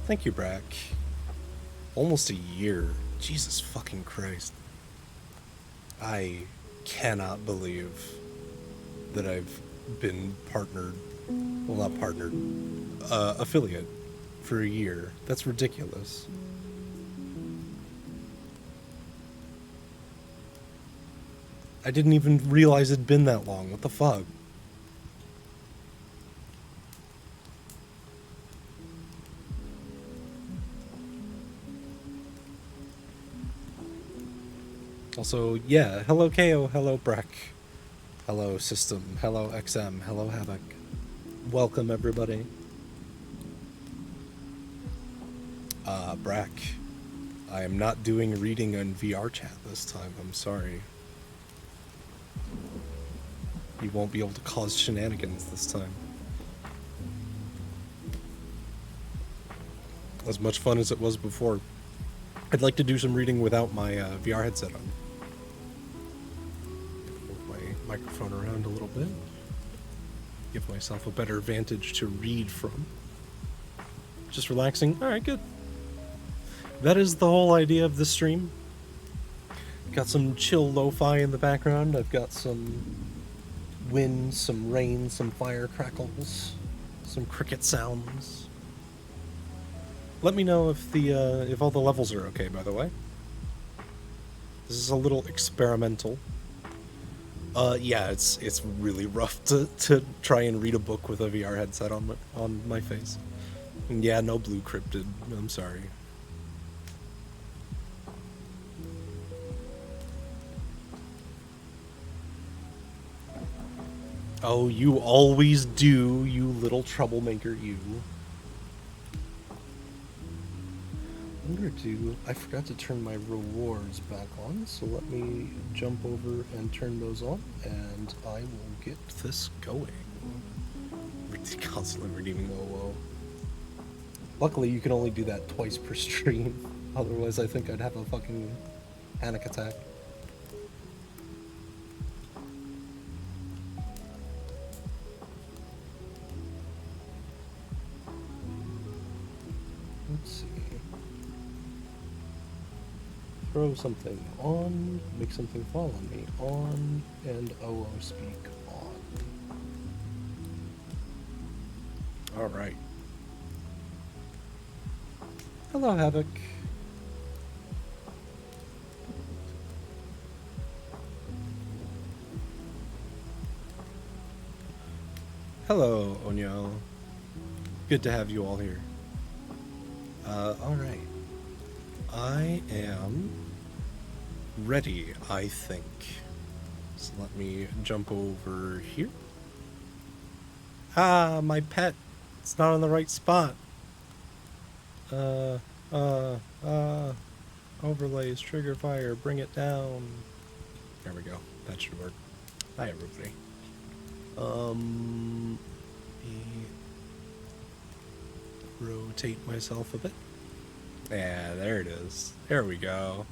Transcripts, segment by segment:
Thank you, Brack. Almost a year. Jesus fucking Christ. I cannot believe that I've been partnered, well, not partnered, affiliate for a year. That's ridiculous. I didn't even realize it'd been that long. What the fuck? Also, yeah, hello KO, hello Breck, hello System, hello XM, hello Havoc. Welcome everybody. Brack, I am not doing reading on VR chat this time, I'm sorry. You won't be able to cause shenanigans this time. As much fun as it was before, I'd like to do some reading without my VR headset on. Move my microphone around a little bit. Give myself a better vantage to read from. Just relaxing. Alright, good. That is the whole idea of this stream. Got some chill lo-fi in the background. I've got some wind, some rain, some fire crackles, some cricket sounds. Let me know if all the levels are okay, by the way. This is a little experimental. Yeah, it's really rough to try and read a book with a VR headset on my face. And yeah, no blue cryptid. I'm sorry. Oh, you always do, you little troublemaker, you. I forgot to turn my rewards back on, so let me jump over and turn those on, and I will get this going. Constantly redeeming WoW. Luckily, you can only do that twice per stream. Otherwise, I think I'd have a fucking panic attack. Let's see. Throw something on, make something fall on me on, and OO speak on. Alright. Hello, Havoc. Hello, Onyo. Good to have you all here. Alright. I am ready, I think. So let me jump over here. Ah, my pet. It's not in the right spot. Overlays, trigger fire, bring it down. There we go. That should work. Hi, everybody. Rotate myself a bit. Yeah, there it is. There we go.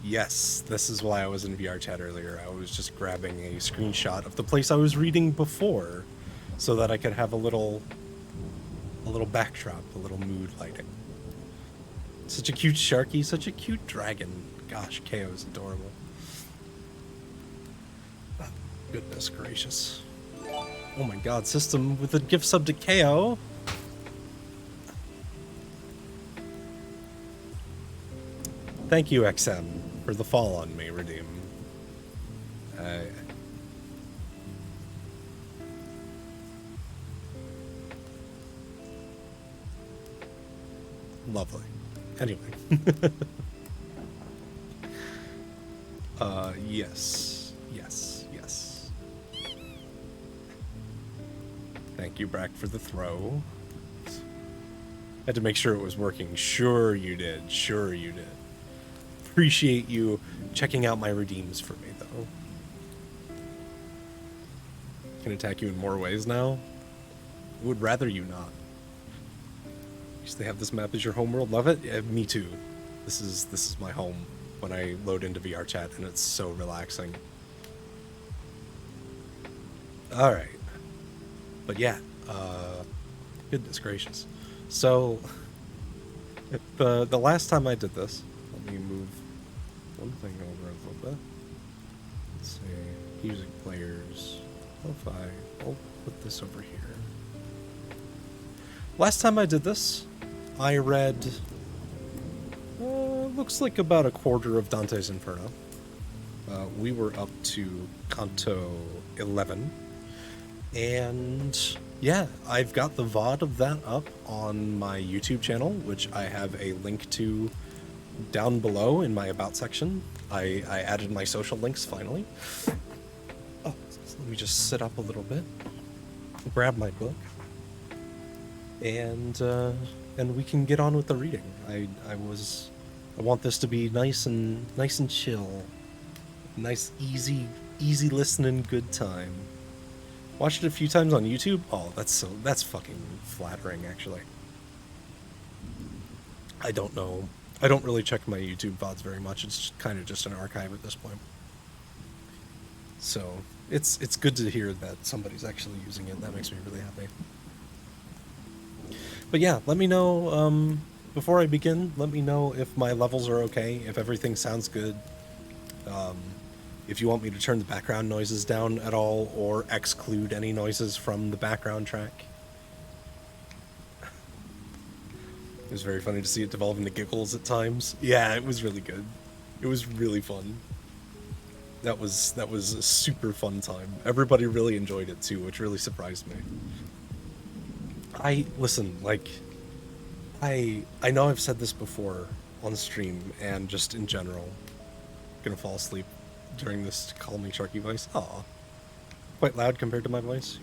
Yes, this is why I was in VR chat earlier. I was just grabbing a screenshot of the place I was reading before so that I could have a little backdrop, a little mood lighting. Such a cute Sharky, such a cute dragon. Gosh, KO is adorable. Oh, goodness gracious. Oh my god, System with a gift sub to KO. Thank you, XM, for the fall on me, Redeem. Lovely. Anyway. Yes. Yes. Yes. Thank you, Brack, for the throw. Had to make sure it was working. Sure you did. Sure you did. Appreciate you checking out my redeems for me, though. Can attack you in more ways now. Would rather you not. Used to have this map as your homeworld. Love it. Yeah, me too. This is my home when I load into VR chat, and it's so relaxing. All right, but yeah. Goodness gracious. So The last time I did this, let me move one thing over a little bit. Let's see, music players. I'll put this over here. Last time I did this, I read, looks like about a quarter of Dante's Inferno. We were up to Canto 11. And yeah, I've got the VOD of that up on my YouTube channel, which I have a link to down below in my About section. I added my social links finally. Oh, so let me just sit up a little bit, grab my book, and we can get on with the reading. I want this to be nice and chill, nice, easy listening, good time. Watched it a few times on YouTube. Oh, that's fucking flattering, actually. I don't know. I don't really check my YouTube VODs very much. It's kind of just an archive at this point. So it's good to hear that somebody's actually using it. That makes me really happy. But yeah, let me know, before I begin, let me know if my levels are okay, if everything sounds good. If you want me to turn the background noises down at all, or exclude any noises from the background track. It was very funny to see it devolve into giggles at times. Yeah, it was really good. It was really fun. That was a super fun time. Everybody really enjoyed it too, which really surprised me. Listen, like, I know I've said this before on stream and just in general. I'm gonna fall asleep during this Call Me Sharky voice. Aw. Quite loud compared to my voice.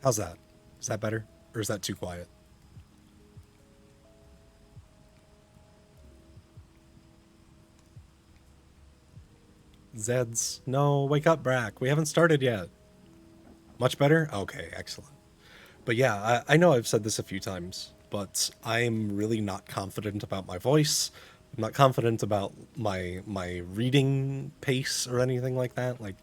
How's that? Is that better? Or is that too quiet? Zeds. No, wake up, Brack. We haven't started yet. Much better? Okay, excellent. But yeah, I know I've said this a few times, but I'm really not confident about my voice. I'm not confident about my reading pace or anything like that. Like,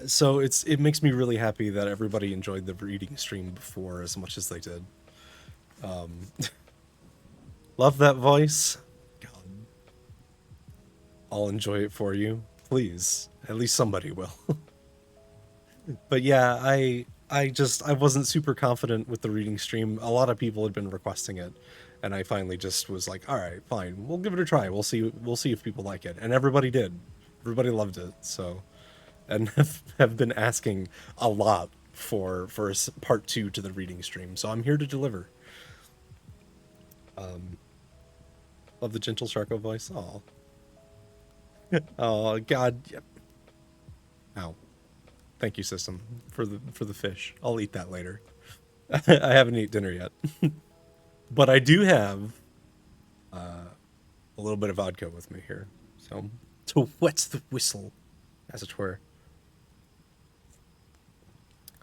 so it makes me really happy that everybody enjoyed the reading stream before as much as they did. Love that voice. God. I'll enjoy it for you. Please. At least somebody will. But yeah, I wasn't super confident with the reading stream. A lot of people had been requesting it, and I finally just was like, all right, fine, we'll give it a try. We'll see if people like it. And everybody did. Everybody loved it. So, and have been asking a lot for part 2 to the reading stream. So I'm here to deliver. Love the gentle Sharko voice. Oh. Oh God. Yep. Ow. Thank you, system, for the fish. I'll eat that later. I haven't eaten dinner yet. But I do have a little bit of vodka with me here. So, to wet the whistle, as it were.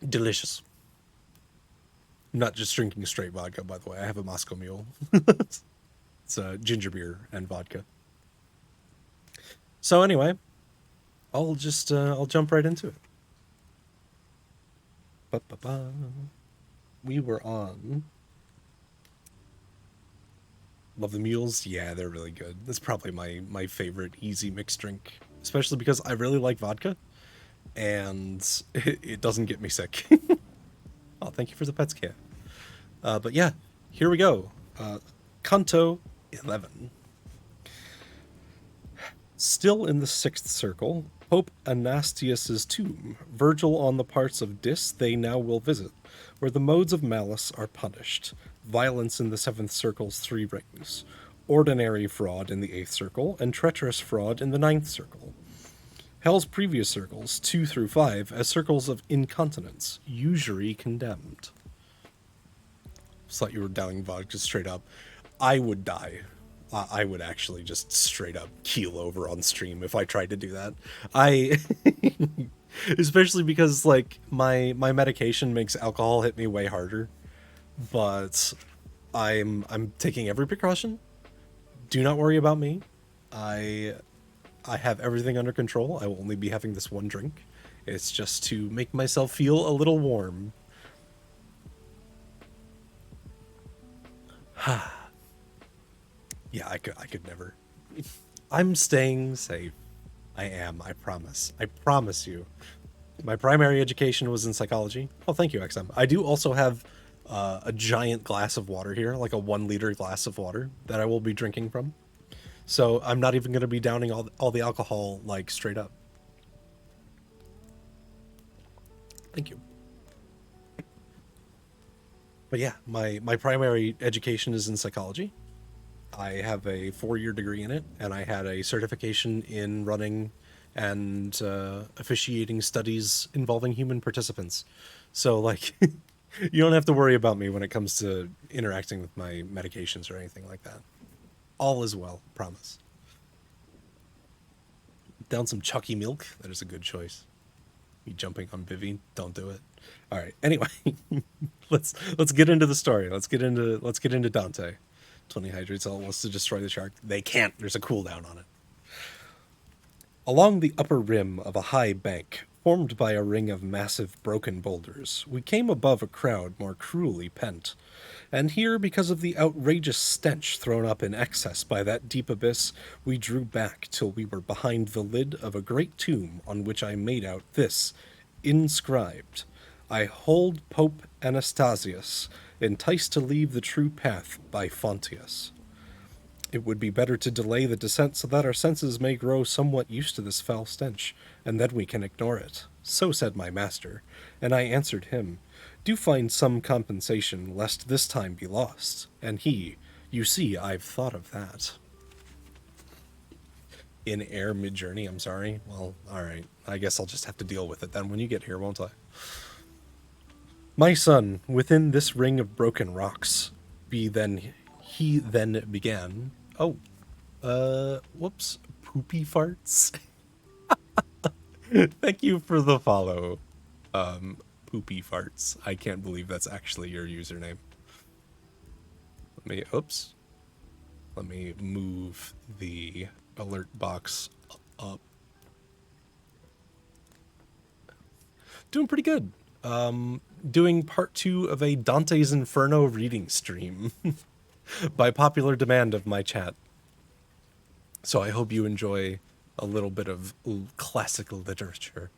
Delicious. I'm not just drinking straight vodka, by the way. I have a Moscow Mule. It's ginger beer and vodka. So anyway, I'll jump right into it. Ba-ba-ba. We were on... Love the mules? Yeah, they're really good. That's probably my favorite easy mixed drink, especially because I really like vodka, and it doesn't get me sick. Oh, thank you for the pets, cat. But yeah, here we go. Canto 11. Still in the 6th circle, Pope Anastius's tomb, Virgil on the parts of Dis they now will visit, where the modes of malice are punished, violence in the 7th circle's 3 rings, ordinary fraud in the 8th circle, and treacherous fraud in the 9th circle. Hell's previous circles, 2 through 5, as circles of incontinence, usury condemned. Just thought you were downing vodka straight up. I would die. I would actually just straight up keel over on stream if I tried to do that. Especially because, like, my medication makes alcohol hit me way harder. But I'm taking every precaution. Do not worry about me. I have everything under control. I will only be having this one drink. It's just to make myself feel a little warm. Yeah, I could never. I'm staying safe. I am, I promise. I promise you. My primary education was in psychology. Oh, thank you, XM. I do also have a giant glass of water here, like a 1 liter glass of water that I will be drinking from. So I'm not even going to be downing all the alcohol, like, straight up. Thank you. But yeah, my primary education is in psychology. I have a 4-year degree in it, and I had a certification in running and officiating studies involving human participants. So, like, you don't have to worry about me when it comes to interacting with my medications or anything like that. All is well, promise. Down some Chucky milk. That is a good choice. You jumping on Vivi? Don't do it. All right. Anyway, let's get into the story. Let's get into Dante. 20 hydrates all wants to destroy the shark. They can't. There's a cooldown on it. Along the upper rim of a high bank, formed by a ring of massive broken boulders, we came above a crowd more cruelly pent. And here, because of the outrageous stench thrown up in excess by that deep abyss, we drew back till we were behind the lid of a great tomb on which I made out this, inscribed, I hold Pope Anastasius, enticed to leave the true path by Fontius. It would be better to delay the descent so that our senses may grow somewhat used to this foul stench, and then we can ignore it. So said my master, and I answered him, do find some compensation, lest this time be lost. And he, you see, I've thought of that. In air mid-journey, I'm sorry. Well, alright. I guess I'll just have to deal with it then when you get here, won't I? My son, within this ring of broken rocks, he then began. Oh, whoops, poopy farts. Thank you for the follow, poopy farts. I can't believe that's actually your username. Let me move the alert box up. Doing pretty good. Doing part 2 of a Dante's Inferno reading stream by popular demand of my chat. So I hope you enjoy a little bit of classical literature.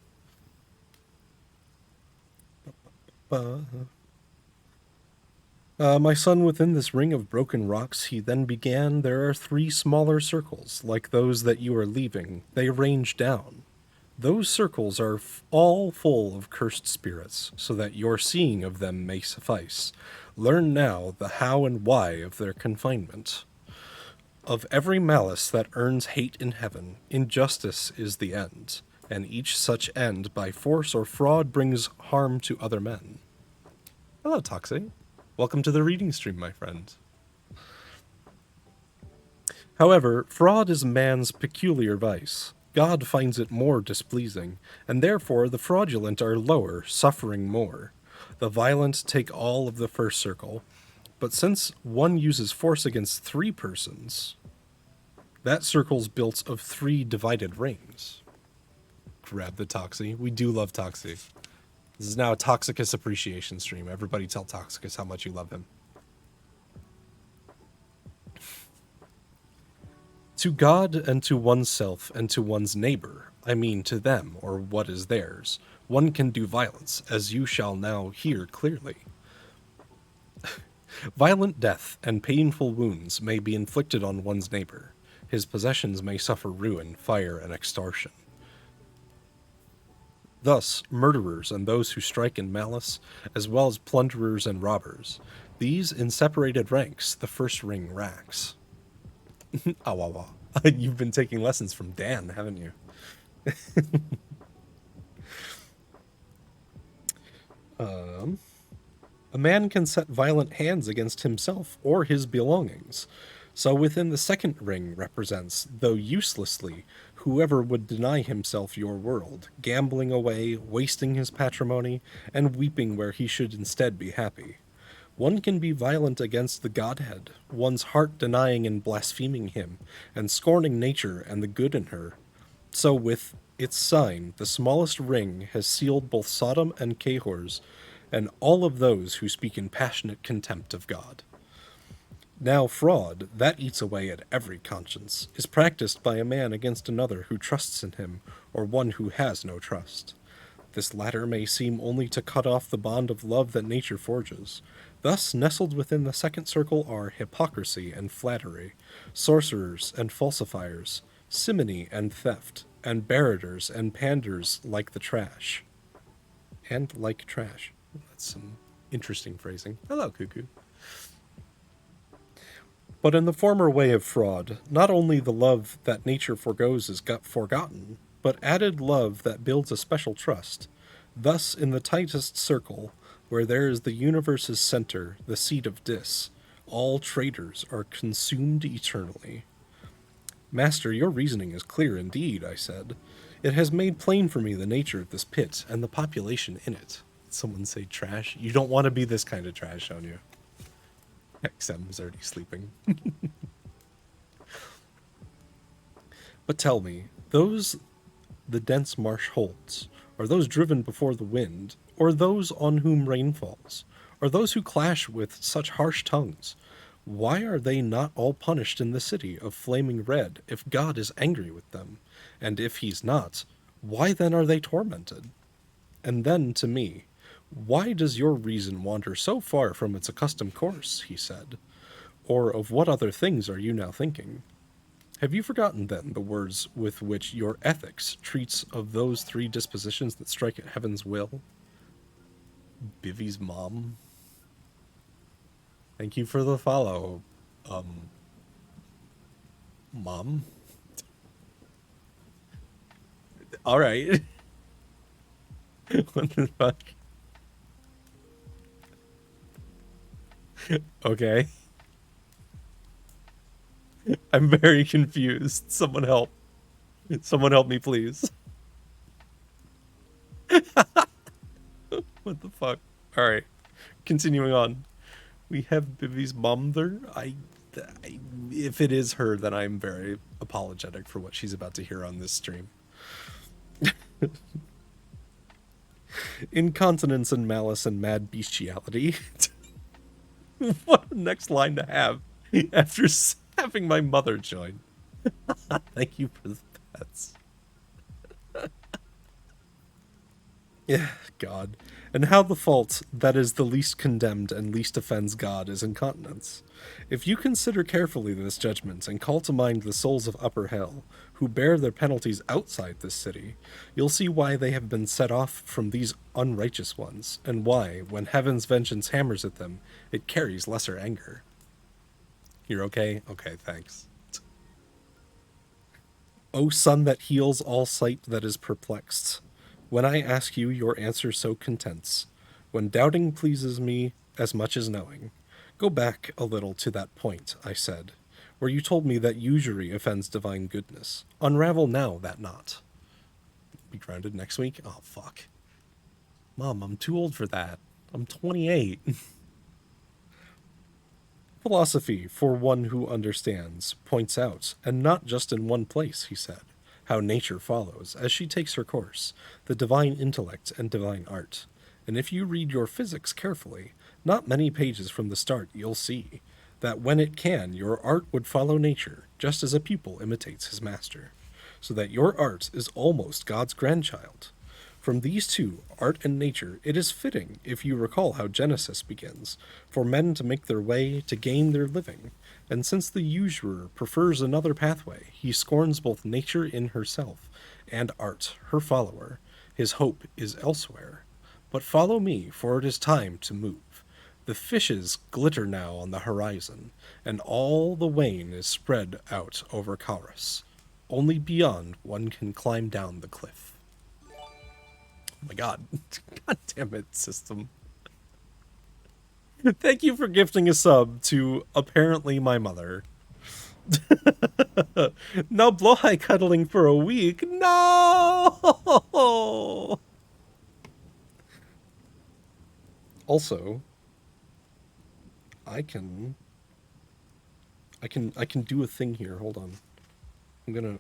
My son, within this ring of broken rocks, he then began. There are 3 smaller circles, like those that you are leaving. They range down. Those circles are all full of cursed spirits, so that your seeing of them may suffice. Learn now the how and why of their confinement. Of every malice that earns hate in heaven, injustice is the end, and each such end by force or fraud brings harm to other men. Hello, Toxie. Welcome to the reading stream, my friend. However, fraud is man's peculiar vice. God finds it more displeasing, and therefore the fraudulent are lower, suffering more. The violent take all of the first circle, but since one uses force against 3 persons, that circle's built of 3 divided rings. Grab the Toxie. We do love Toxie. This is now a Toxicus appreciation stream. Everybody tell Toxicus how much you love him. To God and to oneself and to one's neighbor, I mean to them or what is theirs, one can do violence, as you shall now hear clearly. Violent death and painful wounds may be inflicted on one's neighbor. His possessions may suffer ruin, fire, and extortion. Thus, murderers and those who strike in malice, as well as plunderers and robbers, these in separated ranks the first ring racks. Awawa. You've been taking lessons from Dan, haven't you? A man can set violent hands against himself or his belongings. So within the second ring represents, though uselessly, whoever would deny himself your world, gambling away, wasting his patrimony, and weeping where he should instead be happy. One can be violent against the Godhead, one's heart denying and blaspheming him, and scorning nature and the good in her. So with its sign, the smallest ring has sealed both Sodom and Cahors, and all of those who speak in passionate contempt of God. Now fraud, that eats away at every conscience, is practiced by a man against another who trusts in him, or one who has no trust. This latter may seem only to cut off the bond of love that nature forges. Thus, nestled within the second circle are hypocrisy and flattery, sorcerers and falsifiers, simony and theft, and barraters and panders like the trash. And like trash. That's some interesting phrasing. Hello, Cuckoo. But in the former way of fraud, not only the love that nature forgoes is forgotten, but added love that builds a special trust. Thus, in the tightest circle, where there is the universe's center, the seat of Dis, all traitors are consumed eternally. Master, your reasoning is clear indeed, I said. It has made plain for me the nature of this pit and the population in it. Someone say trash? You don't want to be this kind of trash, don't you? XM is already sleeping. But tell me, those the dense marsh holds, or those driven before the wind, or those on whom rain falls, or those who clash with such harsh tongues, why are they not all punished in the city of flaming red if God is angry with them? And if he's not, why then are they tormented? And then to me, why does your reason wander so far from its accustomed course? He said. Or of what other things are you now thinking? Have you forgotten, then, the words with which your ethics treats of those three dispositions that strike at heaven's will? Bivy's mom. Thank you for the follow, Mom. All right. What the fuck? Okay. I'm very confused. Someone help. Someone help me, please. What the fuck? All right. Continuing on. We have Bivy's mom there. If it is her, then I'm very apologetic for what she's about to hear on this stream. Incontinence and malice and mad bestiality. What a next line to have after having my mother join. Thank you for the pets. Yeah, God. And how the fault that is the least condemned and least offends God is incontinence. If you consider carefully this judgment and call to mind the souls of upper hell, who bear their penalties outside this city, you'll see why they have been set off from these unrighteous ones, and why, when heaven's vengeance hammers at them, it carries lesser anger. You're okay? Okay, thanks. O sun that heals all sight that is perplexed, when I ask you, your answer so contents. When doubting pleases me as much as knowing, go back a little to that point, I said, where you told me that usury offends divine goodness. Unravel now that knot. Be grounded next week? Oh, fuck. Mom, I'm too old for that. I'm 28. Philosophy, for one who understands, points out, and not just in one place, he said, how nature follows, as she takes her course, the divine intellect and divine art. And if you read your physics carefully, not many pages from the start you'll see that when it can, your art would follow nature, just as a pupil imitates his master, so that your art is almost God's grandchild. From these two, art and nature, it is fitting, if you recall how Genesis begins, for men to make their way to gain their living. And since the usurer prefers another pathway, he scorns both nature in herself and art, her follower. His hope is elsewhere. But follow me, for it is time to move. The fishes glitter now on the horizon, and all the wane is spread out over Chaos. Only beyond one can climb down the cliff. Oh my god. God damn it, system. Thank you for gifting a sub to apparently my mother. No blowhigh cuddling for a week. No! Also, I can do a thing here. Hold on. I'm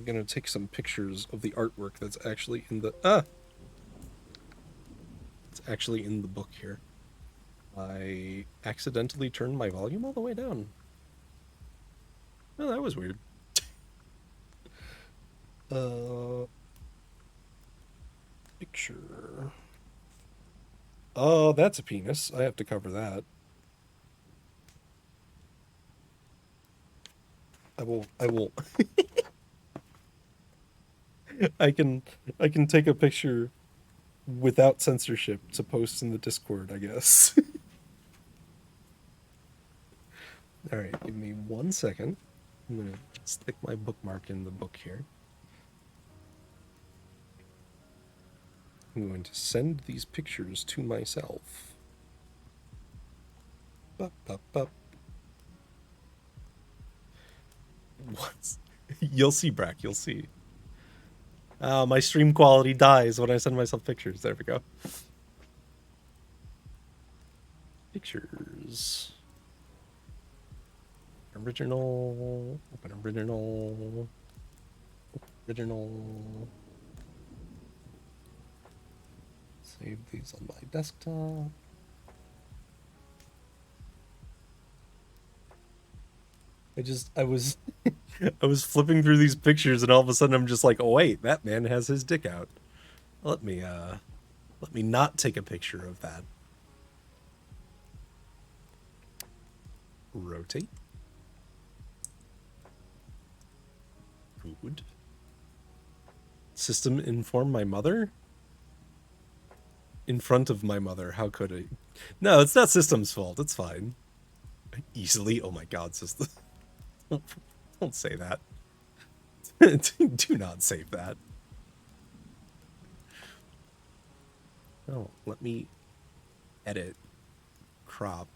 gonna take some pictures of the artwork that's actually in the it's actually in the book here. I accidentally turned my volume all the way down. Oh, that was weird. Picture. Oh, that's a penis. I have to cover that. I will I can I can take a picture without censorship to post in the Discord, I guess. All right, give me 1 second. I'm gonna stick my bookmark in the book here. I'm going to send these pictures to myself. Bup, bup, bup. What? You'll see, Brack, you'll see. My stream quality dies when I send myself pictures. There we go. Pictures. Original. Open original. Original. Save these on my desktop. I was I was flipping through these pictures and all of a sudden I'm just like, oh wait, that man has his dick out. Let me not take a picture of that. Rotate. Good. System inform my mother? In front of my mother, how could I? No, it's not system's fault, it's fine. Easily, oh my god, system. Don't say that. Do not save that. Oh, let me edit, crop.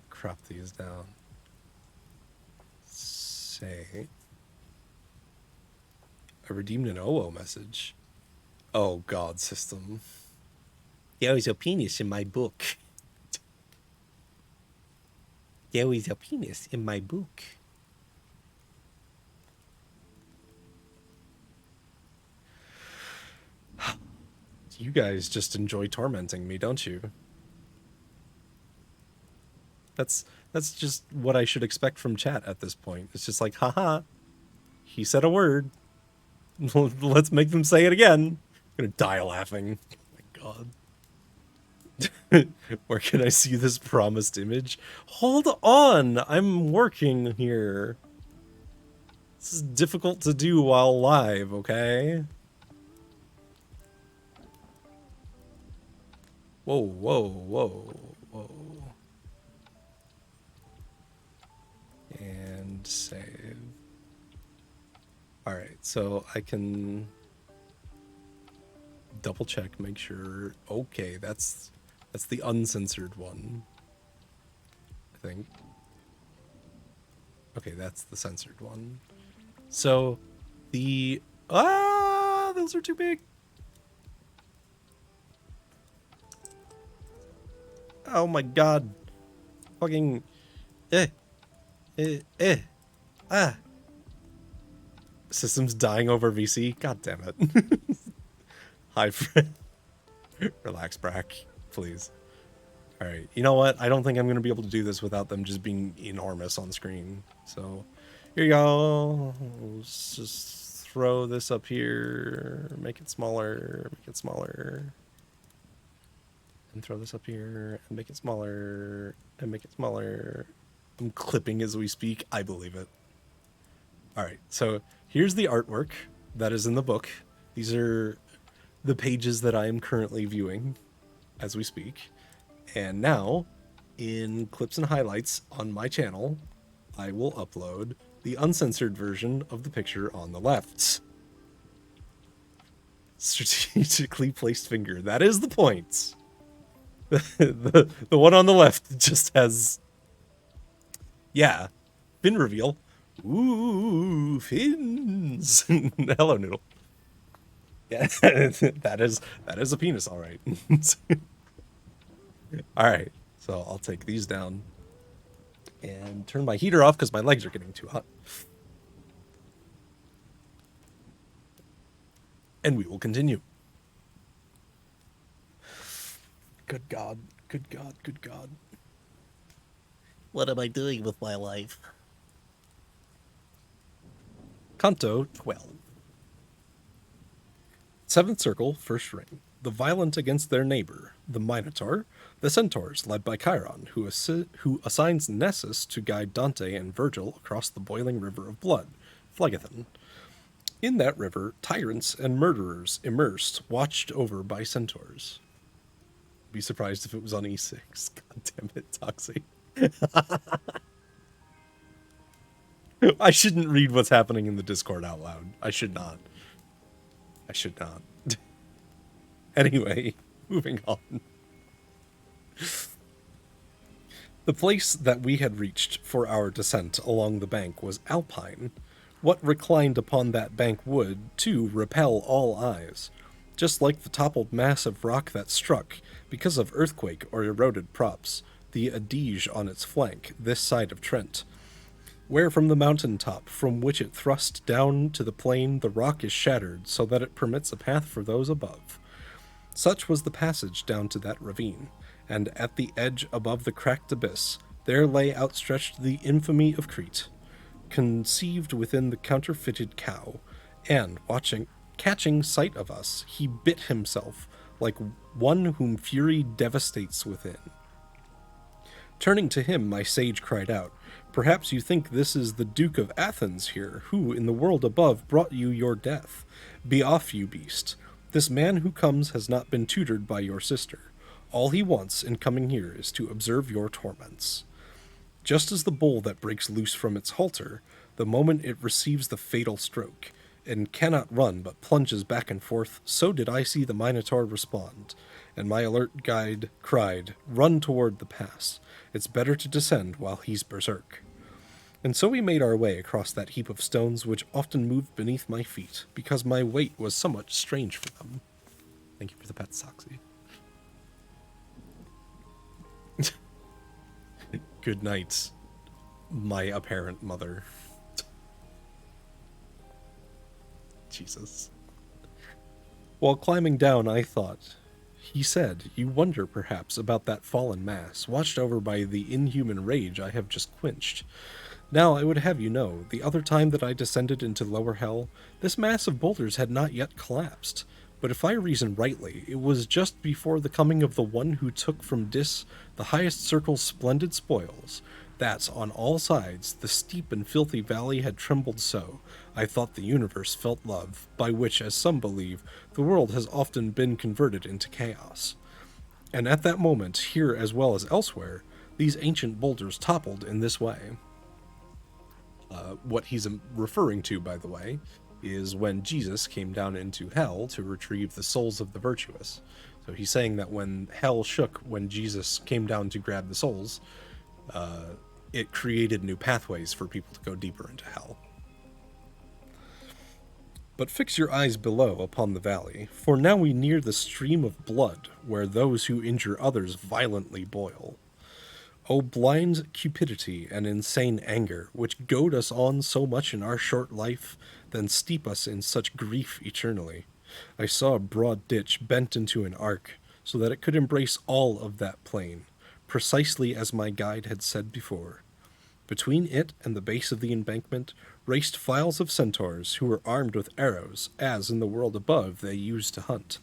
Crop these down. Say, I redeemed an OO message. Oh god, system. There is a penis in my book. There is a penis in my book. You guys just enjoy tormenting me, don't you? That's just what I should expect from chat at this point. It's just like, haha, he said a word. Let's make them say it again. I'm gonna die laughing. Oh my god. Where can I see this promised image? Hold on, I'm working here. This is difficult to do while live, okay? Whoa, whoa, whoa, whoa. And save. Alright, so I can double check, make sure. Okay, that's the uncensored one, I think. Okay, that's the censored one. So the those are too big. Oh my god. Fucking System's dying over VC. God damn it. Hi, friend. Relax, Brack. Please. Alright, you know what? I don't think I'm going to be able to do this without them just being enormous on screen. So, here you go. Let's just throw this up here. Make it smaller. Make it smaller. And throw this up here. And make it smaller. And make it smaller. I'm clipping as we speak. I believe it. Alright, so here's the artwork that is in the book. These are the pages that I am currently viewing as we speak. And now, in clips and highlights on my channel, I will upload the uncensored version of the picture on the left. Strategically placed finger. That is the point. The one on the left just has... Yeah. Fin reveal. Ooh, fins. Hello, Noodle. Yeah, that is a penis, all right. All right, so I'll take these down and turn my heater off because my legs are getting too hot. And we will continue. Good God, good God, good God. What am I doing with my life? Canto 12. Seventh circle, first ring. The violent against their neighbor, the Minotaur, the centaurs led by Chiron, who assigns Nessus to guide Dante and Virgil across the boiling river of blood, Phlegethon. In that river, tyrants and murderers immersed, watched over by centaurs. Be surprised if it was on E6. God damn it, Toxie. I shouldn't read what's happening in the Discord out loud. I should not. I should not. Anyway, moving on. The place that we had reached for our descent along the bank was alpine. What reclined upon that bank would, too, repel all eyes, just like the toppled mass of rock that struck, because of earthquake or eroded props, the Adige on its flank, this side of Trent, where from the mountain top from which it thrust down to the plain the rock is shattered so that it permits a path for those above. Such was the passage down to that ravine, and at the edge above the cracked abyss there lay outstretched the infamy of Crete, conceived within the counterfeited cow, and catching sight of us, he bit himself like one whom fury devastates within. Turning to him, my sage cried out, "Perhaps you think this is the Duke of Athens here, who in the world above brought you your death. Be off, you beast. This man who comes has not been tutored by your sister. All he wants in coming here is to observe your torments." Just as the bull that breaks loose from its halter, the moment it receives the fatal stroke, and cannot run but plunges back and forth, so did I see the Minotaur respond, and my alert guide cried, "Run toward the pass. It's better to descend while he's berserk." And so we made our way across that heap of stones which often moved beneath my feet, because my weight was somewhat strange for them. Thank you for the pet, Soxy. Good night, my apparent mother. Jesus. While climbing down, I thought, he said, "You wonder perhaps about that fallen mass, watched over by the inhuman rage I have just quenched. Now I would have you know, the other time that I descended into lower hell, this mass of boulders had not yet collapsed. But if I reason rightly, it was just before the coming of the one who took from Dis the highest circle's splendid spoils, that on all sides the steep and filthy valley had trembled so, I thought the universe felt love, by which, as some believe, the world has often been converted into chaos. And at that moment, here as well as elsewhere, these ancient boulders toppled in this way." What he's referring to, by the way, is when Jesus came down into hell to retrieve the souls of the virtuous. So he's saying that when hell shook, when Jesus came down to grab the souls, it created new pathways for people to go deeper into hell. "But fix your eyes below upon the valley, for now we near the stream of blood, where those who injure others violently boil. O blind cupidity and insane anger, which goad us on so much in our short life, then steep us in such grief eternally. I saw a broad ditch bent into an arc, so that it could embrace all of that plain, precisely as my guide had said before. Between it and the base of the embankment raced files of centaurs who were armed with arrows, as in the world above they used to hunt.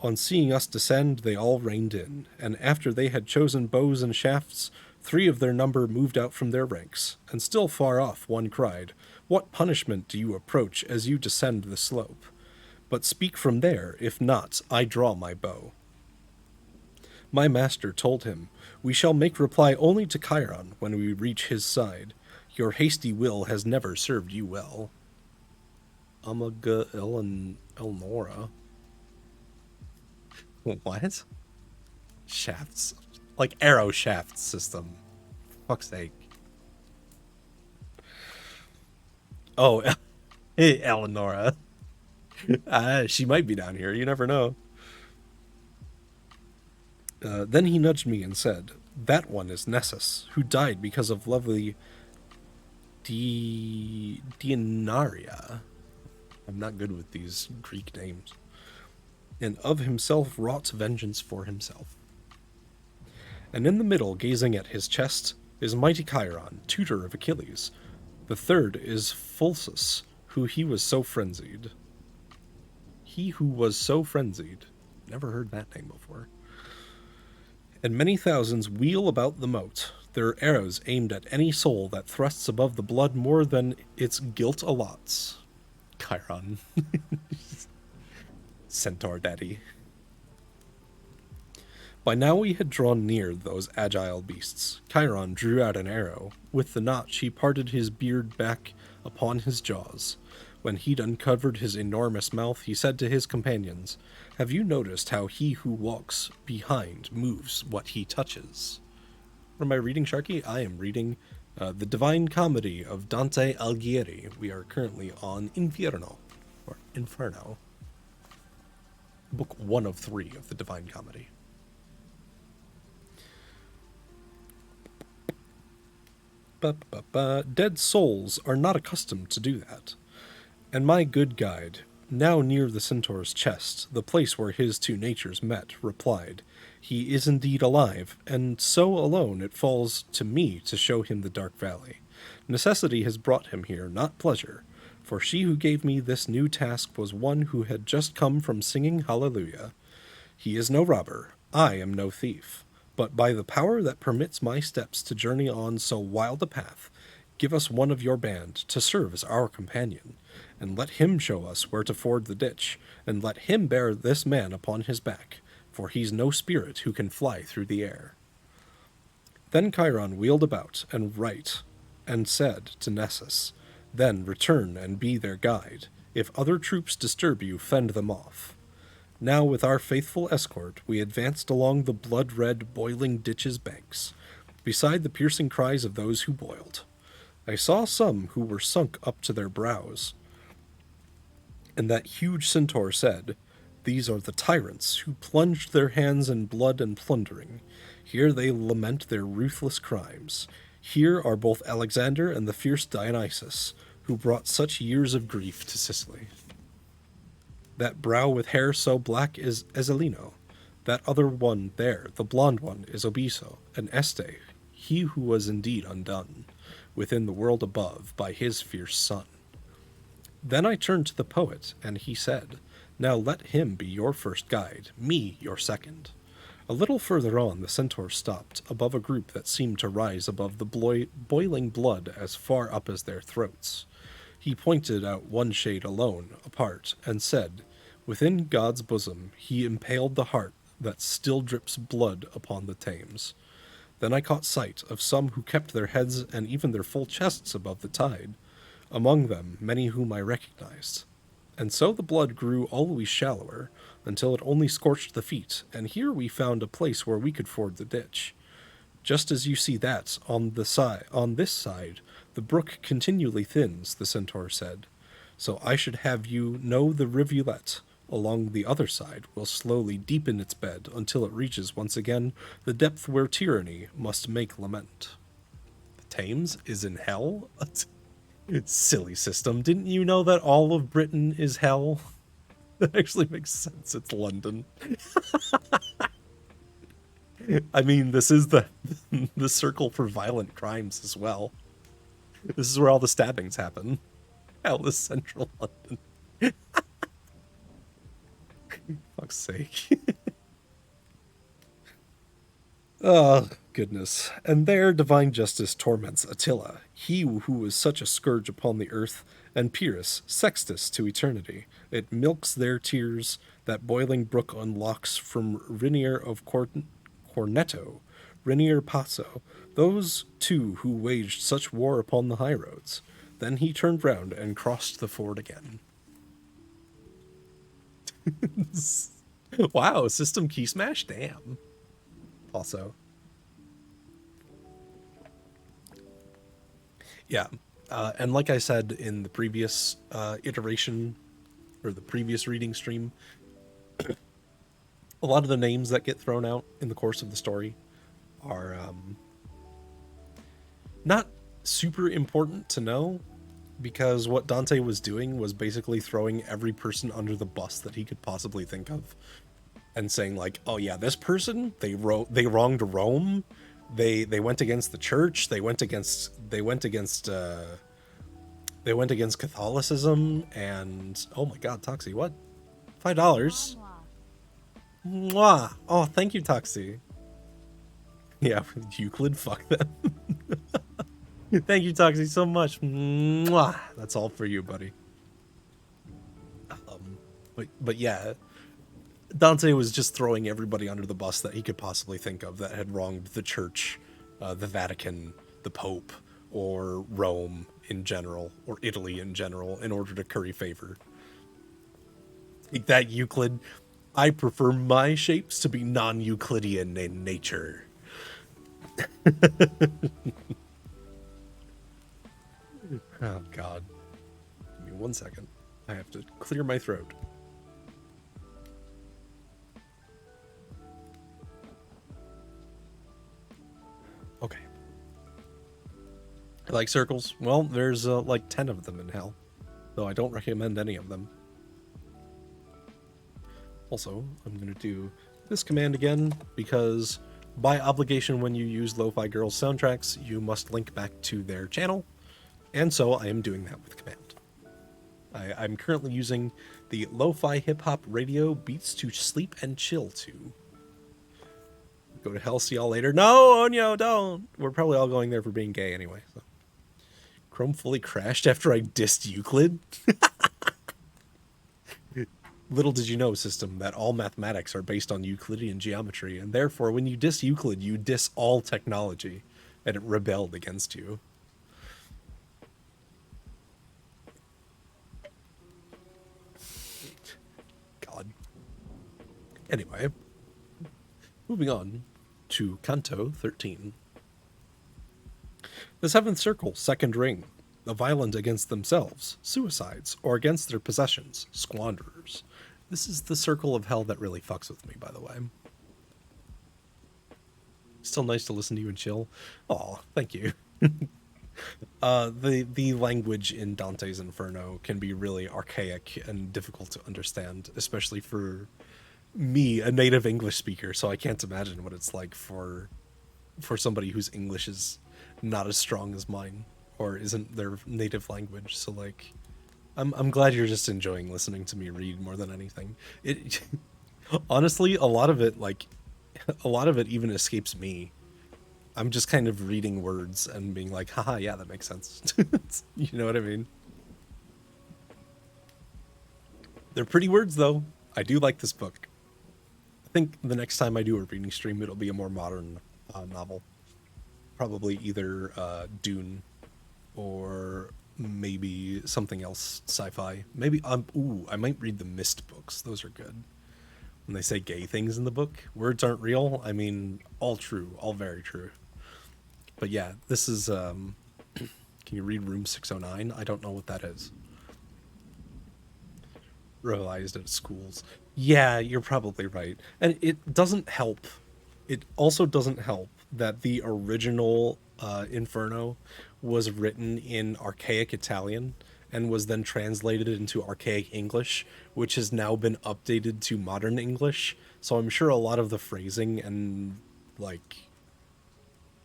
On seeing us descend, they all reined in, and after they had chosen bows and shafts, 3 of their number moved out from their ranks, and still far off one cried, 'What punishment do you approach as you descend the slope? But speak from there, if not, I draw my bow.' My master told him, 'We shall make reply only to Chiron when we reach his side. Your hasty will has never served you well.'" Umaga Elnora. What? Shafts? Like arrow shaft system. Fuck's sake. Oh, hey, Eleonora. She might be down here. You never know. Then he nudged me and said, "That one is Nessus, who died because of lovely Dianaria." I'm not good with these Greek names. And of himself wrought vengeance for himself. And in the middle, gazing at his chest, is mighty Chiron, tutor of Achilles. The third is Phulsus, who he was so frenzied. He who was so frenzied. Never heard that name before. And many thousands wheel about the moat, their arrows aimed at any soul that thrusts above the blood more than its guilt allots. Chiron. Centaur daddy. By now we had drawn near those agile beasts. Chiron drew out an arrow. With the notch he parted his beard back upon his jaws. When he'd uncovered his enormous mouth, he said to his companions, "Have you noticed how he who walks behind moves what he touches?" What am I reading, Sharky? I am reading the Divine Comedy of Dante Alighieri. We are currently on Inferno, or Inferno. Book 1 of 3 of the Divine Comedy. Dead souls are not accustomed to do that. And my good guide, now near the centaur's chest, the place where his two natures met, replied, "He is indeed alive, and so alone it falls to me to show him the dark valley. Necessity has brought him here, not pleasure, for she who gave me this new task was one who had just come from singing Hallelujah. He is no robber, I am no thief, but by the power that permits my steps to journey on so wild a path, give us one of your band to serve as our companion, and let him show us where to ford the ditch, and let him bear this man upon his back, for he's no spirit who can fly through the air." Then Chiron wheeled about and right, and said to Nessus, "Then return and be their guide. If other troops disturb you, fend them off." Now with our faithful escort we advanced along the blood-red, boiling ditch's banks, beside the piercing cries of those who boiled. I saw some who were sunk up to their brows, and that huge centaur said, "These are the tyrants who plunged their hands in blood and plundering. Here they lament their ruthless crimes. Here are both Alexander and the fierce Dionysus, who brought such years of grief to Sicily. That brow with hair so black is Ezelino. That other one there, the blonde one, is Obiso, and Este, he who was indeed undone, within the world above, by his fierce son." Then I turned to the poet, and he said, "Now let him be your first guide, me your second." A little further on, the centaur stopped, above a group that seemed to rise above the boiling blood as far up as their throats. He pointed out one shade alone, apart, and said, "Within God's bosom he impaled the heart that still drips blood upon the Thames." Then I caught sight of some who kept their heads and even their full chests above the tide, among them many whom I recognized. And so the blood grew always shallower, until it only scorched the feet, and here we found a place where we could ford the ditch. Just as you see that, on this side, the brook continually thins, the centaur said. So I should have you know the rivulet along the other side will slowly deepen its bed until it reaches once again the depth where tyranny must make lament. The Thames is in hell? It's silly system. Didn't you know that all of Britain is hell? That actually makes sense. It's London. I mean, this is the circle for violent crimes as well. This is where all the stabbings happen. Hell is central London. Fuck's sake. Oh, goodness. And there divine justice torments Attila, he who was such a scourge upon the earth, and Pyrrhus, Sextus to eternity. It milks their tears, that boiling brook unlocks from Rinier of Cornetto, Rinier Passo, those two who waged such war upon the highroads. Then he turned round and crossed the ford again. Wow, system key smash? Damn. Also. Yeah, and like I said in the previous iteration, or the previous reading stream, a lot of the names that get thrown out in the course of the story are not super important to know, because what Dante was doing was basically throwing every person under the bus that he could possibly think of, and saying like, "Oh yeah, this person they wronged Rome, they went against the church, they went against Catholicism, and oh my God, Toxie, what? $5? Mwah! Oh, thank you, Toxie. Yeah, Euclid, fuck them. Thank you, Toxie, so much. Mwah! That's all for you, buddy. But yeah, Dante was just throwing everybody under the bus that he could possibly think of that had wronged the church, the Vatican, the Pope, or Rome in general, or Italy in general, in order to curry favor. Take that, Euclid. I prefer my shapes to be non-Euclidean in nature. Oh, God. Give me 1 second. I have to clear my throat. Okay. I like circles? Well, there's like 10 of them in hell, though I don't recommend any of them. Also, I'm going to do this command again, because by obligation when you use Lo-Fi Girls soundtracks, you must link back to their channel, and so I am doing that with command. I'm currently using the Lo-Fi Hip Hop Radio Beats to Sleep and Chill to. Go to hell, see y'all later. No, Onyo, don't! We're probably all going there for being gay anyway. So. Chrome fully crashed after I dissed Euclid? Little did you know, system, that all mathematics are based on Euclidean geometry, and therefore when you diss Euclid, you diss all technology, and it rebelled against you. God. Anyway, moving on to Canto 13. The seventh circle, second ring. The violent against themselves, suicides, or against their possessions, squanderers. This is the circle of hell that really fucks with me, by the way. Still nice to listen to you and chill. Aw, thank you. The language in Dante's Inferno can be really archaic and difficult to understand, especially for me, a native English speaker, so I can't imagine what it's like for somebody whose English is not as strong as mine, or isn't their native language. So like, I'm glad you're just enjoying listening to me read more than anything. It honestly, a lot of it even escapes me. I'm just kind of reading words and being like, haha, yeah, that makes sense. You know what I mean? They're pretty words, though. I do like this book. I think the next time I do a reading stream, it'll be a more modern novel. Probably either Dune or maybe something else sci-fi. Maybe, I might read the Mist books. Those are good. When they say gay things in the book, words aren't real. I mean, all true, all very true. But yeah, this is, can you read Room 609? I don't know what that is. Realized at schools. Yeah, you're probably right. And it doesn't help. It also doesn't help that the original Inferno was written in archaic Italian and was then translated into archaic English, which has now been updated to modern English. So I'm sure a lot of the phrasing and like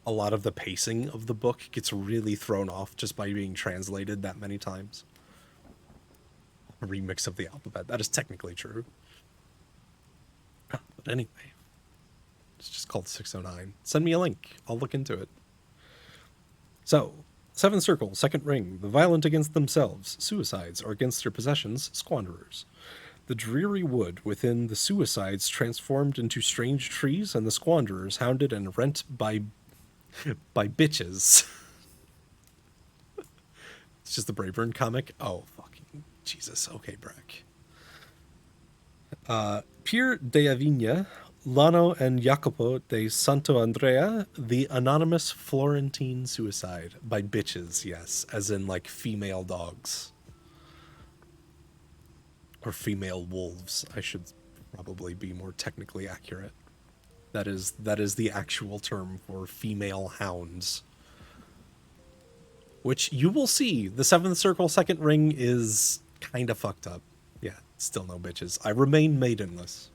a lot of the pacing of the book gets really thrown off just by being translated that many times. A remix of the alphabet. That is technically true. But anyway, it's just called 609. Send me a link. I'll look into it. So, seventh circle, second ring. The violent against themselves, suicides, or against their possessions, squanderers. The dreary wood within the suicides transformed into strange trees, and the squanderers hounded and rent by bitches. It's just the Brayburn comic. Oh, fucking Jesus. Okay, Brack. Pier de Avigna, Lano and Jacopo de Santo Andrea, The Anonymous Florentine Suicide. By bitches, yes. As in, like, female dogs. Or female wolves, I should probably be more technically accurate. That is the actual term for female hounds. which you will see. The 7th circle, 2nd ring is kind of fucked up. Yeah, still no bitches. I remain maidenless.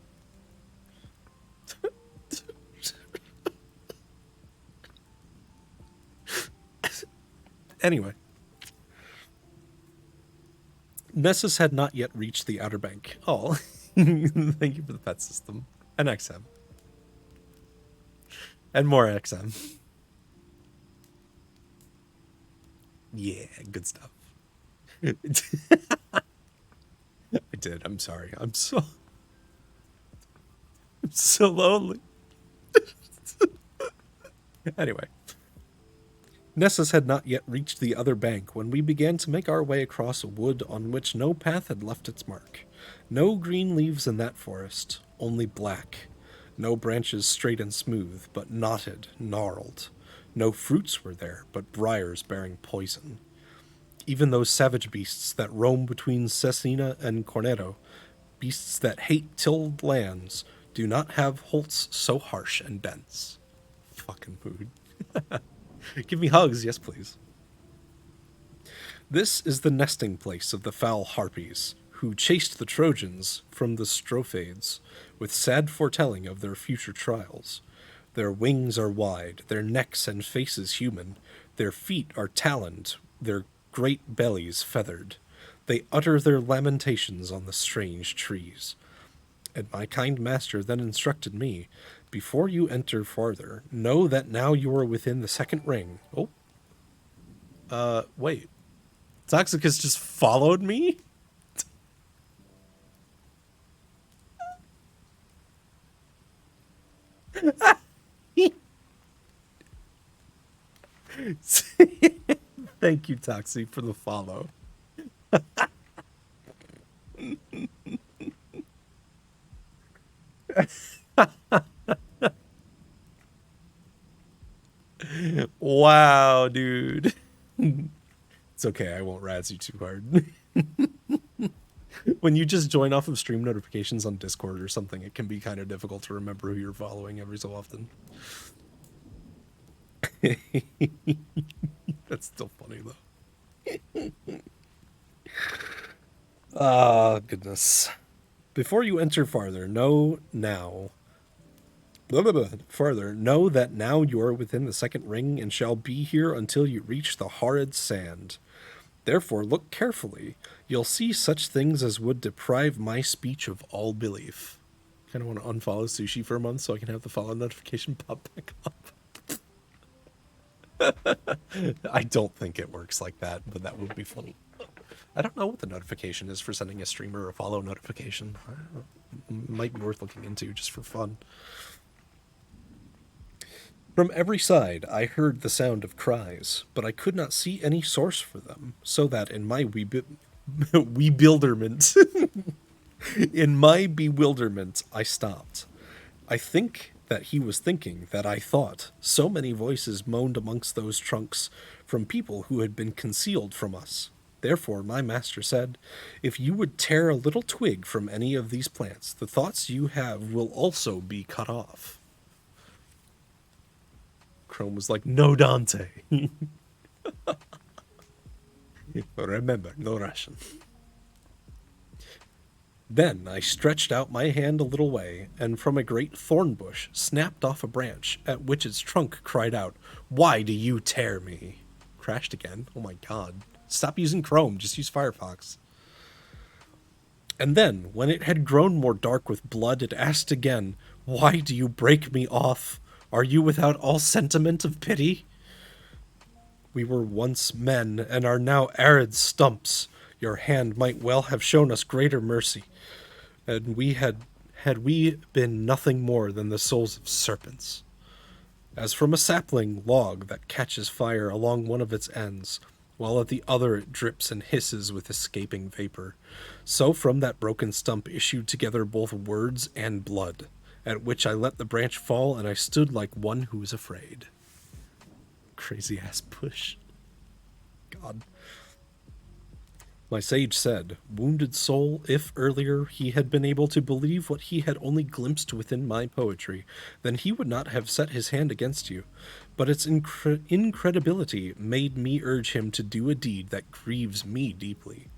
Anyway. Nessus had not yet reached the Outer Bank. Oh, thank you for the pet system. And XM. And more XM. Yeah, good stuff. I did. I'm sorry. I'm so lonely. Anyway. Nessus had not yet reached the other bank when we began to make our way across a wood on which no path had left its mark. No green leaves in that forest, only black. No branches straight and smooth, but knotted, gnarled. No fruits were there, but briars bearing poison. Even those savage beasts that roam between Cecina and Cornetto, beasts that hate tilled lands, do not have holts so harsh and dense. Fucking mood. Give me hugs, yes please. This is the nesting place of the foul harpies, who chased the Trojans from the Strophades, with sad foretelling of their future trials. Their wings are wide, their necks and faces human, their feet are taloned, their great bellies feathered. They utter their lamentations on the strange trees. And my kind master then instructed me, before you enter farther, know that now you are within the 2nd ring. Oh. Wait. Toxicus just followed me? Thank you, Toxie, for the follow. Wow, dude. It's okay, I won't razz you too hard. When you just join off of stream notifications on Discord or something, it can be kind of difficult to remember who you're following every so often. That's still funny, though. Ah, goodness. Before you enter farther, know now... Further, know that now you are within the 2nd ring and shall be here until you reach the horrid sand. Therefore, look carefully. You'll see such things as would deprive my speech of all belief. Kind of want to unfollow Sushi for a month so I can have the follow notification pop back up. I don't think it works like that, but that would be funny. I don't know what the notification is for sending a streamer a follow notification. Might be worth looking into just for fun. From every side I heard the sound of cries, but I could not see any source for them, so that in my bewilderment, I stopped. I think that he was thinking that I thought. So many voices moaned amongst those trunks from people who had been concealed from us. Therefore my master said, if you would tear a little twig from any of these plants, the thoughts you have will also be cut off. Chrome was like, no, Dante. Remember, no Russian. Then I stretched out my hand a little way, and from a great thorn bush snapped off a branch, at which its trunk cried out, why do you tear me? Crashed again. Oh my god. Stop using Chrome, just use Firefox. And then, when it had grown more dark with blood, it asked again, why do you break me off? Are you without all sentiment of pity? We were once men, and are now arid stumps. Your hand might well have shown us greater mercy, and we had we been nothing more than the souls of serpents. As from a sapling log that catches fire along one of its ends, while at the other it drips and hisses with escaping vapor, so from that broken stump issued together both words and blood, at which I let the branch fall, and I stood like one who is afraid. Crazy ass push. God. My sage said, wounded soul, if earlier he had been able to believe what he had only glimpsed within my poetry, then he would not have set his hand against you. But its incredibility made me urge him to do a deed that grieves me deeply.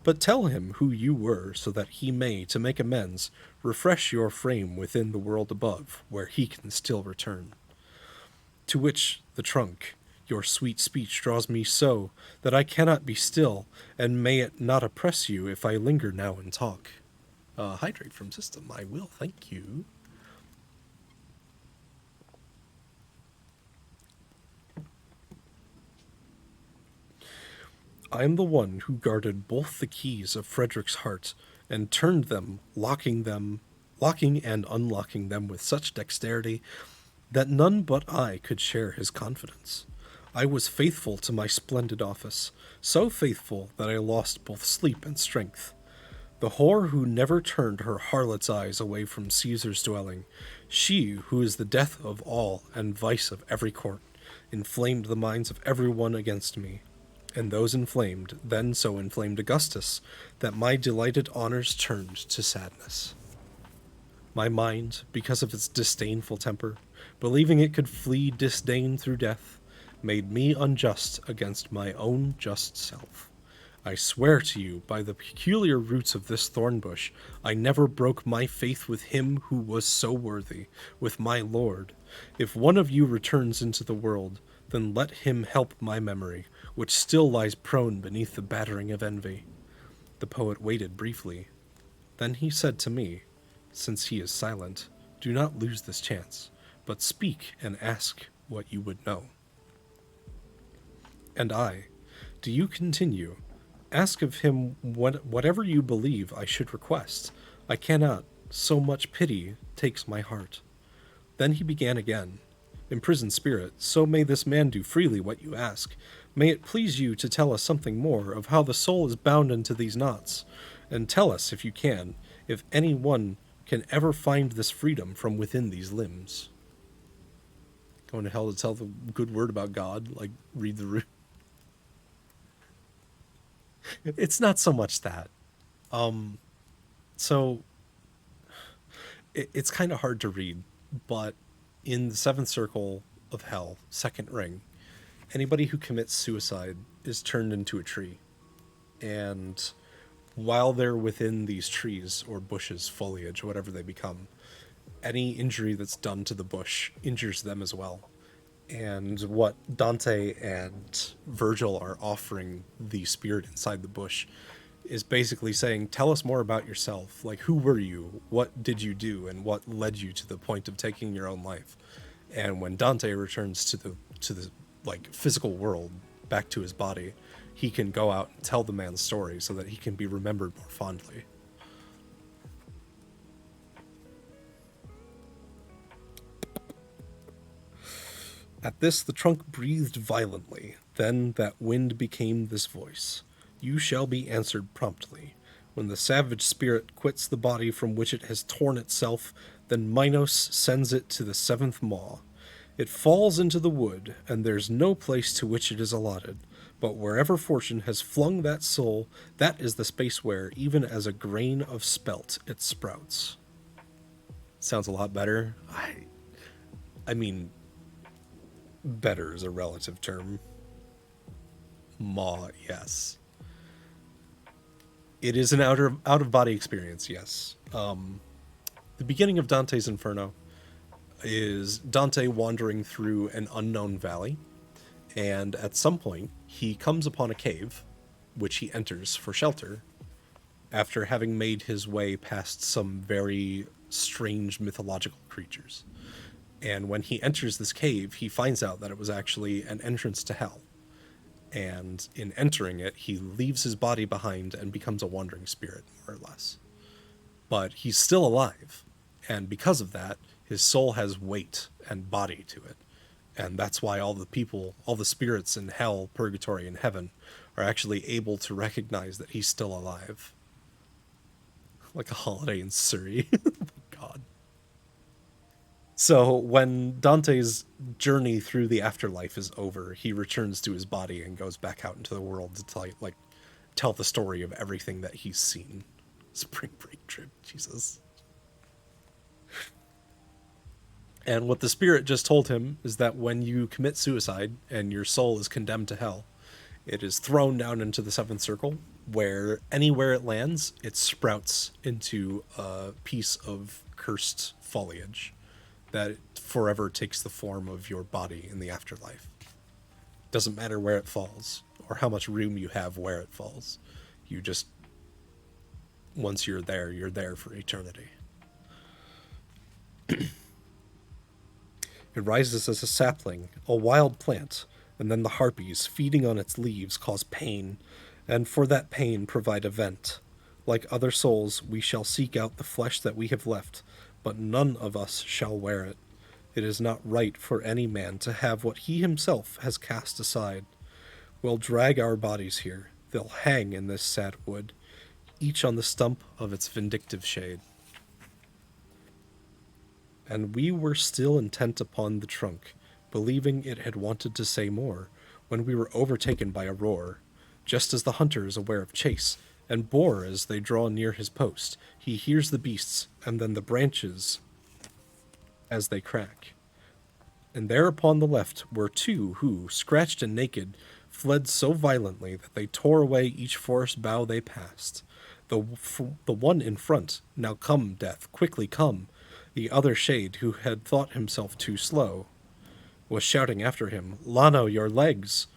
But tell him who you were, so that he may, to make amends, refresh your frame within the world above, where he can still return. To which the trunk, your sweet speech draws me so that I cannot be still, and may it not oppress you if I linger now and talk. Hydrate from system, I will, thank you. I am the one who guarded both the keys of Frederick's heart, and turned them, locking and unlocking them with such dexterity that none but I could share his confidence. I was faithful to my splendid office, so faithful that I lost both sleep and strength. The whore who never turned her harlot's eyes away from Caesar's dwelling, she who is the death of all and vice of every court, inflamed the minds of everyone against me, and those inflamed then so inflamed Augustus that my delighted honors turned to sadness. My mind, because of its disdainful temper, believing it could flee disdain through death, made me unjust against my own just self. I swear to you, by the peculiar roots of this thorn bush, I never broke my faith with him who was so worthy, with my Lord. If one of you returns into the world, then let him help my memory, which still lies prone beneath the battering of envy. The poet waited briefly. Then he said to me, since he is silent, do not lose this chance, but speak and ask what you would know. And I, do you continue? Ask of him whatever you believe I should request. I cannot, so much pity takes my heart. Then he began again. Imprisoned spirit, so may this man do freely what you ask. May it please you to tell us something more of how the soul is bound into these knots, and tell us, if you can, if any one can ever find this freedom from within these limbs. Going to hell to tell the good word about God, like read the root. It's not so much that. So it's kind of hard to read, but in the seventh circle of hell, second ring, anybody who commits suicide is turned into a tree. And while they're within these trees or bushes, foliage, whatever they become, any injury that's done to the bush injures them as well. And what Dante and Virgil are offering the spirit inside the bush is basically saying, tell us more about yourself. Like, who were you? What did you do? And what led you to the point of taking your own life? And when Dante returns to the like physical world, back to his body, he can go out and tell the man's story so that he can be remembered more fondly. At this the trunk breathed violently. Then that wind became this voice. You shall be answered promptly. When the savage spirit quits the body from which it has torn itself, then Minos sends it to the seventh maw. It falls into the wood, and there's no place to which it is allotted. But wherever fortune has flung that soul, that is the space where, even as a grain of spelt, it sprouts. Sounds a lot better. I mean, better is a relative term. Maw, yes. It is an out of body experience, yes. The beginning of Dante's Inferno is Dante wandering through an unknown valley, and at some point he comes upon a cave, which he enters for shelter, after having made his way past some very strange mythological creatures. And when he enters this cave, he finds out that it was actually an entrance to hell. And in entering it, he leaves his body behind and becomes a wandering spirit, more or less. But he's still alive, and because of that, his soul has weight and body to it. And that's why all the people, all the spirits in hell, purgatory, and heaven are actually able to recognize that he's still alive. Like a holiday in Surrey. God. So when Dante's journey through the afterlife is over, he returns to his body and goes back out into the world to tell the story of everything that he's seen. Spring break trip, Jesus. And what the spirit just told him is that when you commit suicide and your soul is condemned to hell, it is thrown down into the seventh circle, where anywhere it lands, it sprouts into a piece of cursed foliage that forever takes the form of your body in the afterlife. Doesn't matter where it falls or how much room you have where it falls. You just, once you're there for eternity. It rises as a sapling, a wild plant, and then the harpies, feeding on its leaves, cause pain, and for that pain provide a vent. Like other souls, we shall seek out the flesh that we have left, but none of us shall wear it. It is not right for any man to have what he himself has cast aside. We'll drag our bodies here. They'll hang in this sad wood, each on the stump of its vindictive shade. And we were still intent upon the trunk, believing it had wanted to say more, when we were overtaken by a roar. Just as the hunter is aware of chase, and boar as they draw near his post, he hears the beasts, and then the branches as they crack. And there upon the left were two who, scratched and naked, fled so violently that they tore away each forest bough they passed. The one in front, now come, death, quickly come. The other shade, who had thought himself too slow, was shouting after him, Lano, your legs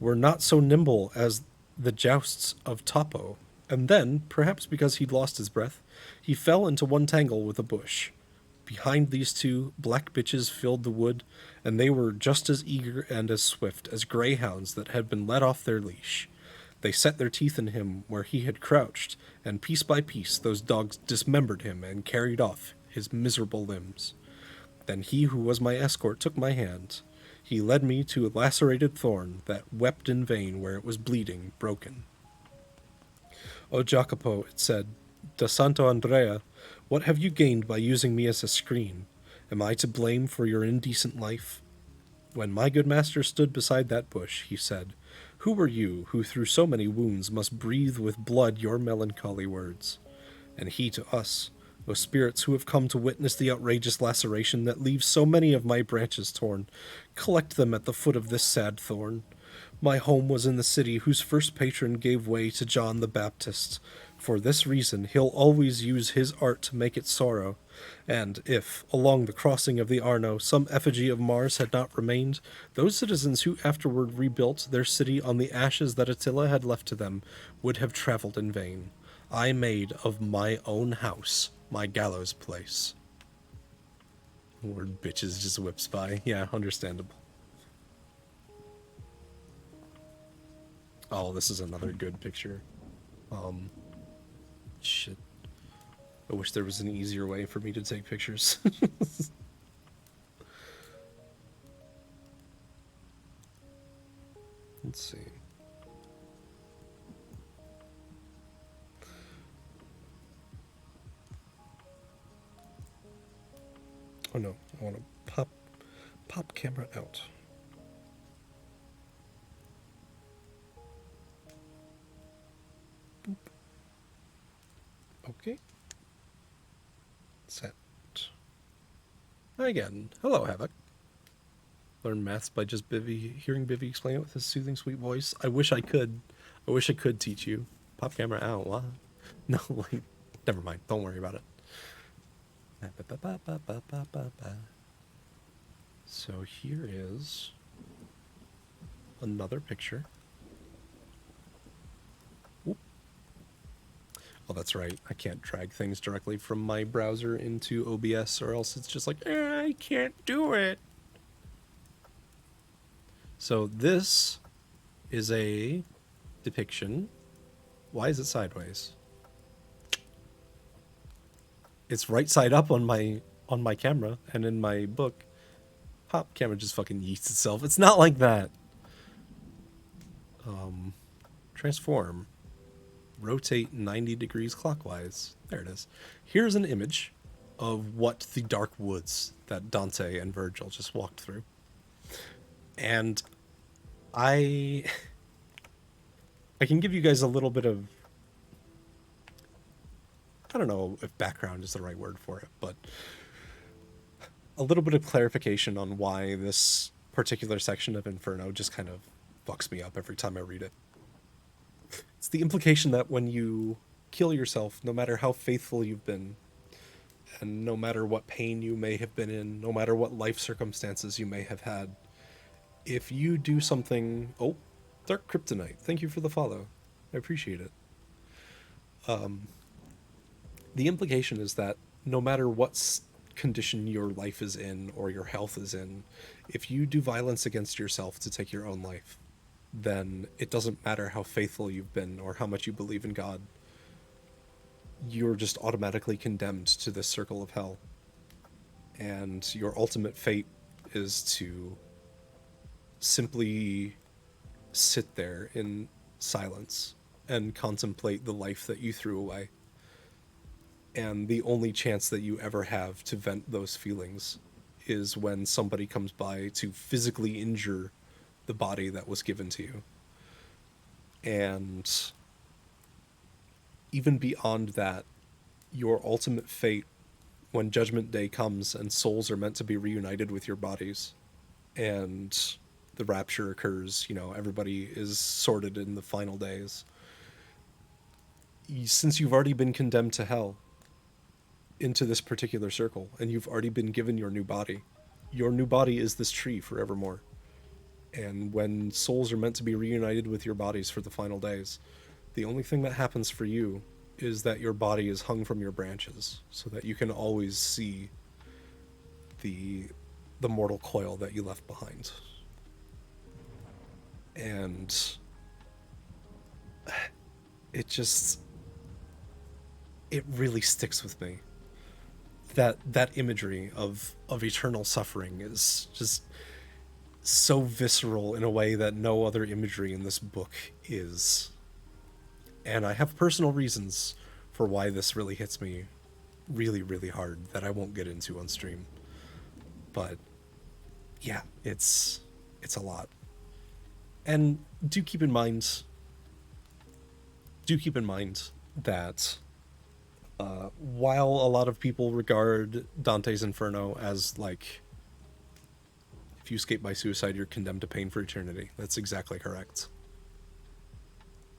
were not so nimble as the jousts of Topo. And then, perhaps because he'd lost his breath, he fell into one tangle with a bush. Behind these two, black bitches filled the wood, and they were just as eager and as swift as greyhounds that had been let off their leash. They set their teeth in him where he had crouched, and piece by piece those dogs dismembered him and carried off his miserable limbs. Then he who was my escort took my hand. He led me to a lacerated thorn that wept in vain where it was bleeding, broken. O Jacopo, it said, da Santo Andrea, what have you gained by using me as a screen? Am I to blame for your indecent life? When my good master stood beside that bush, he said, Who were you, who through so many wounds must breathe with blood your melancholy words? And he to us, O spirits who have come to witness the outrageous laceration that leaves so many of my branches torn, collect them at the foot of this sad thorn. My home was in the city whose first patron gave way to John the Baptist. For this reason he'll always use his art to make it sorrow. And if, along the crossing of the Arno, some effigy of Mars had not remained, those citizens who afterward rebuilt their city on the ashes that Attila had left to them would have traveled in vain. I made of my own house my gallows place. Word bitches just whips by. Yeah, understandable. Oh, this is another good picture. Shit. I wish there was an easier way for me to take pictures. Let's see. Oh no, I want to pop camera out. Boop. Okay. Set. Again, hello Havoc. Learn maths by just hearing Bivy explain it with his soothing, sweet voice. I wish I could. I wish I could teach you. Pop camera out. What? No, like, never mind. Don't worry about it. So here is another picture. Oop. Oh, that's right. I can't drag things directly from my browser into OBS, or else it's just like, I can't do it. So this is a depiction. Why is it sideways? It's right side up on my camera, and in my book, pop camera just fucking yeets itself. It's not like that. Transform. Rotate 90 degrees clockwise. There it is. Here's an image of what the dark woods that Dante and Virgil just walked through. And I can give you guys a little bit of, I don't know if background is the right word for it, but a little bit of clarification on why this particular section of Inferno just kind of fucks me up every time I read it. It's the implication that when you kill yourself, no matter how faithful you've been, and no matter what pain you may have been in, no matter what life circumstances you may have had, if you do something. Oh, Dark Kryptonite, thank you for the follow. I appreciate it. The implication is that no matter what condition your life is in or your health is in, if you do violence against yourself to take your own life, then it doesn't matter how faithful you've been or how much you believe in God. You're just automatically condemned to this circle of hell. And your ultimate fate is to simply sit there in silence and contemplate the life that you threw away. And the only chance that you ever have to vent those feelings is when somebody comes by to physically injure the body that was given to you. And even beyond that, your ultimate fate, when Judgment Day comes and souls are meant to be reunited with your bodies, and the rapture occurs, everybody is sorted in the final days. Since you've already been condemned to hell into this particular circle, and you've already been given your new body is this tree forevermore. And when souls are meant to be reunited with your bodies for the final days, the only thing that happens for you is that your body is hung from your branches so that you can always see the mortal coil that you left behind. And it really sticks with me. That imagery of eternal suffering is just so visceral in a way that no other imagery in this book is. And I have personal reasons for why this really hits me really, really hard that I won't get into on stream. But yeah, it's a lot. And do keep in mind that while a lot of people regard Dante's Inferno as like, if you escape by suicide, you're condemned to pain for eternity. That's exactly correct.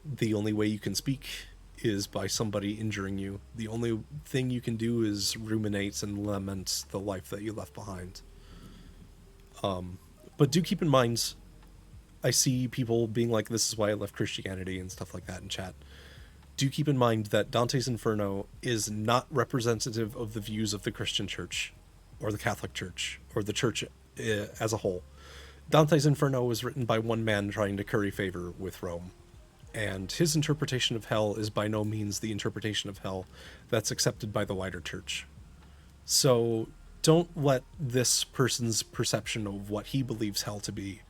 The only way you can speak is by somebody injuring you. The only thing you can do is ruminate and lament the life that you left behind. But do keep in mind, I see people being like, this is why I left Christianity and stuff like that in chat. Do keep in mind that Dante's Inferno is not representative of the views of the Christian church or the Catholic church or the church as a whole. Dante's Inferno was written by one man trying to curry favor with Rome. And his interpretation of hell is by no means the interpretation of hell that's accepted by the wider church. So don't let this person's perception of what he believes hell to be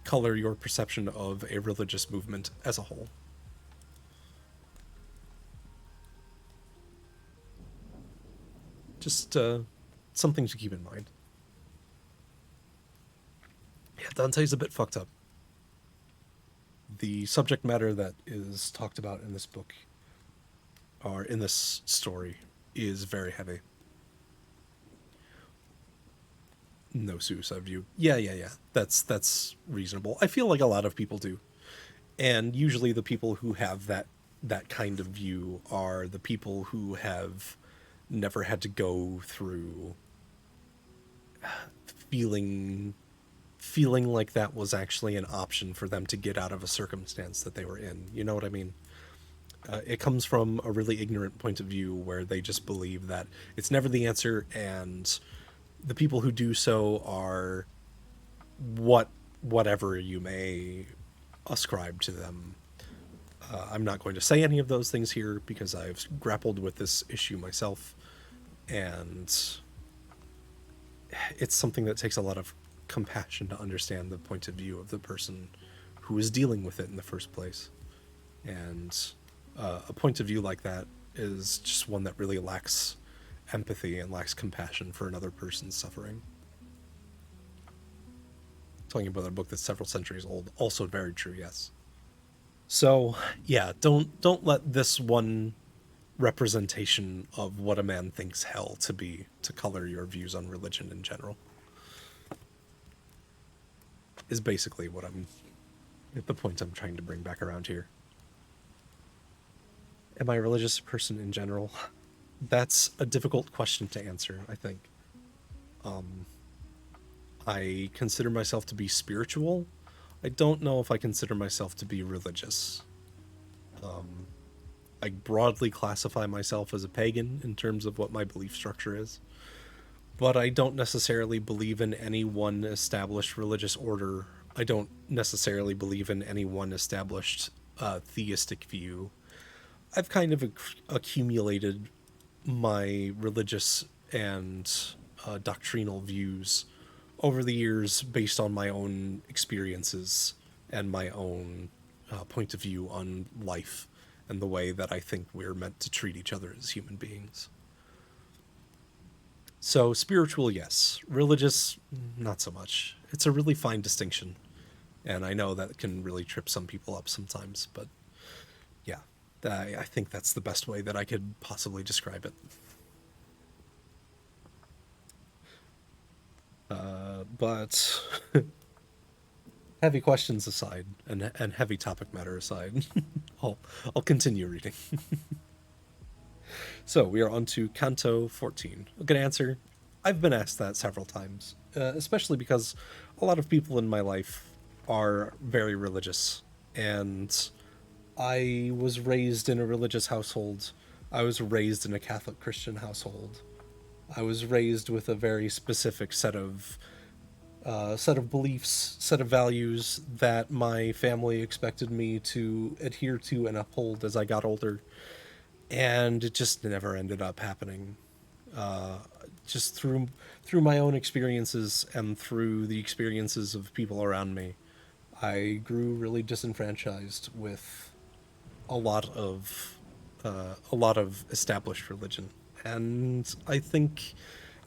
color your perception of a religious movement as a whole. Just something to keep in mind. Yeah, Dante's a bit fucked up. The subject matter that is talked about in this book, or in this story, is very heavy. No suicide view. Yeah. That's reasonable. I feel like a lot of people do. And usually the people who have that kind of view are the people who have never had to go through feeling like that was actually an option for them to get out of a circumstance that they were in. You know what I mean? It comes from a really ignorant point of view where they just believe that it's never the answer, and the people who do so are whatever you may ascribe to them. I'm not going to say any of those things here because I've grappled with this issue myself, and it's something that takes a lot of compassion to understand the point of view of the person who is dealing with it in the first place. And a point of view like that is just one that really lacks empathy and lacks compassion for another person's suffering. Talking about a book that's several centuries old, also very true, yes. So, yeah, don't let this one representation of what a man thinks hell to be to color your views on religion in general. Is basically what I'm the point I'm trying to bring back around here. Am I a religious person in general? That's a difficult question to answer, I think. I consider myself to be spiritual. I don't know if I consider myself to be religious. I broadly classify myself as a pagan in terms of what my belief structure is, but I don't necessarily believe in any one established religious order. I don't necessarily believe in any one established theistic view. I've kind of accumulated my religious and doctrinal views over the years based on my own experiences and my own point of view on life and the way that I think we're meant to treat each other as human beings. So, spiritual, yes. Religious, not so much. It's a really fine distinction. And I know that can really trip some people up sometimes, but yeah, I think that's the best way that I could possibly describe it. But heavy questions aside, and heavy topic matter aside, I'll, I'll continue reading. So we are on to Canto 14. A good answer. I've been asked that several times, especially because a lot of people in my life are very religious, and I was raised in a religious household. I was raised in a Catholic Christian household. I was raised with a very specific set of beliefs, set of values that my family expected me to adhere to and uphold as I got older, and it just never ended up happening. Just through my own experiences and through the experiences of people around me, I grew really disenfranchised with a lot of established religion, and I think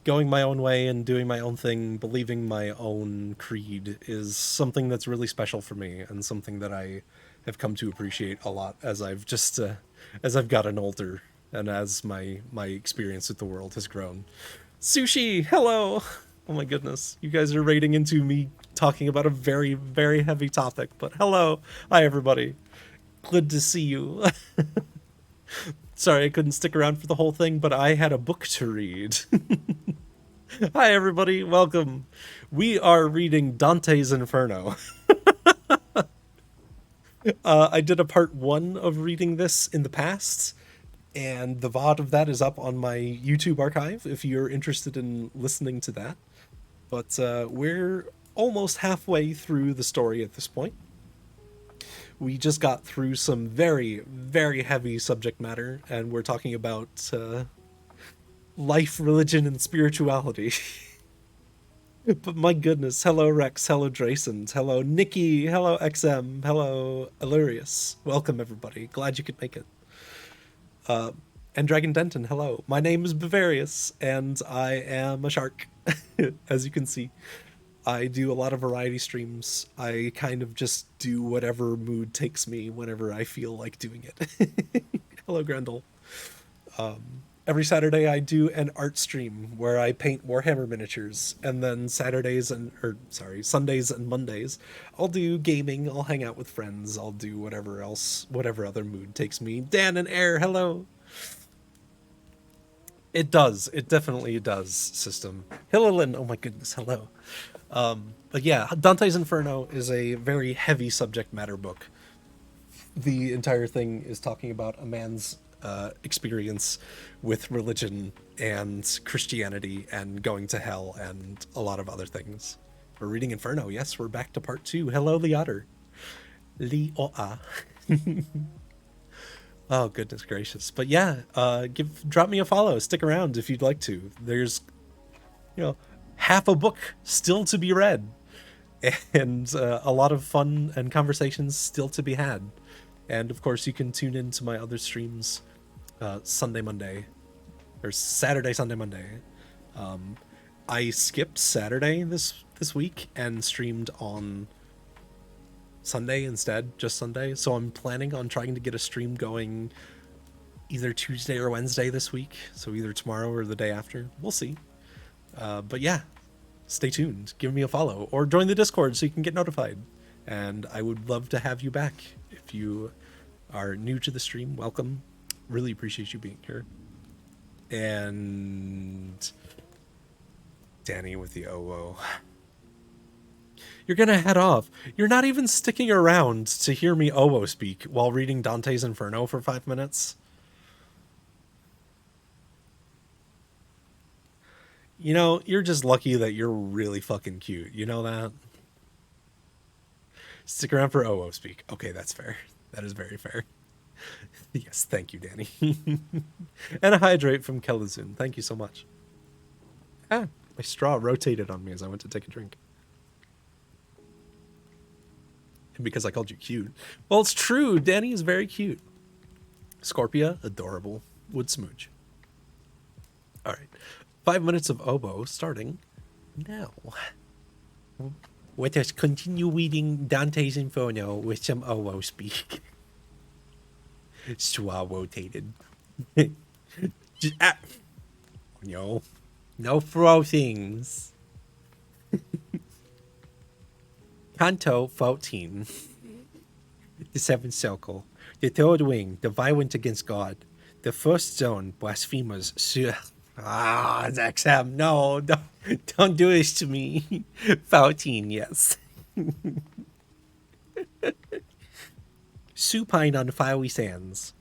going my own way and doing my own thing, believing my own creed, is something that's really special for me and something that I have come to appreciate a lot as I've gotten older and as my experience with the world has grown. Sushi, hello. Oh my goodness, you guys are raiding into me talking about a very heavy topic, but hello, hi everybody. Good to see you. Sorry I couldn't stick around for the whole thing, but I had a book to read. Hi, everybody. Welcome. We are reading Dante's Inferno. I did a part one of reading this in the past, and the VOD of that is up on my YouTube archive if you're interested in listening to that. But we're almost halfway through the story at this point. We just got through some very heavy subject matter, and we're talking about life, religion, and spirituality. But my goodness, hello Rex, hello Drayson, hello Nikki, hello XM, hello Illyrius. Welcome everybody. Glad you could make it. And Dragon Denton, hello. My name is Bavarius, and I am a shark, as you can see. I do a lot of variety streams. I kind of just do whatever mood takes me whenever I feel like doing it. Hello, Grendel. Every Saturday I do an art stream where I paint Warhammer miniatures, and then Sundays and Mondays I'll do gaming, I'll hang out with friends, I'll do whatever else, whatever other mood takes me. Dan and Air, hello. It does. It definitely does, system. Hillilin, oh my goodness, hello. But yeah, Dante's Inferno is a very heavy subject matter book. The entire thing is talking about a man's experience with religion and Christianity and going to hell and a lot of other things. We're reading Inferno. Yes, we're back to part 2. Hello, Leotter. Leoa. Oh, goodness gracious. But yeah, drop me a follow. Stick around if you'd like to. There's, half a book still to be read. And a lot of fun and conversations still to be had. And of course, you can tune into my other streams Sunday, Monday, or Saturday, Sunday, Monday. I skipped Saturday this week and streamed on Sunday instead, just Sunday. So I'm planning on trying to get a stream going either Tuesday or Wednesday this week. So either tomorrow or the day after. We'll see. But yeah, stay tuned. Give me a follow or join the Discord so you can get notified. And I would love to have you back. If you are new to the stream, welcome. Really appreciate you being here. And Danny with the OO. You're gonna head off. You're not even sticking around to hear me OO speak while reading Dante's Inferno for 5 minutes. You know, you're just lucky that you're really fucking cute. You know that? Stick around for OO speak. Okay, that's fair. That is very fair. Yes, thank you, Danny. And a hydrate from Kelazun. Thank you so much. Ah, my straw rotated on me as I went to take a drink. And because I called you cute. Well, it's true. Danny is very cute. Scorpia, adorable. Would smooch. All right. 5 minutes of oboe starting now. Let us continue reading Dante's Inferno with some oboe speak. Straw rotated. No. No throw things. Canto 14. The seventh circle. The third wing, the violent against God. The first zone, blasphemers. Zaxam, no, don't do this to me. 14, yes. Supine on fiery sands.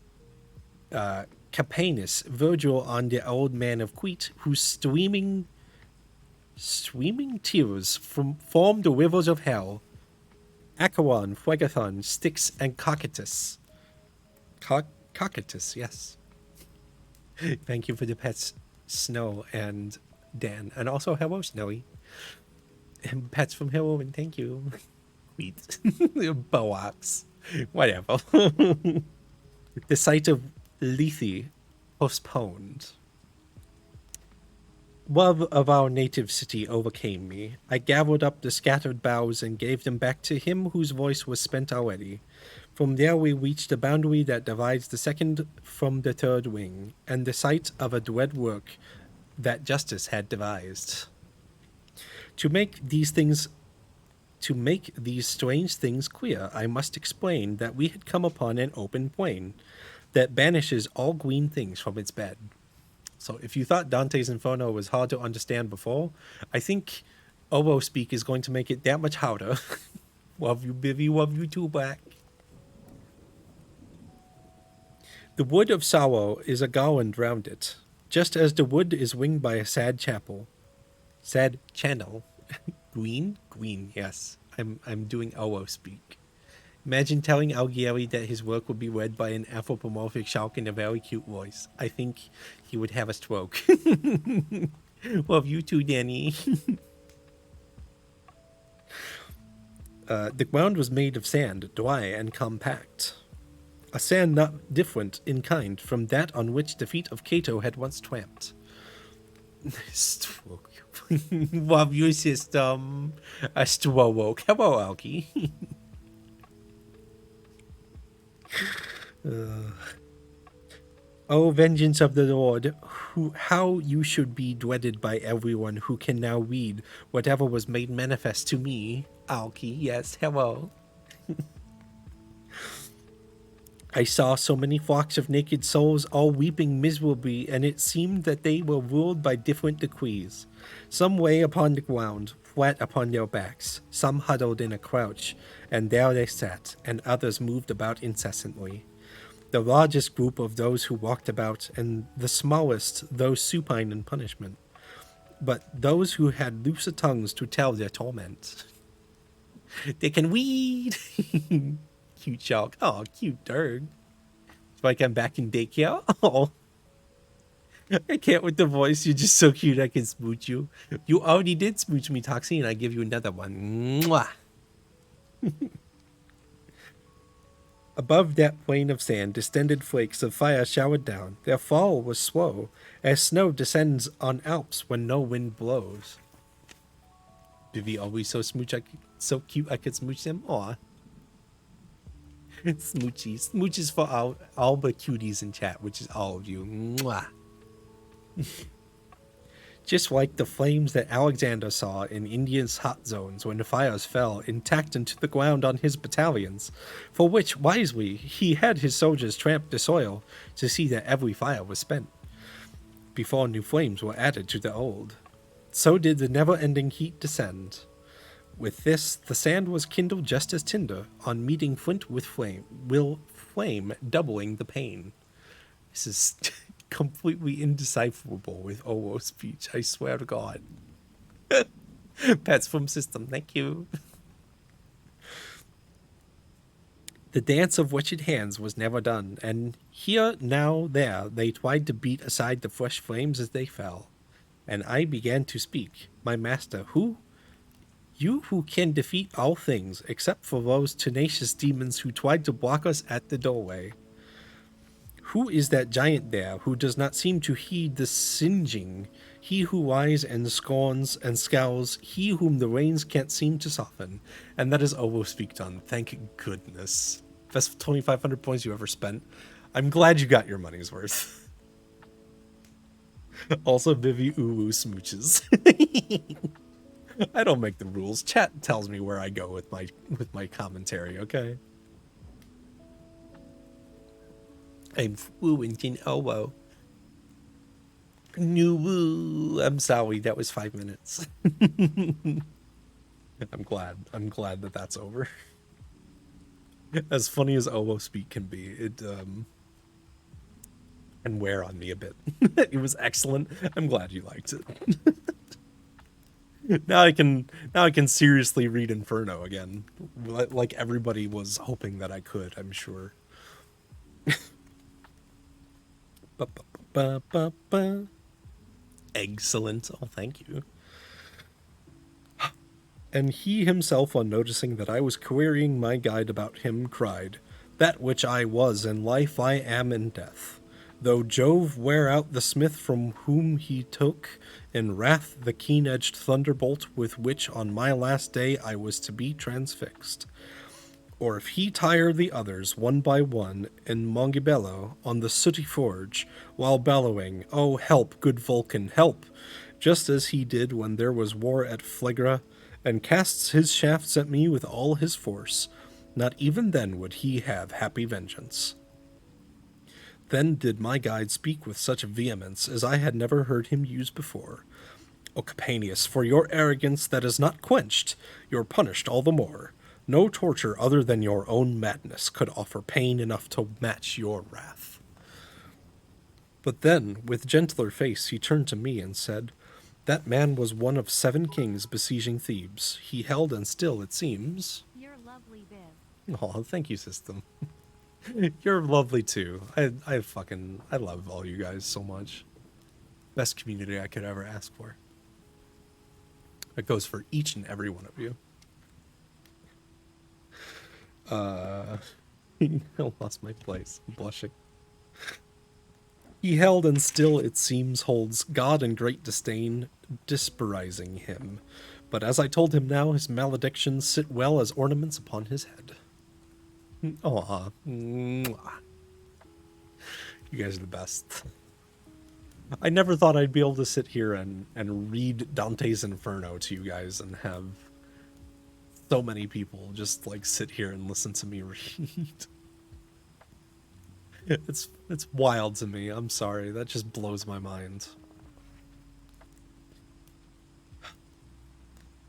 Capanus, Virgil on the old man of Crete, whose streaming tears form the rivers of hell. Acheron, Phlegathon, Styx, and Cocytus. Cocytus, yes. Thank you for the pets, Snow and Dan. And also, hello, Snowy. And pets from Heroin, thank you. Sweet. Boax. Whatever. The site of Lethe postponed. Love of our native city overcame me. I gathered up the scattered boughs and gave them back to him whose voice was spent already. From there we reached the boundary that divides the second from the third wing, and the site of a dread work that justice had devised. To make these strange things clear, I must explain that we had come upon an open plain that banishes all green things from its bed. So if you thought Dante's Inferno was hard to understand before, I think Obo Speak is going to make it that much harder. Love you, Bivy. Love you too, Black. The wood of sorrow is a garland round it, just as the wood is winged by a sad chapel. Sad channel. Green? Green, yes. I'm doing Obo Speak. Imagine telling Algieri that his work would be read by an anthropomorphic shark in a very cute voice. I think he would have a stroke. Love you too, Danny. The ground was made of sand, dry and compact. A sand not different in kind from that on which the feet of Cato had once tramped. Stroke. Love you, system. A stroke. Hello, Alki. O vengeance of the Lord, how you should be dreaded by everyone who can now read whatever was made manifest to me. Alki, yes, hello. I saw so many flocks of naked souls all weeping miserably, and it seemed that they were ruled by different decrees. Some lay upon the ground, flat upon their backs, some huddled in a crouch, and there they sat, and others moved about incessantly. The largest group of those who walked about, and the smallest those supine in punishment. But those who had looser tongues to tell their torment. They can read! Cute shark. Oh, cute Durg. It's like I'm back in daycare. Oh. I can't with the voice. You're just so cute I can smooch you. You already did smooch me, Toxine. I give you another one. Mwah. Above that plain of sand, distended flakes of fire showered down. Their fall was slow, as snow descends on Alps when no wind blows. Vivi always so cute I could smooch them. Aw. Smoochies. Smoochies for all the cuties in chat, which is all of you. Mwah. Just like the flames that Alexander saw in India's hot zones when the fires fell intact into the ground on his battalions, for which wisely he had his soldiers tramp the soil to see that every fire was spent, before new flames were added to the old. So did the never-ending heat descend. With this, the sand was kindled just as tinder on meeting flint with flame, flame doubling the pain. This is completely indecipherable with Owo speech, I swear to God. Pets from system, thank you. The dance of wretched hands was never done, and here, now, there, they tried to beat aside the fresh flames as they fell. And I began to speak. My master, who? You who can defeat all things, except for those tenacious demons who tried to block us at the doorway. Who is that giant there who does not seem to heed the singeing? He who lies and scorns and scowls, he whom the rains can't seem to soften. And that is Owo Speak done. Thank goodness. Best 2,500 points you ever spent. I'm glad you got your money's worth. Also, Vivi Uwu smooches. I don't make the rules. Chat tells me where I go with my commentary, okay? I'm fluent in Owo. New woo. I'm sorry, that was 5 minutes. I'm glad that that's over. As funny as Owo Speak can be, it can wear on me a bit. It was excellent. I'm glad you liked it. Now I can seriously read Inferno again, like everybody was hoping that I could, I'm sure. Excellent. Oh, thank you. And he himself, on noticing that I was querying my guide about him, cried, "That which I was in life I am in death. Though Jove wear out the smith from whom he took in wrath the keen-edged thunderbolt with which on my last day I was to be transfixed. Or if he tire the others one by one in Mongibello on the sooty forge, while bellowing, 'Oh, help, good Vulcan, help!' just as he did when there was war at Phlegra, and casts his shafts at me with all his force, not even then would he have happy vengeance." Then did my guide speak with such vehemence as I had never heard him use before. "O Capaneus, for your arrogance that is not quenched, you're punished all the more. No torture other than your own madness could offer pain enough to match your wrath." But then, with gentler face, he turned to me and said, "That man was one of 7 kings besieging Thebes. He held and still, it seems." You're lovely, Viv. Oh, thank you, system. You're lovely too. I love all you guys so much. Best community I could ever ask for. It goes for each and every one of you. I lost my place. I'm blushing. He held and still, it seems, holds God in great disdain, despising him. But as I told him now, his maledictions sit well as ornaments upon his head. Aw. Mwah. You guys are the best. I never thought I'd be able to sit here and read Dante's Inferno to you guys and have so many people just like sit here and listen to me read. It's wild to me. I'm sorry. That just blows my mind.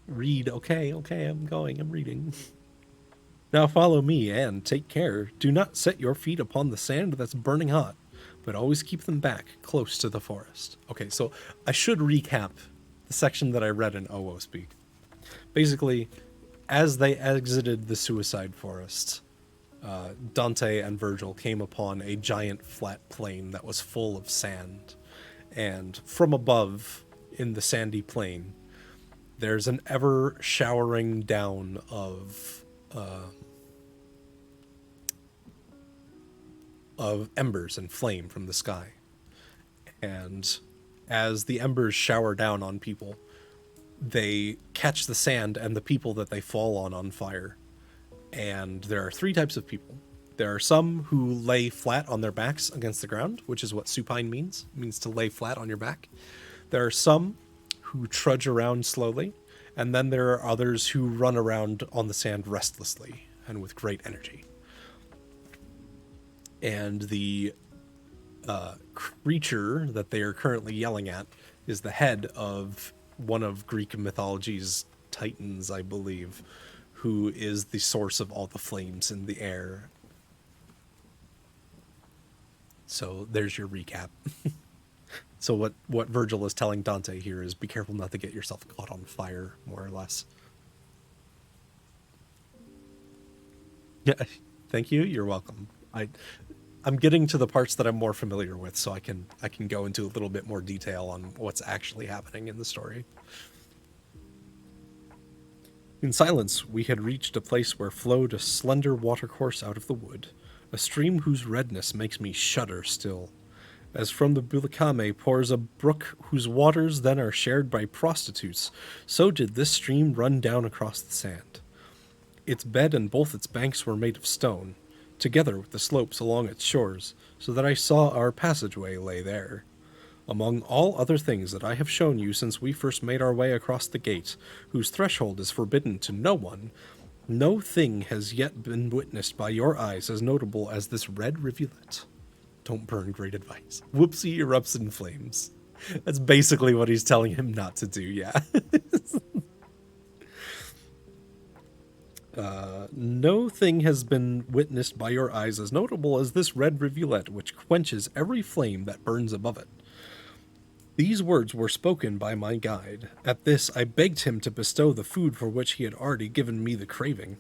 Read. Okay, I'm going. I'm reading. "Now follow me, and take care. Do not set your feet upon the sand that's burning hot, but always keep them back, close to the forest." Okay, so I should recap the section that I read in Owo Speak. Basically, as they exited the suicide forest, Dante and Virgil came upon a giant flat plain that was full of sand. And from above, in the sandy plain, there's an ever showering down of embers and flame from the sky. And as the embers shower down on people, they catch the sand and the people that they fall on fire. And there are 3 types of people. There are some who lay flat on their backs against the ground, which is what supine means. It means to lay flat on your back. There are some who trudge around slowly, and then there are others who run around on the sand restlessly and with great energy. And the creature that they are currently yelling at is the head of one of Greek mythology's titans, I believe, who is the source of all the flames in the air. So there's your recap. So what Virgil is telling Dante here is be careful not to get yourself caught on fire, more or less. Yeah, thank you. You're welcome. I'm getting to the parts that I'm more familiar with, so I can go into a little bit more detail on what's actually happening in the story. In silence, we had reached a place where flowed a slender watercourse out of the wood, a stream whose redness makes me shudder still. As from the Bulicame pours a brook whose waters then are shared by prostitutes, so did this stream run down across the sand. Its bed and both its banks were made of stone, together with the slopes along its shores, so that I saw our passageway lay there. Among all other things that I have shown you since we first made our way across the gate, whose threshold is forbidden to no one, no thing has yet been witnessed by your eyes as notable as this red rivulet. Don't burn, great advice. Whoopsie erupts in flames. That's basically what he's telling him not to do, yeah. No thing has been witnessed by your eyes as notable as this red rivulet, which quenches every flame that burns above it. These words were spoken by my guide. At this, I begged him to bestow the food for which he had already given me the craving.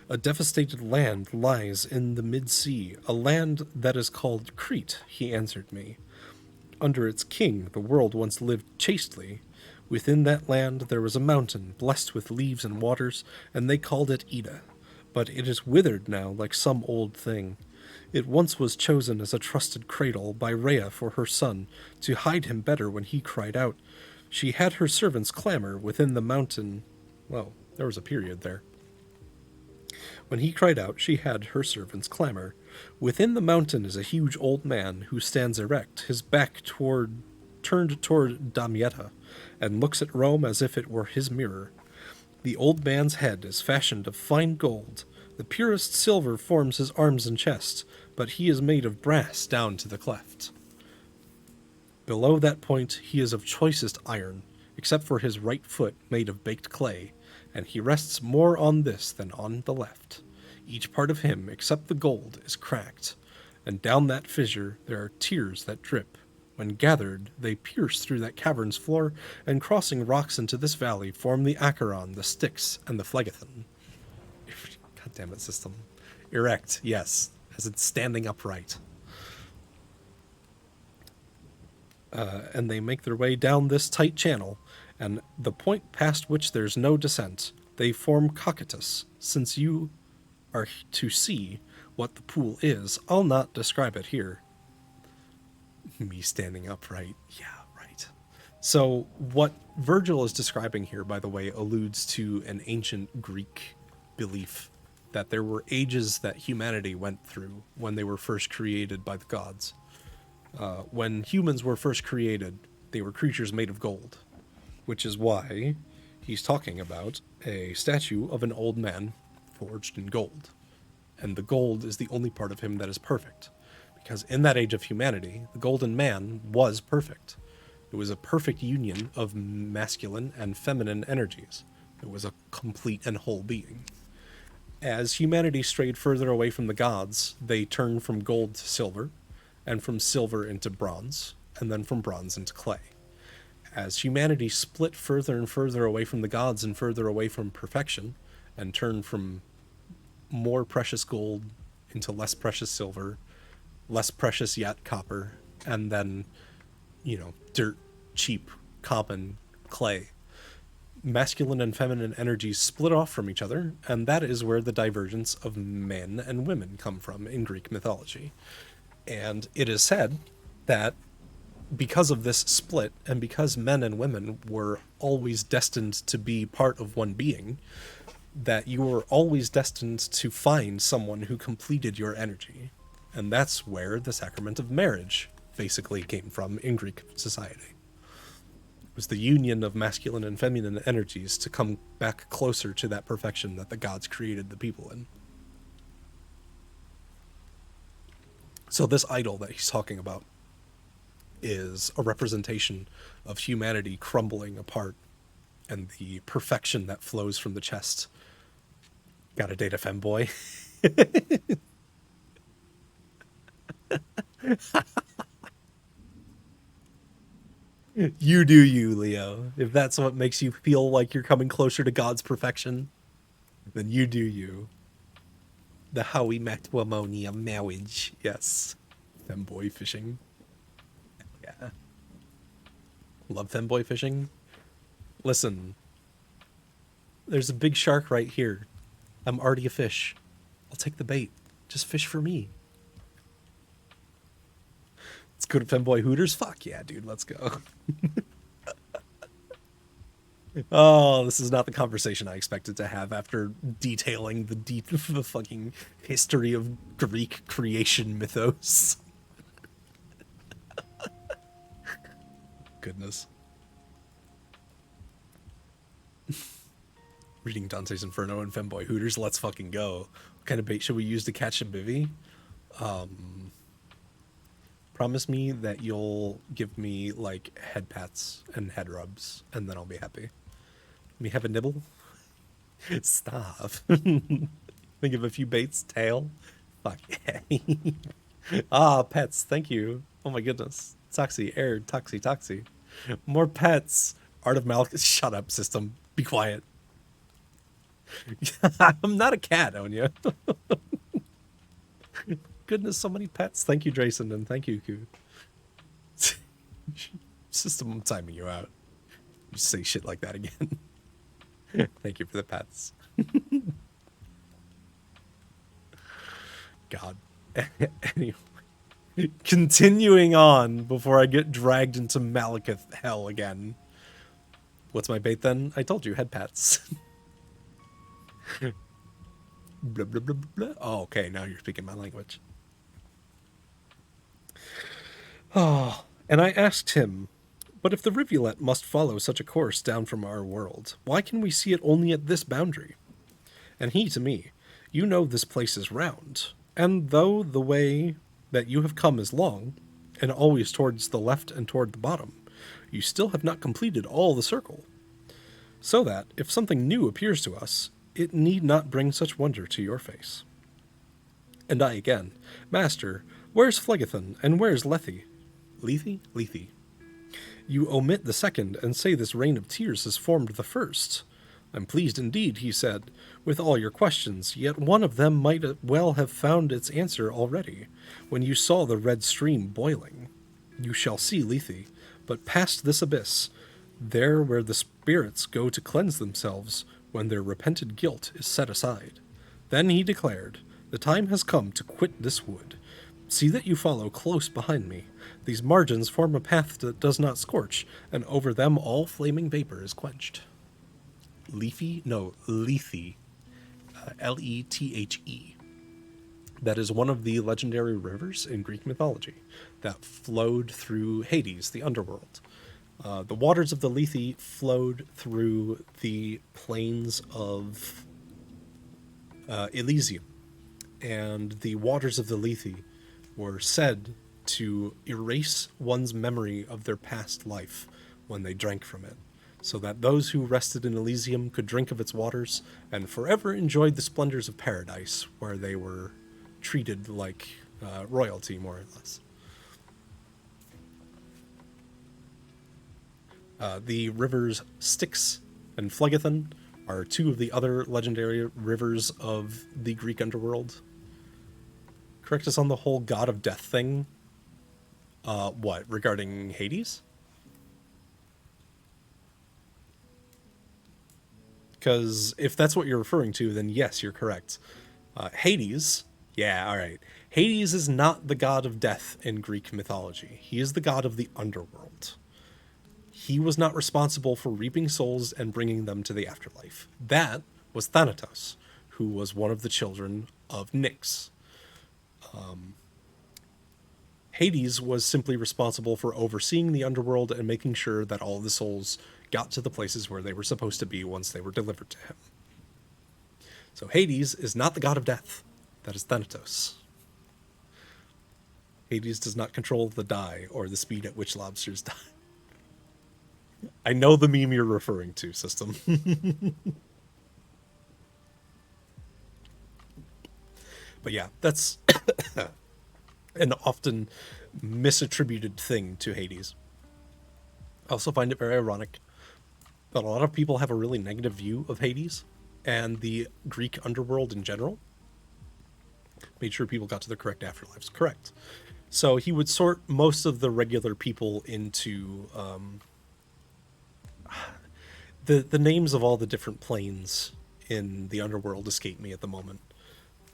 A devastated land lies in the mid-sea, a land that is called Crete, he answered me. Under its king, the world once lived chastely. Within that land there was a mountain, blessed with leaves and waters, and they called it Ida. But it is withered now, like some old thing. It once was chosen as a trusted cradle by Rhea for her son, to hide him better when he cried out. She had her servants clamor within the mountain. Well, there was a period there. When he cried out, she had her servants clamor. Within the mountain is a huge old man who stands erect, his back turned toward Damietta, and looks at Rome as if it were his mirror. The old man's head is fashioned of fine gold. The purest silver forms his arms and chest, but he is made of brass down to the cleft. Below that point he is of choicest iron, except for his right foot made of baked clay, and he rests more on this than on the left. Each part of him, except the gold, is cracked, and down that fissure there are tears that drip. When gathered, they pierce through that cavern's floor, and crossing rocks into this valley form the Acheron, the Styx, and the Phlegethon. God damn it, system. Erect, yes, as it's standing upright. And they make their way down this tight channel, and the point past which there's no descent. They form Cocytus. Since you are to see what the pool is, I'll not describe it here. Me standing upright. Yeah, right. So what Virgil is describing here, by the way, alludes to an ancient Greek belief that there were ages that humanity went through when they were first created by the gods. When humans were first created, they were creatures made of gold, which is why he's talking about a statue of an old man forged in gold. And the gold is the only part of him that is perfect. Because in that age of humanity, the golden man was perfect. It was a perfect union of masculine and feminine energies. It was a complete and whole being. As humanity strayed further away from the gods, they turned from gold to silver, and from silver into bronze, and then from bronze into clay. As humanity split further and further away from the gods and further away from perfection, and turned from more precious gold into less precious silver, less precious yet copper, and then, dirt, cheap, common clay. Masculine and feminine energies split off from each other, and that is where the divergence of men and women come from in Greek mythology. And it is said that because of this split, and because men and women were always destined to be part of one being, that you were always destined to find someone who completed your energy. And that's where the sacrament of marriage basically came from in Greek society. It was the union of masculine and feminine energies to come back closer to that perfection that the gods created the people in. So this idol that he's talking about is a representation of humanity crumbling apart and the perfection that flows from the chest. Gotta date a femboy. You do you, Leo. If that's what makes you feel like you're coming closer to God's perfection, then you do you. The Howie matrimonium marriage. Yes. Femboy fishing. Yeah. Love femboy fishing. Listen. There's a big shark right here. I'm already a fish. I'll take the bait. Just fish for me. Let's go to Femboy Hooters. Fuck yeah, dude. Let's go. Oh, this is not the conversation I expected to have after detailing the fucking history of Greek creation mythos. Goodness. Reading Dante's Inferno and Femboy Hooters. Let's fucking go. What kind of bait should we use to catch a bivvy? Promise me that you'll give me, like, head pats and head rubs, and then I'll be happy. Let me have a nibble. Stop. Think of a few baits. Tail. Fuck yeah. Ah, pets. Thank you. Oh my goodness. Toxie. Air. Toxie. Toxie. More pets. Art of Malchus. Shut up, system. Be quiet. I'm not a cat, Onya. Goodness, so many pets. Thank you, Drayson, and thank you, Q. System, I'm timing you out. You say shit like that again. Thank you for the pets. God. Anyway, continuing on before I get dragged into Malekith hell again. What's my bait then? I told you, head pats. Blah, blah, blah, blah. Oh, okay, now you're speaking my language. Oh, and I asked him, but if the rivulet must follow such a course down from our world, why can we see it only at this boundary? And he to me, you know this place is round, and though the way that you have come is long, and always towards the left and toward the bottom, you still have not completed all the circle. So that, if something new appears to us, it need not bring such wonder to your face. And I again, Master, where's Phlegethon, and where's Lethe? Lethe? Lethe. You omit the second, and say this rain of tears has formed the first. I'm pleased indeed, he said, with all your questions, yet one of them might well have found its answer already, when you saw the red stream boiling. You shall see Lethe, but past this abyss, there where the spirits go to cleanse themselves, when their repented guilt is set aside. Then he declared, the time has come to quit this wood. See that you follow close behind me. These margins form a path that does not scorch, and over them all flaming vapor is quenched. Lethe. Lethe. Lethe. That is one of the legendary rivers in Greek mythology that flowed through Hades, the underworld. The waters of the Lethe flowed through the plains of Elysium, and the waters of the Lethe were said to erase one's memory of their past life when they drank from it, so that those who rested in Elysium could drink of its waters and forever enjoyed the splendors of paradise, where they were treated like royalty, more or less. The rivers Styx and Phlegethon are two of the other legendary rivers of the Greek underworld. Correct us on the whole god of death thing. What, regarding Hades? Because if that's what you're referring to, then yes, you're correct. Hades, yeah, alright. Hades is not the god of death in Greek mythology. He is the god of the underworld. He was not responsible for reaping souls and bringing them to the afterlife. That was Thanatos, who was one of the children of Nyx. Hades was simply responsible for overseeing the underworld and making sure that all of the souls got to the places where they were supposed to be once they were delivered to him. So Hades is not the god of death. That is Thanatos. Hades does not control the die or the speed at which lobsters die. I know the meme you're referring to, system. But yeah, that's an often misattributed thing to Hades. I also find it very ironic that a lot of people have a really negative view of Hades and the Greek underworld in general. Made sure people got to the correct afterlives. Correct. So he would sort most of the regular people into the names of all the different planes in the underworld escape me at the moment.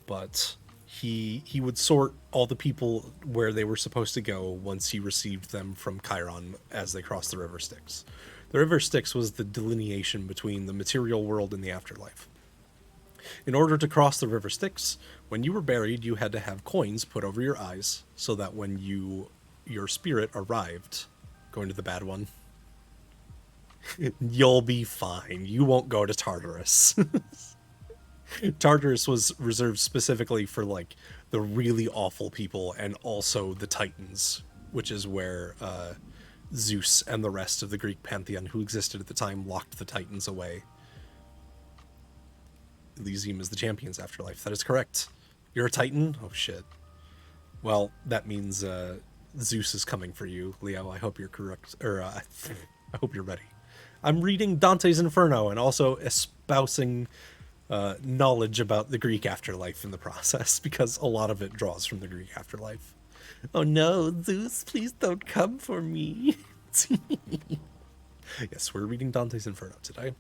But he would sort all the people where they were supposed to go once he received them from Chiron as they crossed the River Styx. The River Styx was the delineation between the material world and the afterlife. In order to cross the River Styx, when you were buried, you had to have coins put over your eyes so that when your spirit arrived, going to the bad one, you'll be fine. You won't go to Tartarus. Tartarus was reserved specifically for like the really awful people and also the Titans, which is where Zeus and the rest of the Greek pantheon who existed at the time locked the Titans away. Elysium is the champion's afterlife. That is correct. You're a Titan? Oh shit. Well, that means Zeus is coming for you, Leo. I hope you're correct, or I hope you're ready. I'm reading Dante's Inferno and also espousing knowledge about the Greek afterlife in the process, because a lot of it draws from the Greek afterlife. Oh no, Zeus, please don't come for me. Yes, we're reading Dante's Inferno today.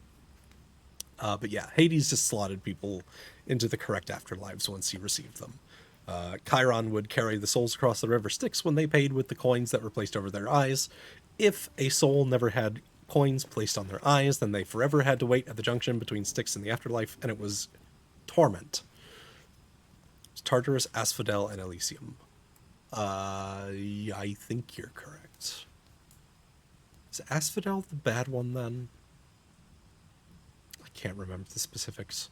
But yeah, Hades just slotted people into the correct afterlives once he received them. Chiron would carry the souls across the River Styx when they paid with the coins that were placed over their eyes. If a soul never had coins placed on their eyes, then they forever had to wait at the junction between Styx and the afterlife, and it was torment. It's Tartarus, Asphodel, and Elysium. I think you're correct. Is Asphodel the bad one then? I can't remember the specifics.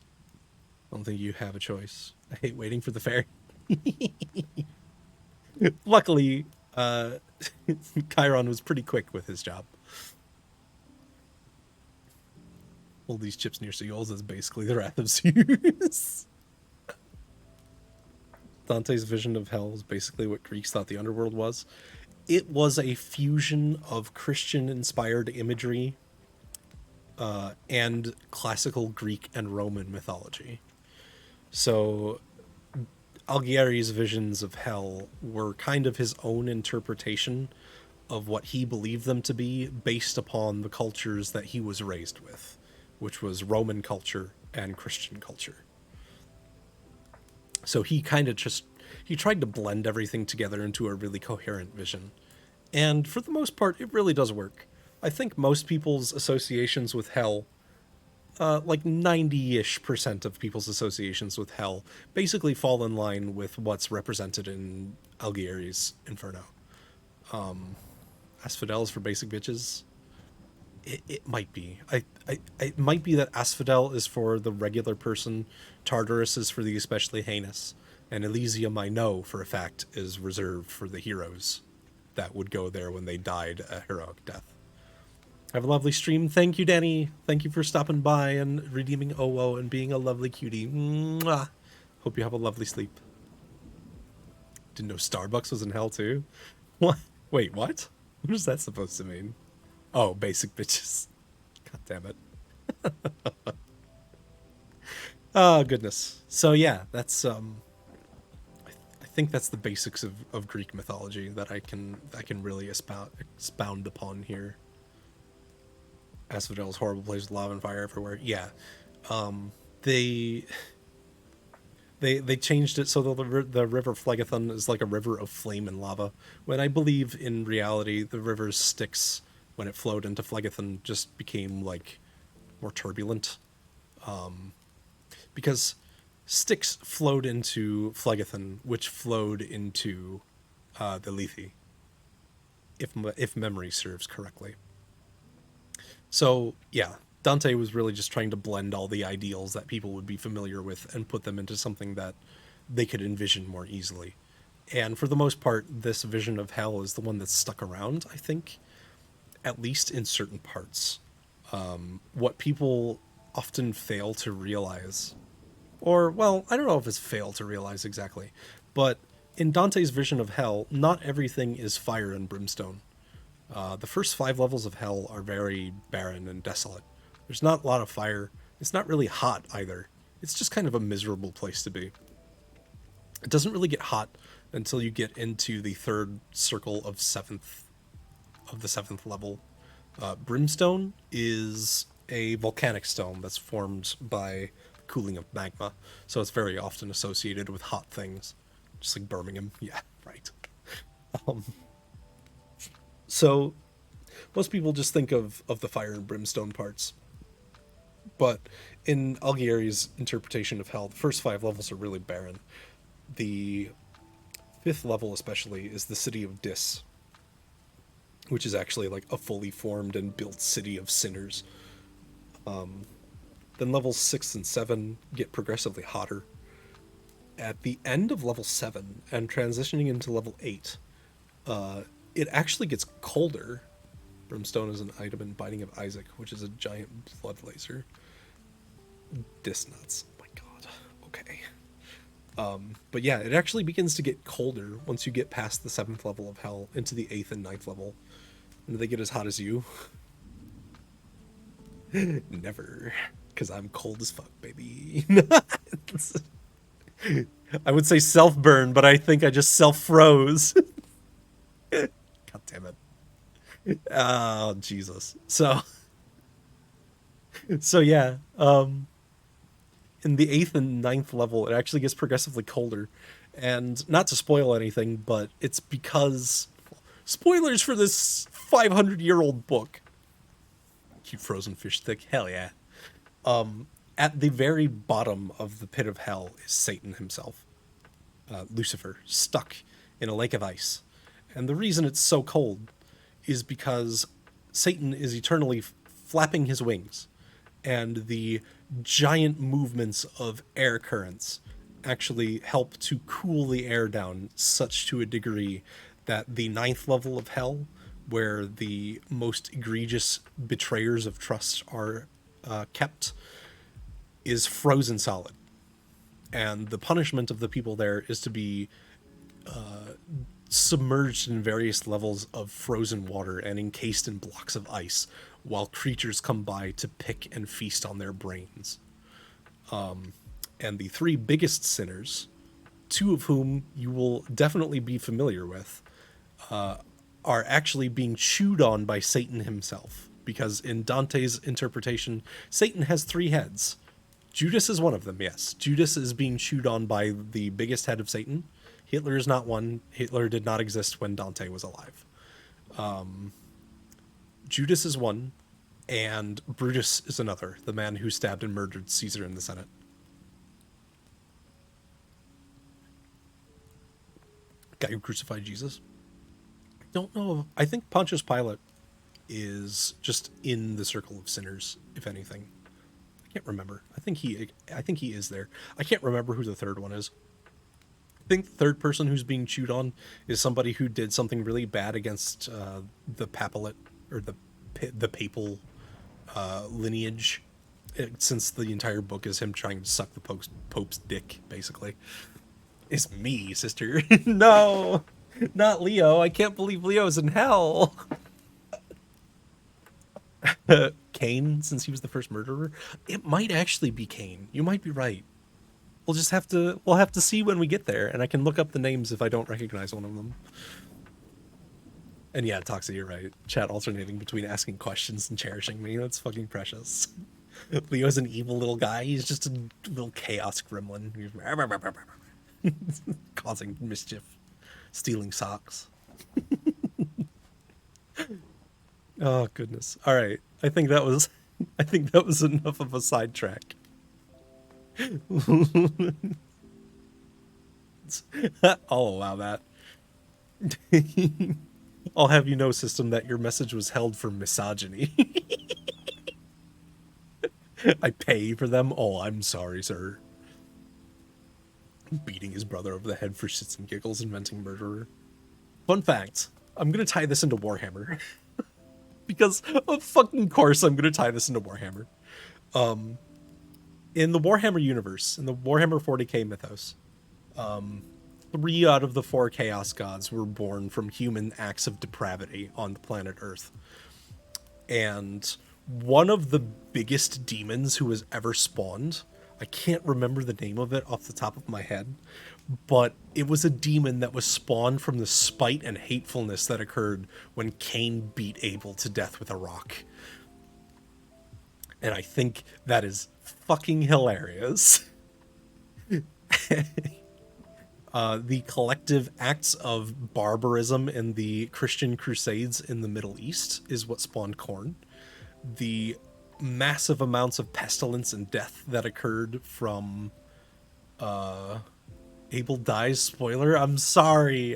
I don't think you have a choice. I hate waiting for the fairy. Luckily, Chiron was pretty quick with his job. All these chips near seals is basically the wrath of Zeus. Dante's vision of hell is basically what Greeks thought the underworld was. It was a fusion of Christian-inspired imagery and classical Greek and Roman mythology. So Alighieri's visions of hell were kind of his own interpretation of what he believed them to be based upon the cultures that he was raised with, which was Roman culture and Christian culture. So he kind of he tried to blend everything together into a really coherent vision. And for the most part, it really does work. I think most people's associations with hell, like 90-ish% of people's associations with hell, basically fall in line with what's represented in Alighieri's Inferno. Asphodel is for basic bitches. It might be. It might be that Asphodel is for the regular person, Tartarus is for the especially heinous, and Elysium, I know for a fact, is reserved for the heroes that would go there when they died a heroic death. Have a lovely stream. Thank you, Danny. Thank you for stopping by and redeeming OWO and being a lovely cutie. Mwah. Hope you have a lovely sleep. Didn't know Starbucks was in hell too? What? Wait, what? What is that supposed to mean? Oh, basic bitches. God damn it. Oh, goodness. So yeah, that's I think that's the basics of Greek mythology that I can really expound upon here. Asphodel's horrible place with lava and fire everywhere. Yeah. They changed it so that the river Phlegethon is like a river of flame and lava, when I believe in reality the river Styx, when it flowed into Phlegethon, just became like more turbulent. because Styx flowed into Phlegethon, which flowed into the Lethe, if memory serves correctly. So, yeah, Dante was really just trying to blend all the ideals that people would be familiar with and put them into something that they could envision more easily. And for the most part, this vision of hell is the one that's stuck around, I think, at least in certain parts. What people often fail to realize, or, well, I don't know if it's fail to realize exactly, but in Dante's vision of hell, not everything is fire and brimstone. The first 5 levels of hell are very barren and desolate. There's not a lot of fire. It's not really hot either. It's just kind of a miserable place to be. It doesn't really get hot until you get into the third circle of the 7th level. Brimstone is a volcanic stone that's formed by cooling of magma, so it's very often associated with hot things, just like Birmingham. Yeah, right. So most people just think of the fire and brimstone parts. But in Alighieri's interpretation of hell, the first 5 levels are really barren. The 5th level especially is the city of Dis, which is actually like a fully formed and built city of sinners. Then levels 6 and 7 get progressively hotter. At the end of level 7 and transitioning into level 8, it actually gets colder. Brimstone is an item in Binding of Isaac, which is a giant blood laser. Dis nuts. Oh my god. Okay. But yeah, it actually begins to get colder once you get past the 7th level of hell into the 8th and 9th level. And do they get as hot as you? Never. Because I'm cold as fuck, baby. I would say self-burn, but I think I just self-froze. God damn it. Oh, Jesus. So yeah, in the 8th and 9th level, it actually gets progressively colder. And not to spoil anything, but it's because... Spoilers for this 500-year-old book. Cute frozen fish stick. Hell yeah. At the very bottom of the pit of hell is Satan himself. Lucifer, stuck in a lake of ice. And the reason it's so cold is because Satan is eternally flapping his wings. And the giant movements of air currents actually help to cool the air down such to a degree that the 9th level of hell, where the most egregious betrayers of trust are kept, is frozen solid. And the punishment of the people there is to be submerged in various levels of frozen water and encased in blocks of ice while creatures come by to pick and feast on their brains. And the 3 biggest sinners, 2 of whom you will definitely be familiar with, are actually being chewed on by Satan himself. Because in Dante's interpretation, Satan has 3 heads. Judas is one of them, yes. Judas is being chewed on by the biggest head of Satan. Hitler is not one. Hitler did not exist when Dante was alive. Judas is one, and Brutus is another, the man who stabbed and murdered Caesar in the Senate. Guy who crucified Jesus. I don't know. I think Pontius Pilate is just in the circle of sinners, if anything. I can't remember. I think he is there. I can't remember who the third one is. I think the third person who's being chewed on is somebody who did something really bad against the papalate, or the papal lineage, since the entire book is him trying to suck the Pope's dick, basically. It's me, sister. No, not Leo. I can't believe Leo's in hell. Cain, since he was the first murderer. It might actually be Cain. You might be right. We'll have to see when we get there, and I can look up the names if I don't recognize one of them. And yeah, Toxie, you're right. Chat alternating between asking questions and cherishing me. That's fucking precious. Leo's an evil little guy. He's just a little chaos gremlin. Causing mischief. Stealing socks. Oh, goodness. All right. I think that was enough of a sidetrack. I'll allow that. I'll have you know, system, that your message was held for misogyny. I pay for them. Oh, I'm sorry, sir. Beating his brother over the head for shits and giggles, inventing murderer. Fun fact, I'm gonna tie this into Warhammer. Because of fucking course I'm gonna tie this into Warhammer. In the Warhammer universe, in the Warhammer 40k mythos, 3 out of the 4 chaos gods were born from human acts of depravity on the planet Earth. And one of the biggest demons who has ever spawned, I can't remember the name of it off the top of my head, but it was a demon that was spawned from the spite and hatefulness that occurred when Cain beat Abel to death with a rock. And I think that is fucking hilarious. The collective acts of barbarism in the Christian Crusades in the Middle East is what spawned Khorne. The massive amounts of pestilence and death that occurred from Abel dies, spoiler. I'm sorry.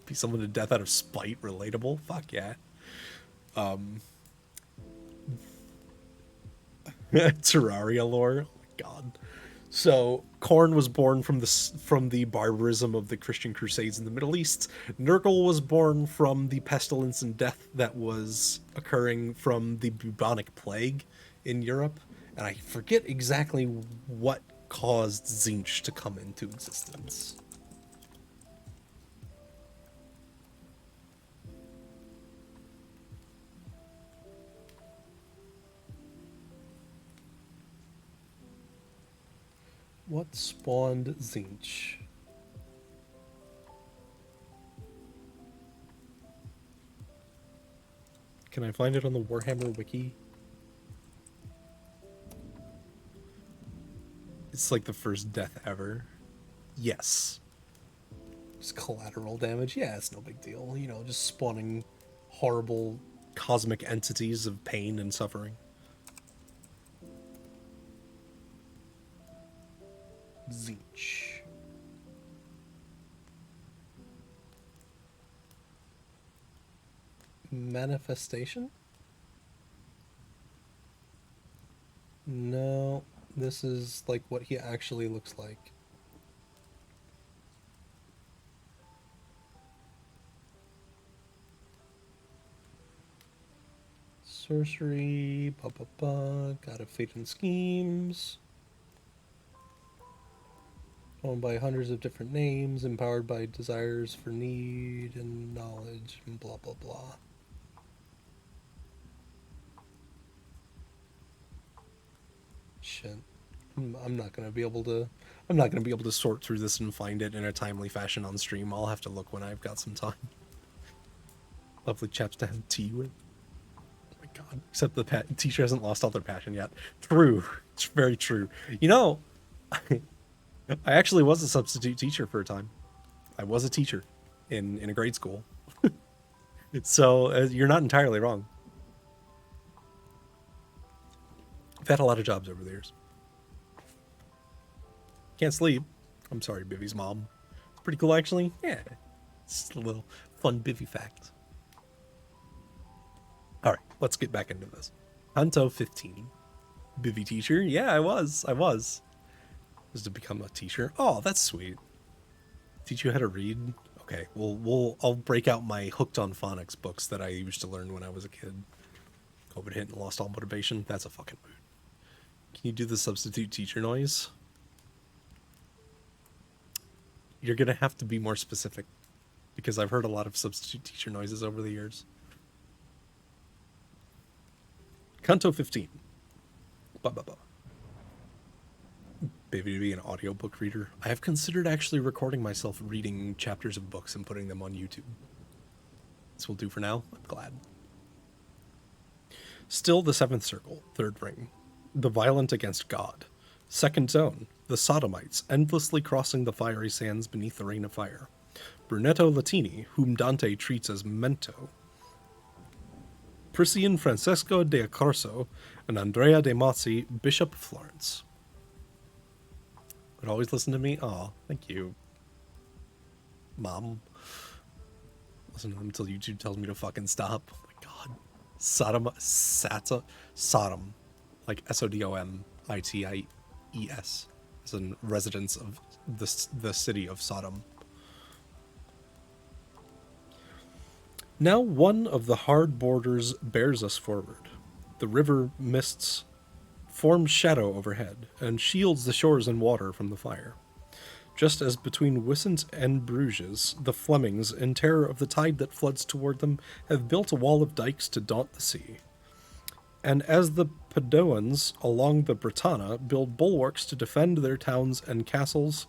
Be someone to death out of spite, relatable. Fuck yeah. Terraria lore. Oh my god. So Khorne was born from the barbarism of the Christian Crusades in the Middle East. Nurgle was born from the pestilence and death that was occurring from the bubonic plague in Europe. And I forget exactly what caused Tzeentch to come into existence. What spawned Tzeentch? Can I find it on the Warhammer wiki? It's like the first death ever. Yes. Just collateral damage. Yeah, it's no big deal. You know, just spawning horrible cosmic entities of pain and suffering. Tzeentch. Manifestation? No, this is like what he actually looks like. Sorcery, got a fate and schemes. Owned by hundreds of different names, empowered by desires for need and knowledge, and blah blah blah. Shit. I'm not gonna be able to sort through this and find it in a timely fashion on stream. I'll have to look when I've got some time. Lovely chaps to have tea with. Oh my god. Except the teacher hasn't lost all their passion yet. True. It's very true. You know, I actually was a substitute teacher for a time. I was a teacher in a grade school. So you're not entirely wrong. I've had a lot of jobs over the years. Can't sleep. I'm sorry, Bivvy's mom. It's pretty cool, actually. Yeah. It's a little fun Bivvy fact. All right, let's get back into this. Hunto 15. Bivvy teacher. Yeah, I was. Was to become a teacher. Oh, that's sweet. Teach you how to read. Okay, I'll break out my Hooked on Phonics books that I used to learn when I was a kid. COVID hit and lost all motivation. That's a fucking mood. Can you do the substitute teacher noise? You're gonna have to be more specific, because I've heard a lot of substitute teacher noises over the years. Kanto 15. Baby to be an audiobook reader. I have considered actually recording myself reading chapters of books and putting them on YouTube. This will do for now. I'm glad. Still the Seventh Circle, Third Ring. The Violent Against God. Second Zone. The Sodomites, endlessly crossing the fiery sands beneath the rain of fire. Brunetto Latini, whom Dante treats as Mento. Priscian Francesco de Accorso and Andrea de Mozzi, Bishop of Florence. would always listen to me. Aw, thank you, Mom. Listen to them until YouTube tells me to fucking stop. Oh my god. Sodom. Like Sodomites. As in residents of the city of Sodom. Now one of the hard borders bears us forward. The river mists forms shadow overhead and shields the shores and water from the fire. Just as between Wissant and Bruges, the Flemings, in terror of the tide that floods toward them, have built a wall of dikes to daunt the sea. And as the Padoans along the Britannia build bulwarks to defend their towns and castles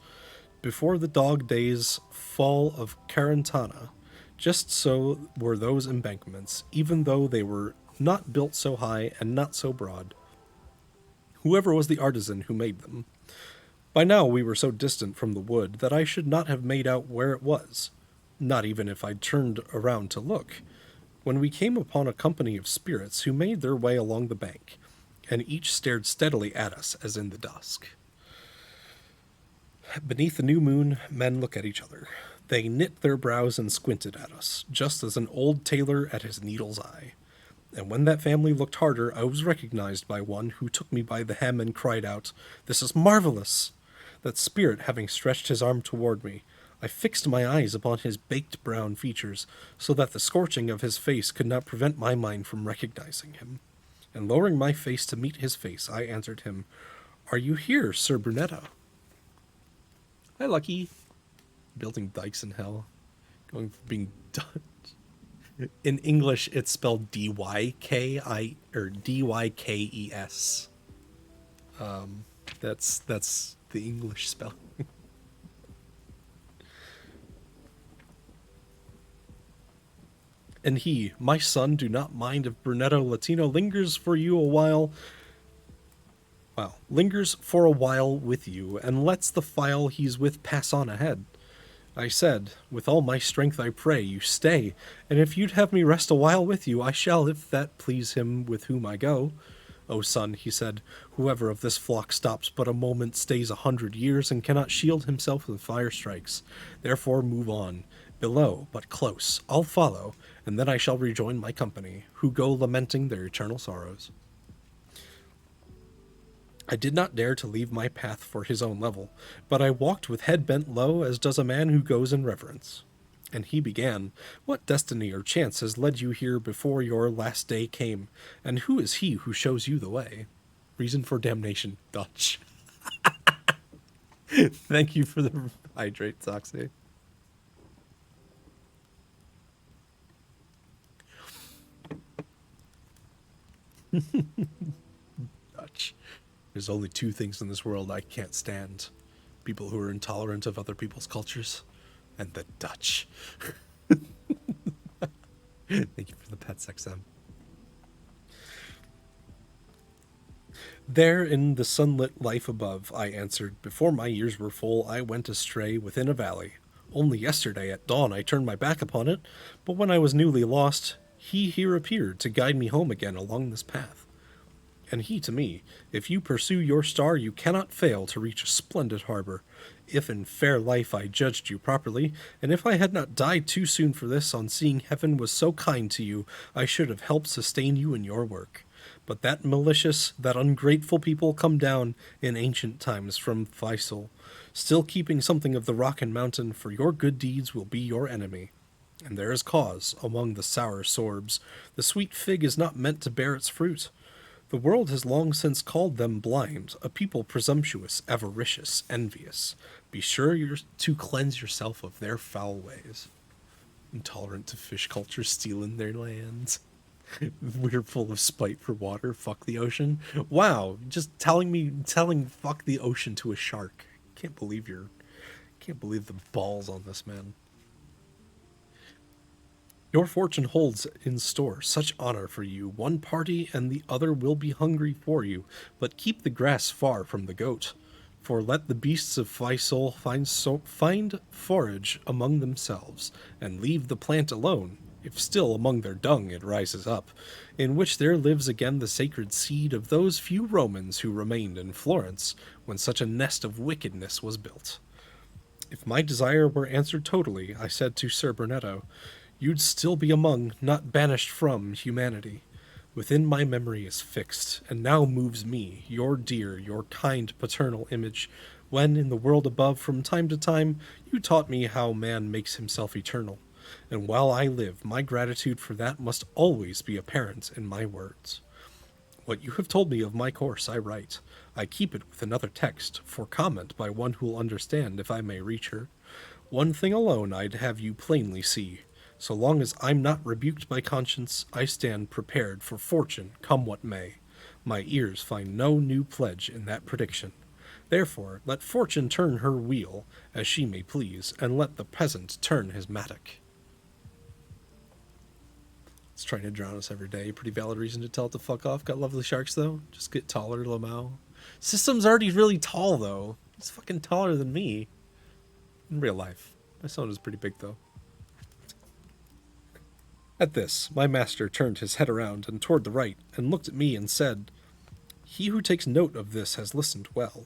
before the dog days fall of Carantana, just so were those embankments, even though they were not built so high and not so broad. Whoever was the artisan who made them. By now we were so distant from the wood that I should not have made out where it was, not even if I'd turned around to look, when we came upon a company of spirits who made their way along the bank, and each stared steadily at us as in the dusk. Beneath the new moon, men look at each other. They knit their brows and squinted at us, just as an old tailor at his needle's eye. And when that family looked harder, I was recognized by one who took me by the hem and cried out, "This is marvelous!" That spirit having stretched his arm toward me, I fixed my eyes upon his baked brown features, so that the scorching of his face could not prevent my mind from recognizing him. And lowering my face to meet his face, I answered him, "Are you here, Sir Brunetto?" Hi, Lucky. Building dikes in hell. Going from being done. In English, it's spelled D-Y-K-I, or D-Y-K-E-S. That's the English spelling. And he, "My son, do not mind if Brunetto Latino lingers for you a while. Wow. Lingers for a while with you, and lets the file he's with pass on ahead. I said, with all my strength I pray you stay, and if you'd have me rest a while with you, I shall, if that please him with whom I go. O son," he said, "whoever of this flock stops but a moment stays 100 years and cannot shield himself when fire strikes. Therefore move on. Below, but close. I'll follow, and then I shall rejoin my company, who go lamenting their eternal sorrows." I did not dare to leave my path for his own level, but I walked with head bent low as does a man who goes in reverence. And he began, "What destiny or chance has led you here before your last day came, and who is he who shows you the way?" Reason for damnation, Dutch. Thank you for the hydrate, Soxy. Dutch. There's only two things in this world I can't stand. People who are intolerant of other people's cultures, and the Dutch. Thank you for the pets, XM. "There in the sunlit life above," I answered, "before my years were full, I went astray within a valley. Only yesterday at dawn I turned my back upon it, but when I was newly lost, he here appeared to guide me home again along this path. And he to me, 'If you pursue your star, you cannot fail to reach a splendid harbor. If in fair life I judged you properly, and if I had not died too soon for this, on seeing heaven was so kind to you, I should have helped sustain you in your work. But that malicious, that ungrateful people come down in ancient times from Faisal, still keeping something of the rock and mountain, for your good deeds will be your enemy. And there is cause among the sour sorbs. The sweet fig is not meant to bear its fruit. The world has long since called them blind, a people presumptuous, avaricious, envious. Be sure to cleanse yourself of their foul ways. Intolerant to fish culture, stealing their lands. We're full of spite for water, fuck the ocean." Wow, just telling fuck the ocean to a shark. Can't believe the balls on this man. "Your fortune holds in store such honor for you. One party and the other will be hungry for you, but keep the grass far from the goat. For let the beasts of Faisal find forage among themselves, and leave the plant alone, if still among their dung it rises up, in which there lives again the sacred seed of those few Romans who remained in Florence when such a nest of wickedness was built. If my desire were answered totally, I said to Sir Bernetto, you'd still be among, not banished from, humanity. Within my memory is fixed, and now moves me, your dear, your kind paternal image, when in the world above from time to time you taught me how man makes himself eternal, and while I live my gratitude for that must always be apparent in my words. What you have told me of my course I write. I keep it with another text, for comment by one who'll understand if I may reach her. One thing alone I'd have you plainly see. So long as I'm not rebuked by conscience, I stand prepared for fortune, come what may. My ears find no new pledge in that prediction. Therefore, let fortune turn her wheel, as she may please, and let the peasant turn his mattock. It's trying to drown us every day. Pretty valid reason to tell it to fuck off. Got lovely sharks, though. Just get taller, Lamau. System's already really tall, though. He's fucking taller than me. In real life. My son is pretty big, though. At this, my master turned his head around and toward the right, and looked at me and said, he who takes note of this has listened well.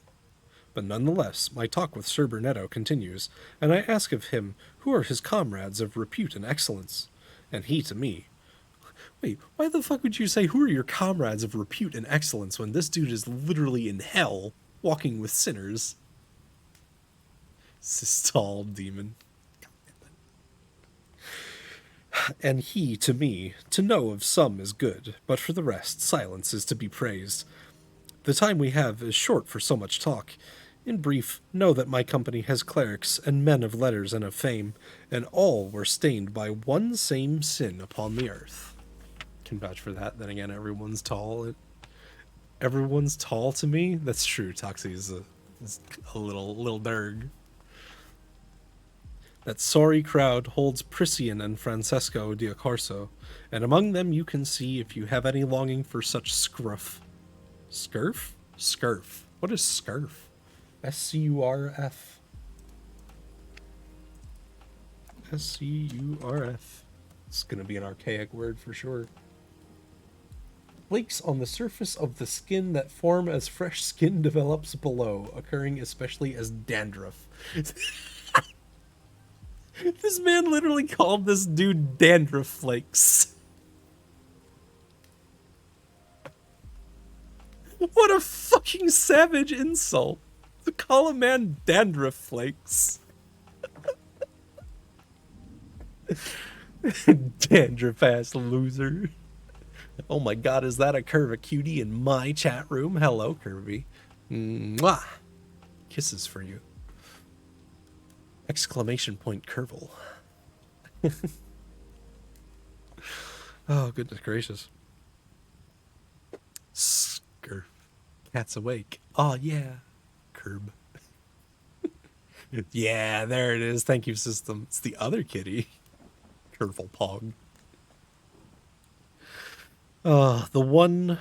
But nonetheless, my talk with Sir Bernetto continues, and I ask of him who are his comrades of repute and excellence. And he to me, wait, why the fuck would you say who are your comrades of repute and excellence when this dude is literally in hell, walking with sinners? Sistal demon. And he to me, to know of some is good, but for the rest, silence is to be praised. The time we have is short for so much talk. In brief, know that my company has clerics and men of letters and of fame, and all were stained by one same sin upon the earth. Can vouch for that. Then again, everyone's tall. Everyone's tall to me. That's true. Toxie is a little derg. That sorry crowd holds Priscian and Francesco Diacorso, and among them you can see if you have any longing for such scruff. Scurf? Scurf. What is scurf? S-C-U-R-F. S-C-U-R-F. It's gonna be an archaic word for sure. Flakes on the surface of the skin that form as fresh skin develops below, occurring especially as dandruff. This man literally called this dude dandruff flakes. What a fucking savage insult to call a man dandruff flakes. Dandruff ass loser. Oh my god, is that a Curva cutie in my chat room? Hello, Kirby. Mwah. Kisses for you. Exclamation point Curval. Oh, goodness gracious. Scurf. Cat's awake. Oh, yeah. Curb. Yeah, there it is. Thank you, system. It's the other kitty. Curval Pog. The one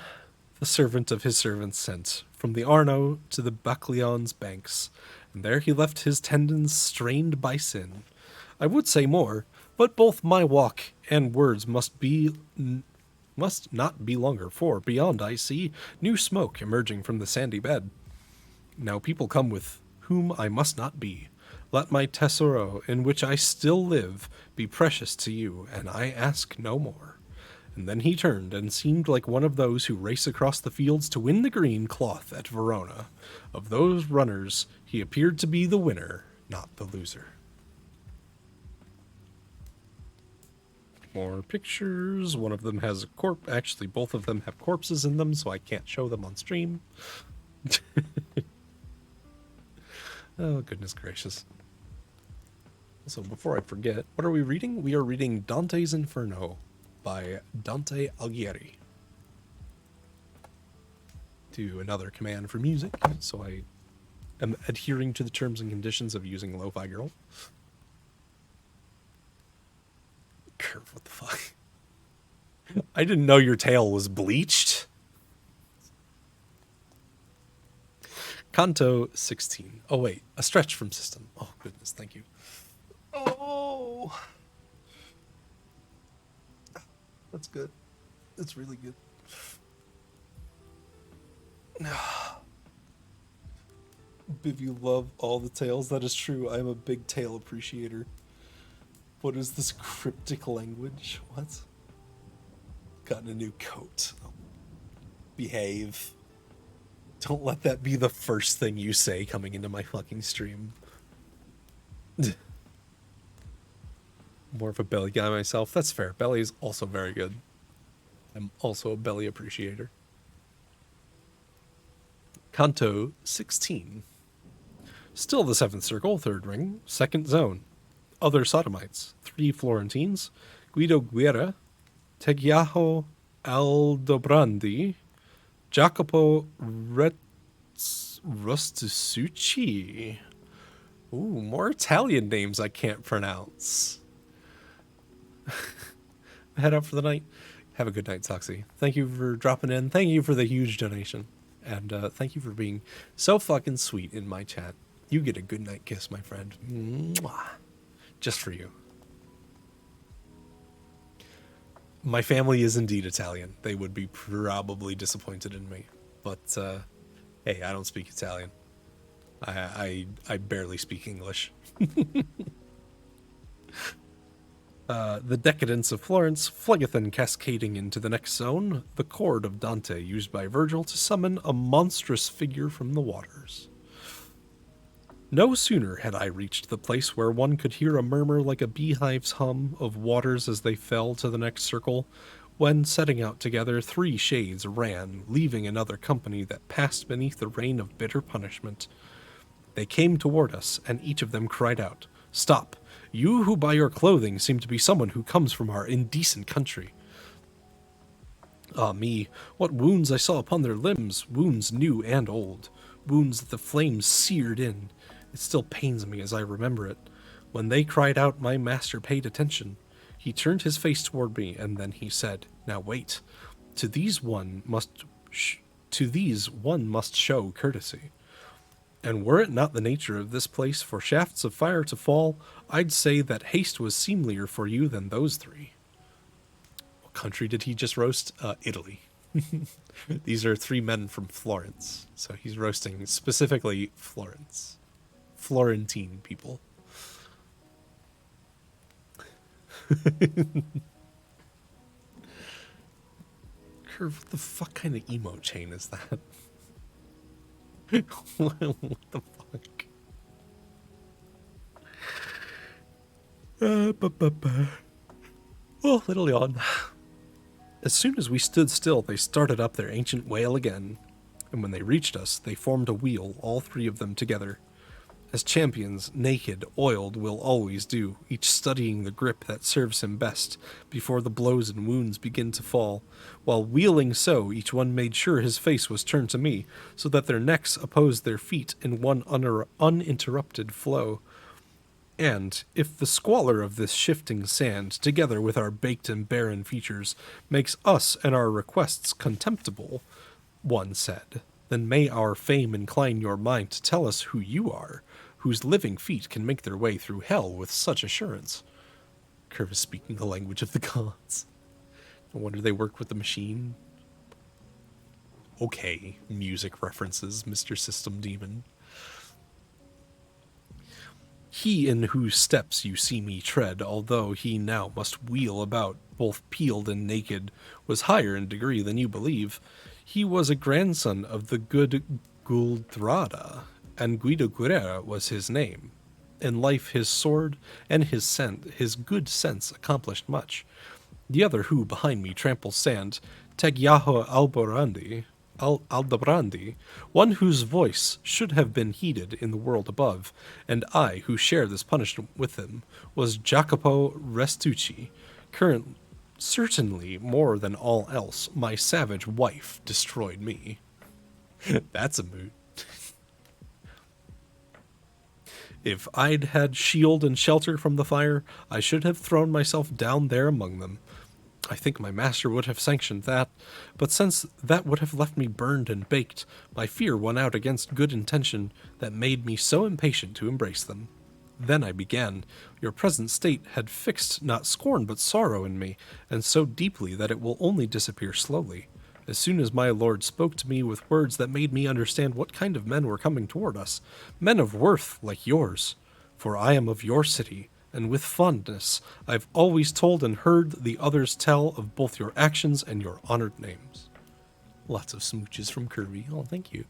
the servant of his servants sent from the Arno to the Bacleon's banks, and there he left his tendons strained by sin. I would say more, but both my walk and words must not be longer, for beyond I see new smoke emerging from the sandy bed. Now people come with whom I must not be. Let my tesoro, in which I still live, be precious to you, and I ask no more. And then he turned and seemed like one of those who race across the fields to win the green cloth at Verona. Of those runners, he appeared to be the winner, not the loser. More pictures. One of them has a corpse. Actually, both of them have corpses in them, so I can't show them on stream. Oh, goodness gracious. So before I forget, what are we reading? We are reading Dante's Inferno by Dante Alighieri. Do another command for music, so I am adhering to the terms and conditions of using Lo-Fi Girl. Curve, what the fuck? I didn't know your tail was bleached. Canto 16. Oh wait, a stretch from system. Oh goodness, thank you. Oh. That's good. That's really good. Biv, you love all the tales. That is true. I'm a big tale appreciator. What is this cryptic language? What? Gotten a new coat. Oh, behave. Don't let that be the first thing you say coming into my fucking stream. More of a belly guy myself. That's fair. Belly is also very good. I'm also a belly appreciator. Canto 16. Still the 7th circle, 3rd ring, 2nd zone. Other sodomites, 3 Florentines, Guido Guerra, Tegiajo Aldobrandi, Jacopo Rostucci. Ooh, more Italian names I can't pronounce. Head up for the night. Have a good night, Soxy. Thank you for dropping in. Thank you for the huge donation. And thank you for being so fucking sweet in my chat. You get a good night kiss, my friend. Mwah. Just for you. My family is indeed Italian. They would be probably disappointed in me. But, hey, I don't speak Italian. I barely speak English. The decadence of Florence, Phlegethon cascading into the next zone, the cord of Dante used by Virgil to summon a monstrous figure from the waters. No sooner had I reached the place where one could hear a murmur like a beehive's hum of waters as they fell to the next circle, when, setting out together, 3 shades ran, leaving another company that passed beneath the rain of bitter punishment. They came toward us, and each of them cried out, "Stop! You who by your clothing seem to be someone who comes from our indecent country." Ah me, what wounds I saw upon their limbs, wounds new and old, wounds that the flames seared in. It still pains me as I remember it. When they cried out, my master paid attention. He turned his face toward me, and then he said, "Now wait. To these one must show courtesy. And were it not the nature of this place for shafts of fire to fall, I'd say that haste was seemlier for you than those 3. What country did he just roast? Italy. These are 3 men from Florence. So he's roasting specifically Florence. Florentine people. Curve, what the fuck kind of emo chain is that? What the fuck? Oh, little yawn. As soon as we stood still, they started up their ancient wail again. And when they reached us, they formed a wheel, all 3 of them together. As champions, naked, oiled, will always do, each studying the grip that serves him best, before the blows and wounds begin to fall. While wheeling so, each one made sure his face was turned to me, so that their necks opposed their feet in one uninterrupted flow. And, if the squalor of this shifting sand, together with our baked and barren features, makes us and our requests contemptible, one said, then may our fame incline your mind to tell us who you are, whose living feet can make their way through hell with such assurance. Curve is speaking the language of the gods. No wonder they work with the machine. Okay, music references, Mr. System Demon. He in whose steps you see me tread, although he now must wheel about, both peeled and naked, was higher in degree than you believe. He was a grandson of the good Guldrada, and Guido Guerra was his name. In life his sword and his good sense accomplished much. The other who behind me tramples sand, Tegiajo Aldobrandi, one whose voice should have been heeded in the world above, and I, who share this punishment with him, was Jacopo Restucci. Certainly, more than all else, my savage wife destroyed me. That's a mood. If I'd had shield and shelter from the fire, I should have thrown myself down there among them. I think my master would have sanctioned that, but since that would have left me burned and baked, my fear won out against good intention that made me so impatient to embrace them. Then I began. Your present state had fixed not scorn but sorrow in me, and so deeply that it will only disappear slowly. As soon as my lord spoke to me with words that made me understand what kind of men were coming toward us, men of worth like yours. For I am of your city, and with fondness I've always told and heard the others tell of both your actions and your honored names. Lots of smooches from Kirby. Oh, thank you.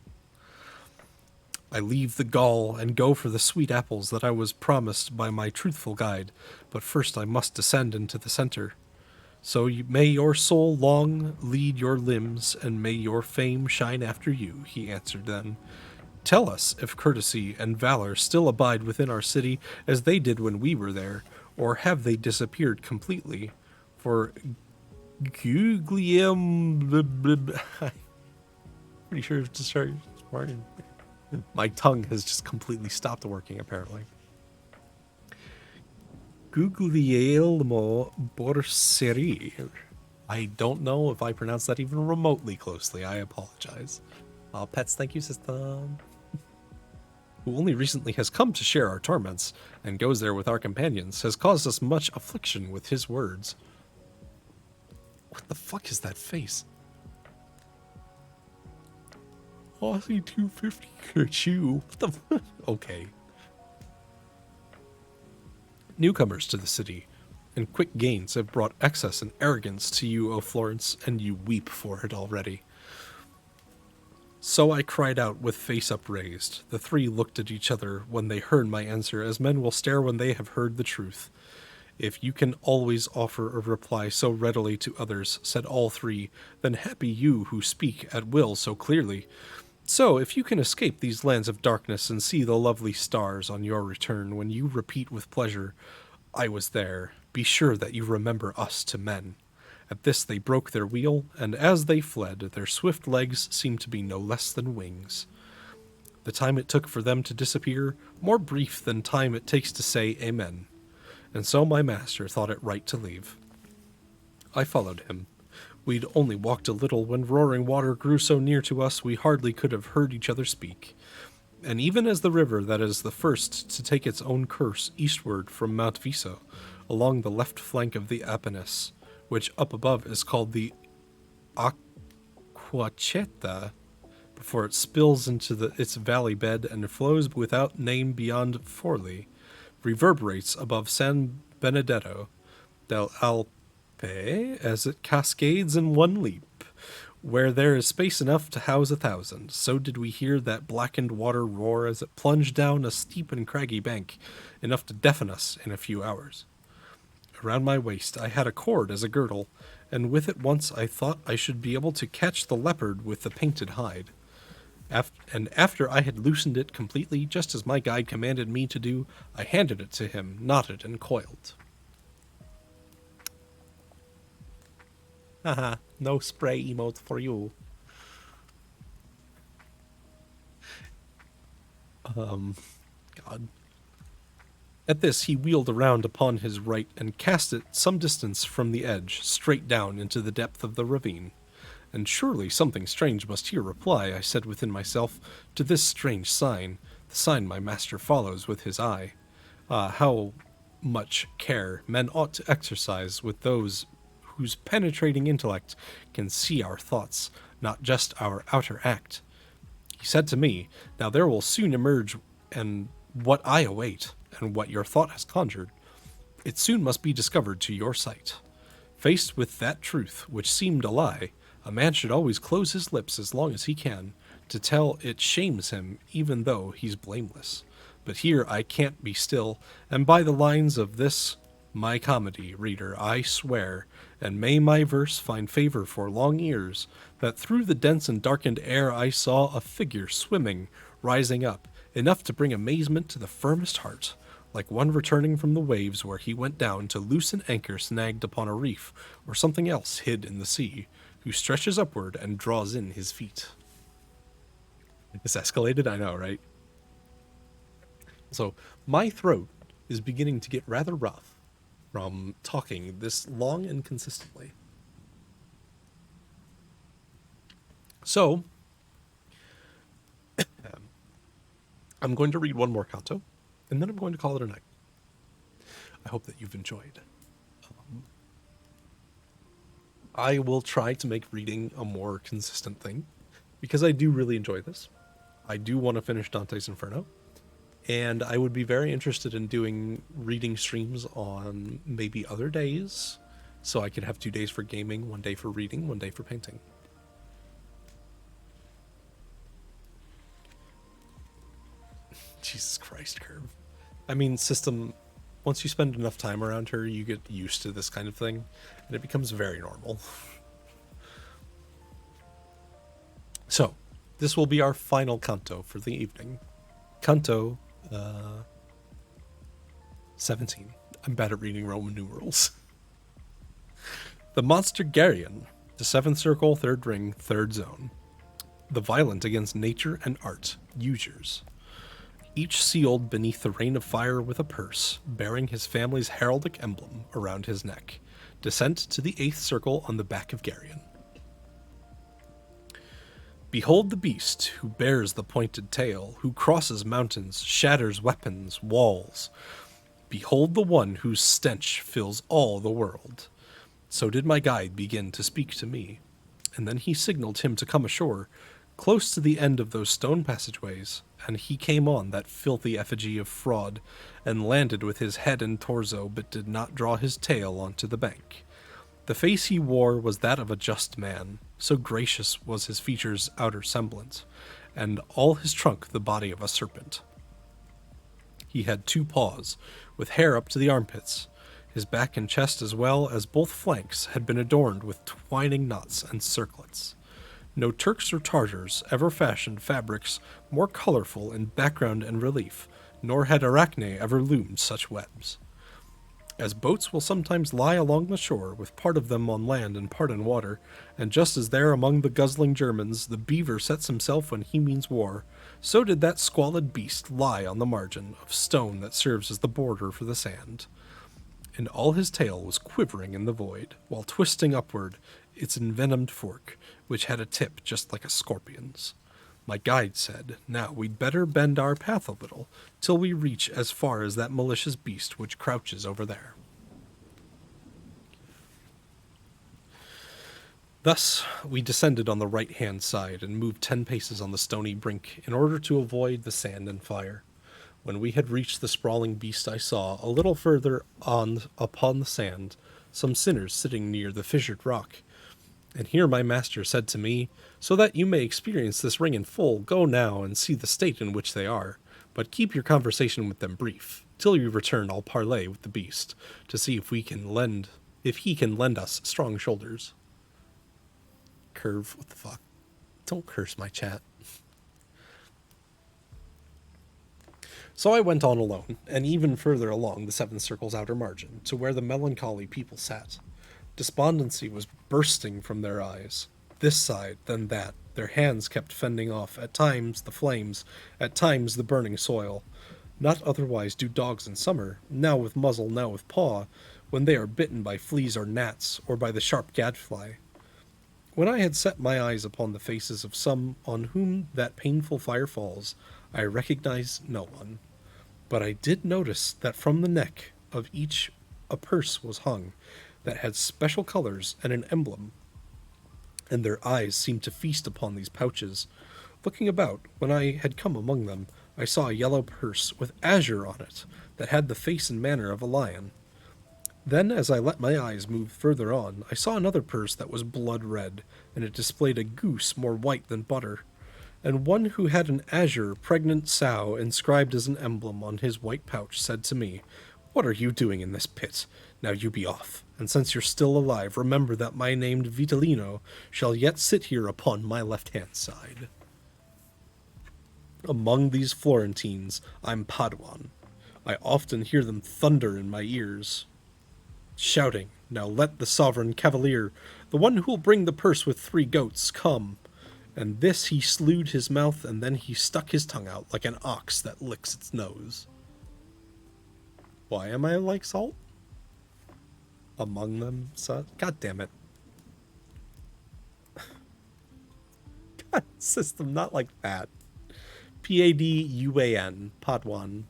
I leave the gall and go for the sweet apples that I was promised by my truthful guide, but first I must descend into the center. So may your soul long lead your limbs, and may your fame shine after you, he answered then. Tell us if courtesy and valor still abide within our city as they did when we were there, or have they disappeared completely? For Guglielm... pretty sure it's just Martin. My tongue has just completely stopped working, apparently. Guglielmo Borseri. I don't know if I pronounced that even remotely closely. I apologize. Pets, thank you, system. Who only recently has come to share our torments, and goes there with our companions, has caused us much affliction with his words. What the fuck is that face? Aussie 250 Kerchew. What the okay. Newcomers to the city, and quick gains have brought excess and arrogance to you, O Florence, and you weep for it already. So I cried out with face upraised. The three looked at each other when they heard my answer, as men will stare when they have heard the truth. If you can always offer a reply so readily to others, said all three, then happy you who speak at will so clearly. So, if you can escape these lands of darkness and see the lovely stars on your return, when you repeat with pleasure, I was there, be sure that you remember us to men. At this they broke their wheel, and as they fled, their swift legs seemed to be no less than wings. The time it took for them to disappear, more brief than time it takes to say amen. And so my master thought it right to leave. I followed him. We'd only walked a little when roaring water grew so near to us we hardly could have heard each other speak. And even as the river that is the first to take its own course eastward from Mount Viso, along the left flank of the Apennis, which up above is called the Aquacheta, before it spills into its valley bed and flows without name beyond Forli, reverberates above San Benedetto del Alpe as it cascades in one leap, where there is space enough to house 1,000. So did we hear that blackened water roar as it plunged down a steep and craggy bank, enough to deafen us in a few hours. Around my waist I had a cord as a girdle, and with it once I thought I should be able to catch the leopard with the painted hide. And after I had loosened it completely, just as my guide commanded me to do, I handed it to him, knotted and coiled. Haha, no spray emote for you. God. At this, he wheeled around upon his right and cast it some distance from the edge, straight down into the depth of the ravine. And surely something strange must here reply, I said within myself, to this strange sign, the sign my master follows with his eye. Ah, how much care men ought to exercise with those whose penetrating intellect can see our thoughts, not just our outer act. He said to me, now there will soon emerge and what I await, and what your thought has conjured. It soon must be discovered to your sight. Faced with that truth, which seemed a lie, a man should always close his lips as long as he can, to tell it shames him even though he's blameless. But here I can't be still, and by the lines of this my comedy, reader, I swear, and may my verse find favor for long ears, that through the dense and darkened air I saw a figure swimming, rising up, enough to bring amazement to the firmest heart, like one returning from the waves where he went down to loose an anchor snagged upon a reef, or something else hid in the sea, who stretches upward and draws in his feet. This escalated, I know, right? So, my throat is beginning to get rather rough from talking this long and consistently. So, I'm going to read one more canto, and then I'm going to call it a night. I hope that you've enjoyed. I will try to make reading a more consistent thing, because I do really enjoy this. I do want to finish Dante's Inferno, and I would be very interested in doing reading streams on maybe other days, so I could have 2 days for gaming, 1 day for reading, 1 day for painting. Jesus Christ, Curve. I mean, System, once you spend enough time around her, you get used to this kind of thing, and it becomes very normal. So, this will be our final canto for the evening. Canto 17. I'm bad at reading Roman numerals. The Monster Garrion, the 7th circle, 3rd ring, 3rd zone. The violent against nature and art, users. Each sealed beneath the rain of fire with a purse, bearing his family's heraldic emblem around his neck. Descent to the 8th circle on the back of Garrion. Behold the beast who bears the pointed tail, who crosses mountains, shatters weapons, walls. Behold the one whose stench fills all the world. So did my guide begin to speak to me, and then he signaled him to come ashore, close to the end of those stone passageways, and he came on that filthy effigy of fraud, and landed with his head and torso, but did not draw his tail onto the bank. The face he wore was that of a just man, so gracious was his features' outer semblance, and all his trunk the body of a serpent. He had 2 paws, with hair up to the armpits. His back and chest, as well as both flanks, had been adorned with twining knots and circlets. No Turks or Tartars ever fashioned fabrics more colorful in background and relief, nor had Arachne ever loomed such webs. As boats will sometimes lie along the shore, with part of them on land and part in water, and just as there among the guzzling Germans the beaver sets himself when he means war, so did that squalid beast lie on the margin of stone that serves as the border for the sand. And all his tail was quivering in the void, while twisting upward its envenomed fork, which had a tip just like a scorpion's. My guide said, now we'd better bend our path a little, till we reach as far as that malicious beast which crouches over there. Thus, we descended on the right-hand side and moved 10 paces on the stony brink in order to avoid the sand and fire. When we had reached the sprawling beast, I saw, a little further on upon the sand, some sinners sitting near the fissured rock. And here my master said to me, so that you may experience this ring in full, go now and see the state in which they are, but keep your conversation with them brief. Till you return, I'll parley with the beast, to see if he can lend us strong shoulders. Curve, what the fuck? Don't curse my chat. So I went on alone, and even further along the 7th circle's outer margin, to where the melancholy people sat. Despondency was bursting from their eyes. This side, then that, their hands kept fending off, at times the flames, at times the burning soil. Not otherwise do dogs in summer, now with muzzle, now with paw, when they are bitten by fleas or gnats, or by the sharp gadfly. When I had set my eyes upon the faces of some on whom that painful fire falls, I recognized no one. But I did notice that from the neck of each a purse was hung, that had special colors and an emblem, and their eyes seemed to feast upon these pouches. Looking about, when I had come among them, I saw a yellow purse with azure on it, that had the face and manner of a lion. Then, as I let my eyes move further on, I saw another purse that was blood red, and it displayed a goose more white than butter, and one who had an azure, pregnant sow inscribed as an emblem on his white pouch said to me, what are you doing in this pit? Now you be off, and since you're still alive, remember that my named Vitalino shall yet sit here upon my left-hand side. Among these Florentines, I'm Paduan. I often hear them thunder in my ears, shouting, now let the sovereign cavalier, the one who will bring the purse with 3 goats, come. And this he slewed his mouth, and then he stuck his tongue out like an ox that licks its nose. Why am I like salt? Among them, God damn it. God, system, not like that. Paduan, Paduan.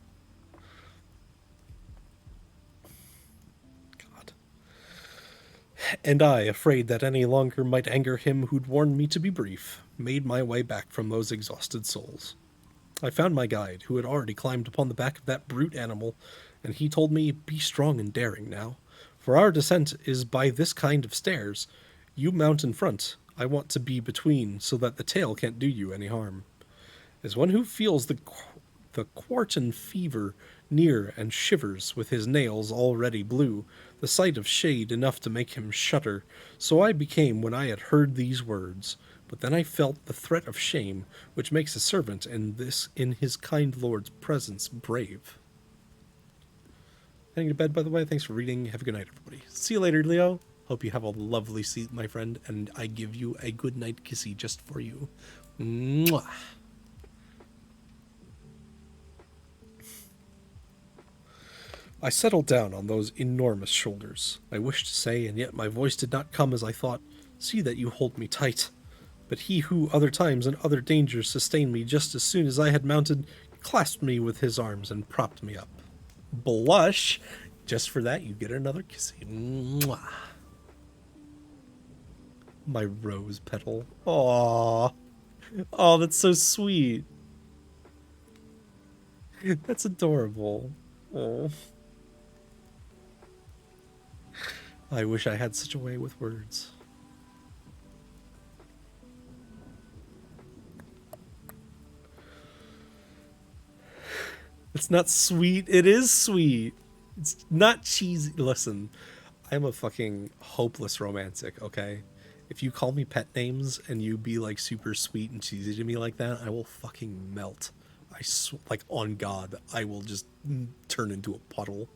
And I, afraid that any longer might anger him who'd warned me to be brief, made my way back from those exhausted souls. I found my guide, who had already climbed upon the back of that brute animal, and he told me, "Be strong and daring now, for our descent is by this kind of stairs. You mount in front. I want to be between, so that the tail can't do you any harm." As one who feels the quartan fever near and shivers with his nails already blue, the sight of shade enough to make him shudder, so I became when I had heard these words. But then I felt the threat of shame, which makes a servant in his kind lord's presence brave. Heading to bed, by the way. Thanks for reading. Have a good night, everybody. See you later, Leo. Hope you have a lovely sleep, my friend, and I give you a good night kissy just for you. Mwah. I settled down on those enormous shoulders. I wished to say, and yet my voice did not come as I thought, "See that you hold me tight." But he who other times and other dangers sustained me just as soon as I had mounted, clasped me with his arms and propped me up. Blush! Just for that, you get another kissy. Mwah. My rose petal. Aww. Oh, that's so sweet. That's adorable. Oh. I wish I had such a way with words. It's not sweet. It is sweet. It's not cheesy. Listen, I'm a fucking hopeless romantic, okay? If you call me pet names and you be like super sweet and cheesy to me like that, I will fucking melt. Like on God, I will just turn into a puddle.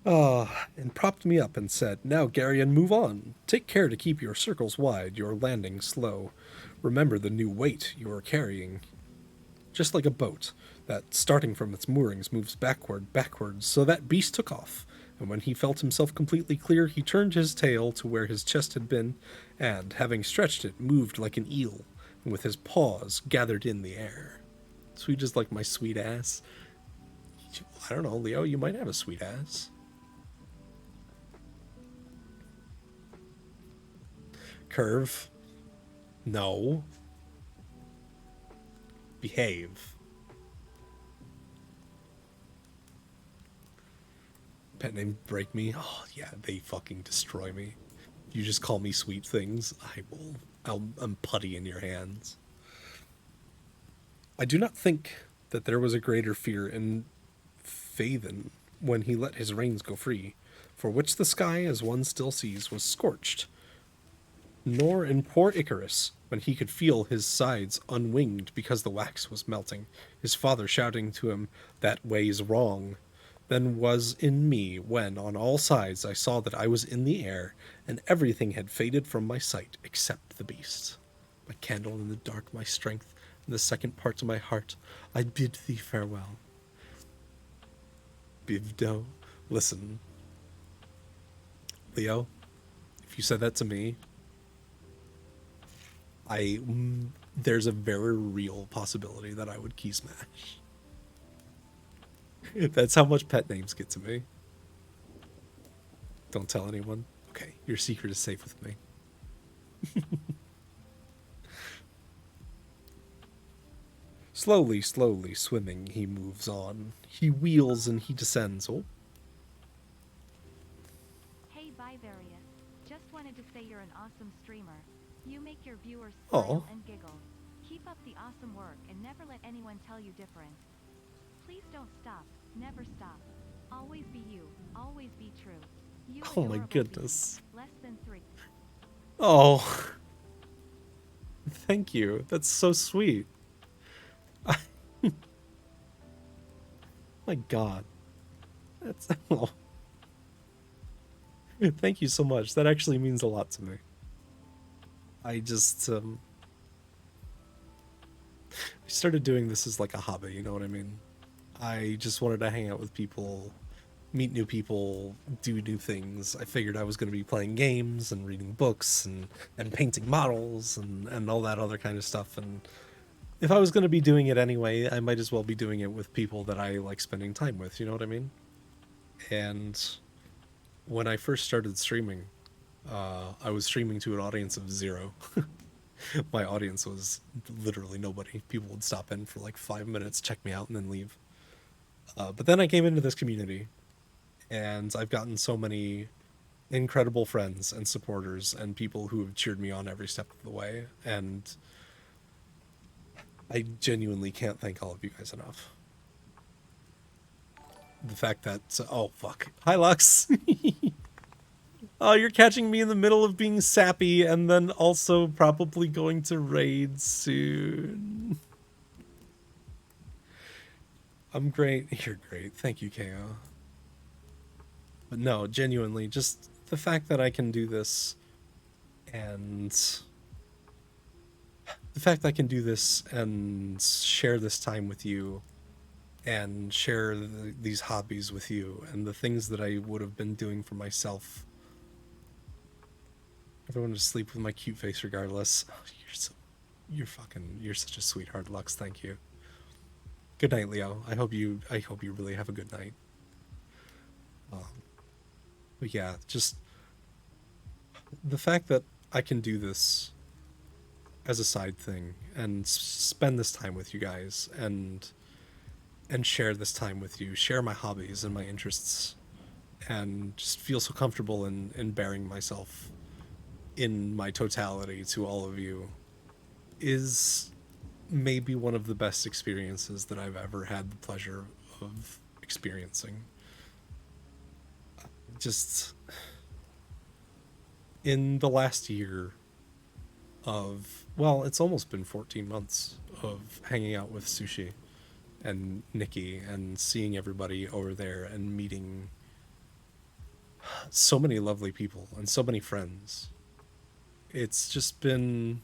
And propped me up and said, "Now, Garrion, move on. Take care to keep your circles wide, your landing slow. Remember the new weight you are carrying." Just like a boat that, starting from its moorings, moves backwards, so that beast took off, and when he felt himself completely clear, he turned his tail to where his chest had been, and, having stretched it, moved like an eel, and with his paws gathered in the air. Sweet just like my sweet ass. I don't know, Leo, you might have a sweet ass. Curve. No. Behave. Pet names break me. Oh, yeah, they fucking destroy me. You just call me sweet things, I'm putty in your hands. I do not think that there was a greater fear in Phaethon when he let his reins go free, for which the sky, as one still sees, was scorched, nor in poor Icarus, when he could feel his sides unwinged because the wax was melting, his father shouting to him, "That way's wrong," than was in me when, on all sides, I saw that I was in the air, and everything had faded from my sight except the beast. My candle in the dark, my strength, and the second part to my heart, I bid thee farewell. Bivdo, listen. Leo, if you said that to me, there's a very real possibility that I would key smash. That's how much pet names get to me. Don't tell anyone. Okay, your secret is safe with me. Slowly, slowly swimming, he moves on. He wheels and he descends. Oh. Hey, bye, Various. Just wanted to say you're an awesome streamer. You make your viewers Aw. smile and giggle. Keep up the awesome work and never let anyone tell you different. Please don't stop. Never stop. Always be you. Always be true. You Oh my adorable goodness. being. Less than 3. Oh. Thank you. That's so sweet. My God. That's... Oh. Thank you so much. That actually means a lot to me. I just, I started doing this as like a hobby, you know what I mean? I just wanted to hang out with people, meet new people, do new things. I figured I was going to be playing games and reading books and painting models and all that other kind of stuff. And if I was going to be doing it anyway, I might as well be doing it with people that I like spending time with, you know what I mean? And when I first started streaming, I was streaming to an audience of 0. My audience was literally nobody. People would stop in for like 5 minutes, check me out, and then leave. But then I came into this community, and I've gotten so many incredible friends and supporters and people who have cheered me on every step of the way. And I genuinely can't thank all of you guys enough. The fact that, oh fuck, hi Lux. Oh, you're catching me in the middle of being sappy and then also probably going to raid soon. I'm great. You're great. Thank you, KO. But no, genuinely, just the fact that I can do this and the fact I can do this and share this time with you and share these hobbies with you and the things that I would have been doing for myself. Everyone just sleep with my cute face regardless. Oh, you're such a sweetheart, Lux. Thank you. Good night, Leo. I hope you really have a good night. But yeah, just the fact that I can do this as a side thing and spend this time with you guys and share this time with you, share my hobbies and my interests, and just feel so comfortable in bearing myself in my totality to all of you is maybe one of the best experiences that I've ever had the pleasure of experiencing. Just in the last year of, well, it's almost been 14 months of hanging out with Sushi and Nikki and seeing everybody over there and meeting so many lovely people and so many friends. It's just been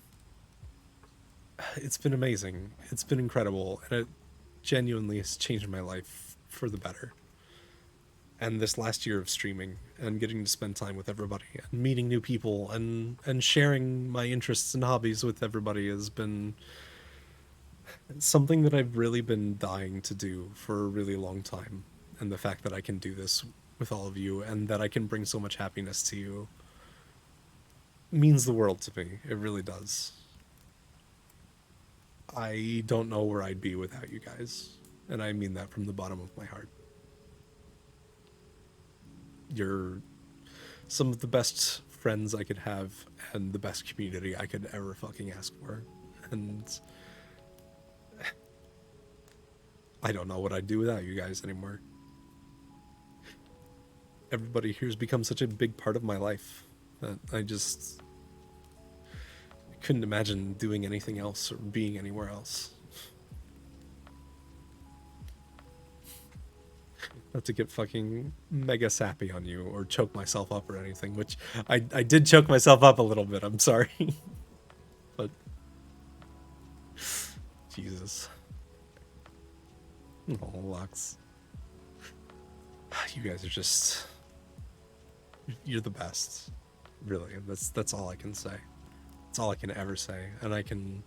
amazing. It's been incredible, and it genuinely has changed my life for the better. And this last year of streaming and getting to spend time with everybody and meeting new people and sharing my interests and hobbies with everybody has been something that I've really been dying to do for a really long time. And the fact that I can do this with all of you and that I can bring so much happiness to you means the world to me. It really does. I don't know where I'd be without you guys, and I mean that from the bottom of my heart. You're some of the best friends I could have and the best community I could ever fucking ask for. And I don't know what I'd do without you guys anymore. Everybody here's become such a big part of my life that I couldn't imagine doing anything else or being anywhere else. Not to get fucking mega sappy on you or choke myself up or anything, which I did choke myself up a little bit, I'm sorry. But Jesus. Oh, Lux. You guys are just, you're the best. Really, that's all I can say. That's all I can ever say. And I could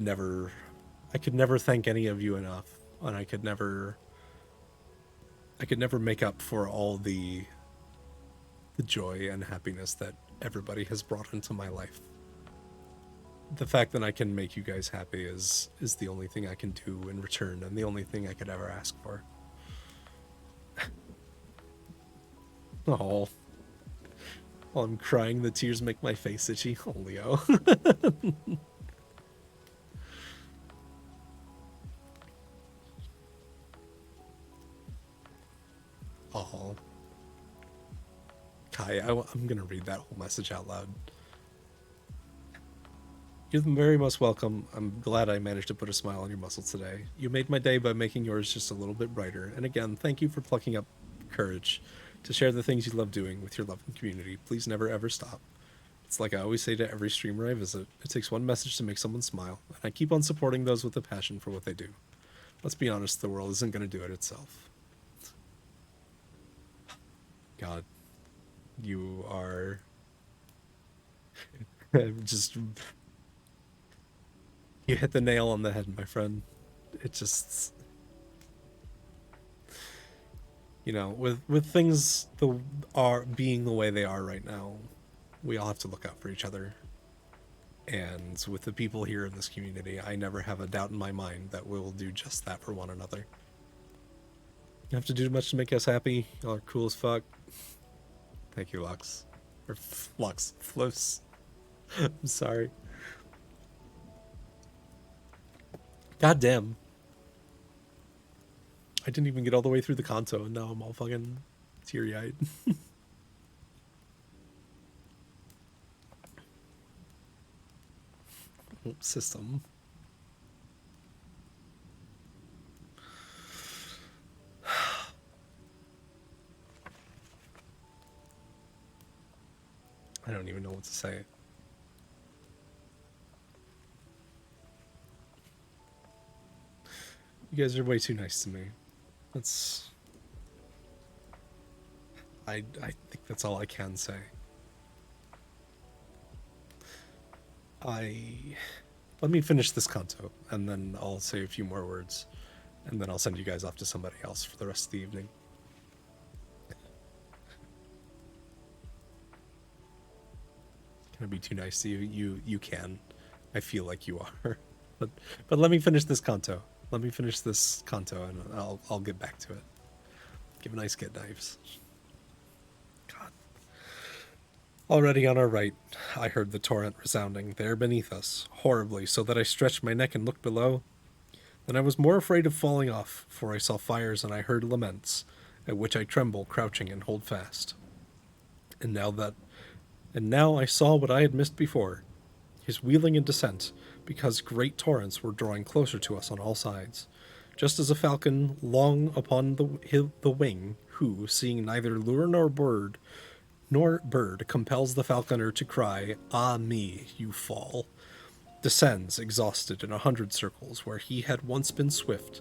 never thank any of you enough. And I could never make up for all the joy and happiness that everybody has brought into my life. The fact that I can make you guys happy is the only thing I can do in return and the only thing I could ever ask for. Oh. While I'm crying, the tears make my face itchy. Oh, Leo. Oh. Kai, I'm gonna read that whole message out loud. You're the very most welcome. I'm glad I managed to put a smile on your muscle today. You made my day by making yours just a little bit brighter. And again, thank you for plucking up courage to share the things you love doing with your loving community. Please never ever stop. It's like I always say to every streamer I visit, it takes one message to make someone smile, and I keep on supporting those with a passion for what they do. Let's be honest, the world isn't going to do it itself. God, you are just, you hit the nail on the head, my friend. It just, You know, with things are being the way they are right now, we all have to look out for each other. And with the people here in this community, I never have a doubt in my mind that we'll do just that for one another. You have to do much to make us happy. Y'all are cool as fuck. Thank you, Lux. Or Lux. Flows. I'm sorry. God damn. I didn't even get all the way through the kanto, and now I'm all fucking teary-eyed. System. I don't even know what to say. You guys are way too nice to me. That's... I think that's all I can say. Let me finish this kanto, and then I'll say a few more words, and then I'll send you guys off to somebody else for the rest of the evening. Can I be too nice to you? You can. I feel like you are. But let me finish this kanto. Let me finish this kanto, and I'll get back to it. Give a nice get knives. God. Already on our right, I heard the torrent resounding there beneath us, horribly, so that I stretched my neck and looked below. Then I was more afraid of falling off, for I saw fires and I heard laments, at which I tremble, crouching and hold fast. And now I saw what I had missed before, his wheeling and descent, because great torrents were drawing closer to us on all sides, just as a falcon long upon the wing, who, seeing neither lure nor bird, compels the falconer to cry, "Ah me, you fall," descends exhausted in 100 circles where he had once been swift,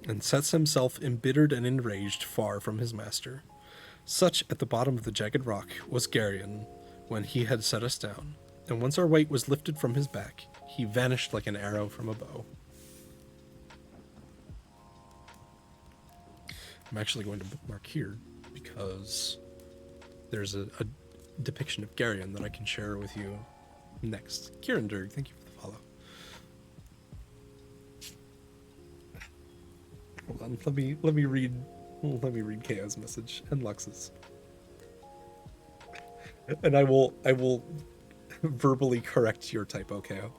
and sets himself embittered and enraged far from his master. Such, at the bottom of the jagged rock, was Garrion when he had set us down, and once our weight was lifted from his back, he vanished like an arrow from a bow. I'm actually going to bookmark here because there's a depiction of Garrion that I can share with you next. Kieranderg, thank you for the follow. Hold on, let me read KO's message and Lux's. And I will verbally correct your typo, KO.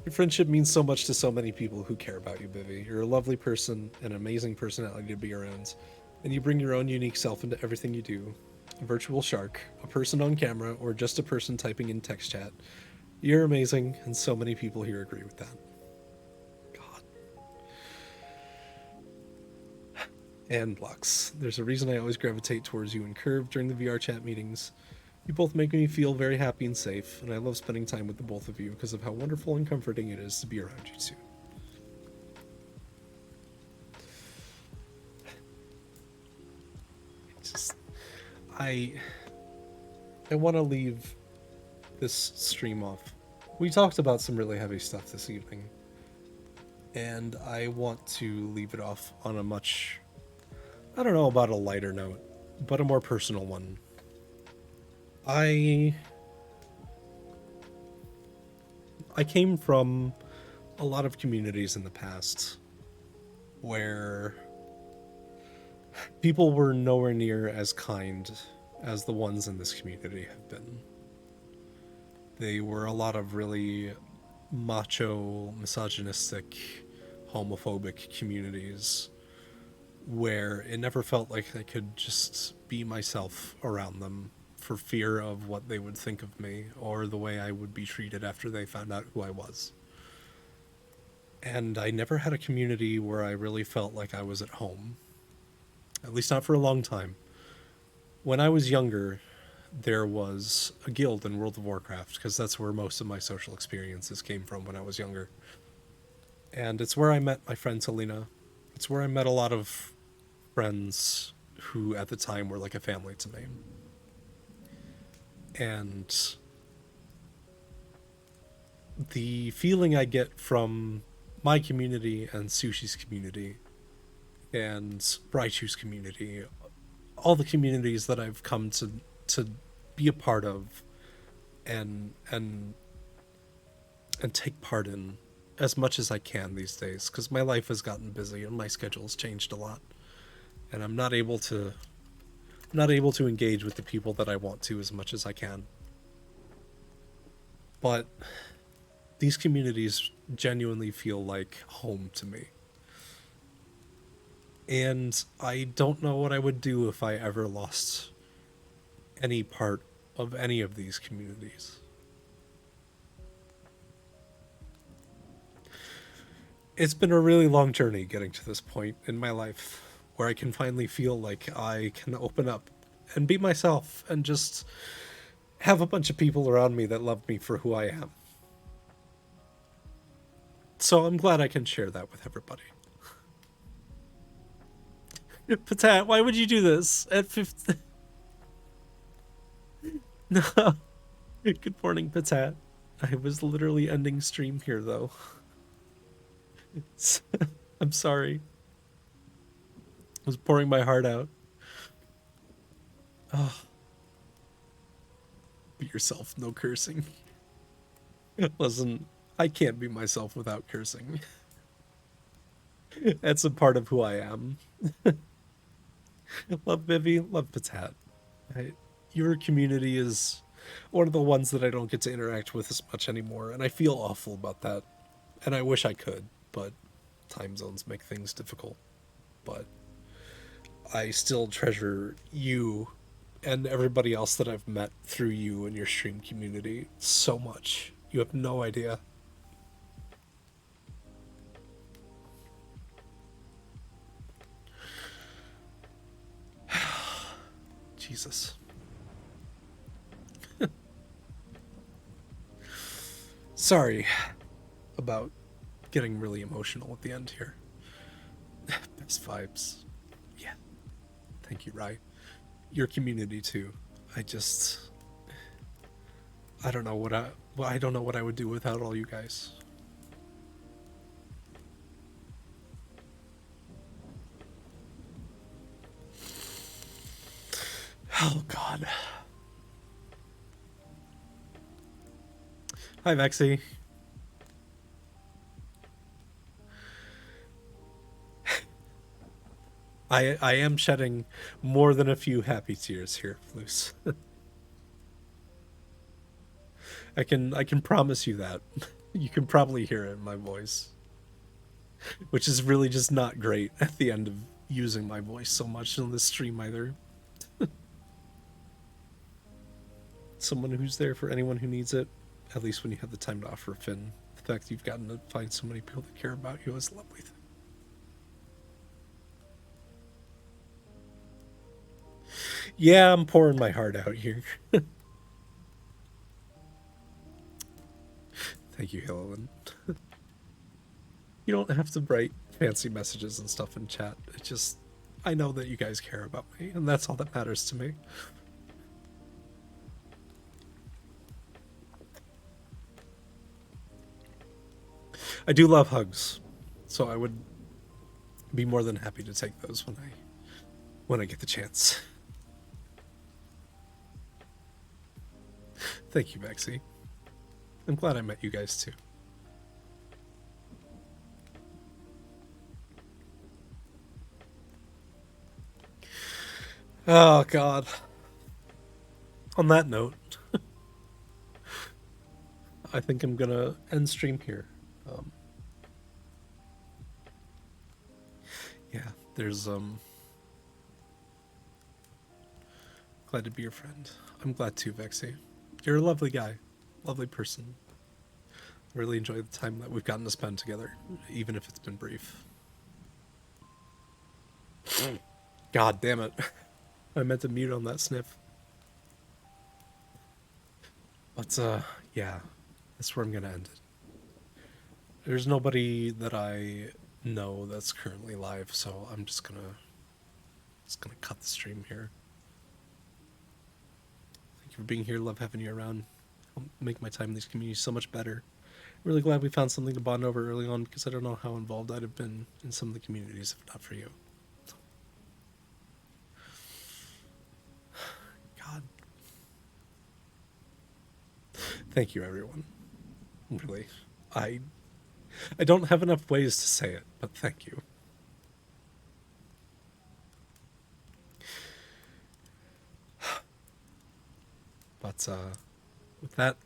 Your friendship means so much to so many people who care about you, Bivy. You're a lovely person, an amazing personality to be around, and you bring your own unique self into everything you do. A virtual shark, a person on camera, or just a person typing in text chat. You're amazing, and so many people here agree with that. God. And Lux. There's a reason I always gravitate towards you and Curve during the VR chat meetings. You both make me feel very happy and safe, and I love spending time with the both of you because of how wonderful and comforting it is to be around you two. I want to leave this stream off. We talked about some really heavy stuff this evening, and I want to leave it off on a much, I don't know about a lighter note, but a more personal one. I came from a lot of communities in the past where people were nowhere near as kind as the ones in this community have been. They were a lot of really macho, misogynistic, homophobic communities where it never felt like I could just be myself around them for fear of what they would think of me or the way I would be treated after they found out who I was. And I never had a community where I really felt like I was at home. At least not for a long time. When I was younger, there was a guild in World of Warcraft, because that's where most of my social experiences came from when I was younger. And it's where I met my friend Selena. It's where I met a lot of friends who at the time were like a family to me. And the feeling I get from my community and Sushi's community and Raichu's community, all the communities that I've come to be a part of and take part in as much as I can these days, because my life has gotten busy and my schedule's changed a lot, and I'm not able to engage with the people that I want to as much as I can. But these communities genuinely feel like home to me. And I don't know what I would do if I ever lost any part of any of these communities. It's been a really long journey getting to this point in my life where I can finally feel like I can open up and be myself and just have a bunch of people around me that love me for who I am. So I'm glad I can share that with everybody. Patat, why would you do this at 50? No. Good morning, Patat. I was literally ending stream here, though. I'm sorry. I was pouring my heart out. Oh. Be yourself, no cursing. Listen, I can't be myself without cursing. That's a part of who I am. Love Vivi, love Patat. Your community is one of the ones that I don't get to interact with as much anymore, and I feel awful about that. And I wish I could, but time zones make things difficult. But I still treasure you and everybody else that I've met through you and your stream community so much. You have no idea. Jesus. Sorry about getting really emotional at the end here. Best vibes. Yeah. Thank you, Rai. Your community too. I don't know what I don't know what I would do without all you guys. Oh God. Hi, Vexy. I am shedding more than a few happy tears here, Luce. I can promise you that. You can probably hear it in my voice. Which is really just not great at the end of using my voice so much on this stream either. Someone who's there for anyone who needs it, at least when you have the time to offer Finn. The fact that you've gotten to find so many people that care about you is a lovely thing. Yeah, I'm pouring my heart out here. Thank you, Helen. You don't have to write fancy messages and stuff in chat. It just, I know that you guys care about me, and that's all that matters to me. I do love hugs, so I would be more than happy to take those when I get the chance. Thank you, Maxie. I'm glad I met you guys too. Oh God. On that note, I think I'm gonna end stream here. Yeah, there's glad to be your friend. I'm glad too, Vexy. You're a lovely guy, lovely person. Really enjoy the time that we've gotten to spend together, even if it's been brief. God damn it. I meant to mute on that sniff. But, yeah, that's where I'm gonna end it. There's nobody that I know that's currently live, so I'm just gonna cut the stream here. Thank you for being here. Love having you around. It'll make my time in these communities so much better. Really glad we found something to bond over early on, because I don't know how involved I'd have been in some of the communities if not for you. Thank you, everyone. Really, I don't have enough ways to say it, but thank you. But with that,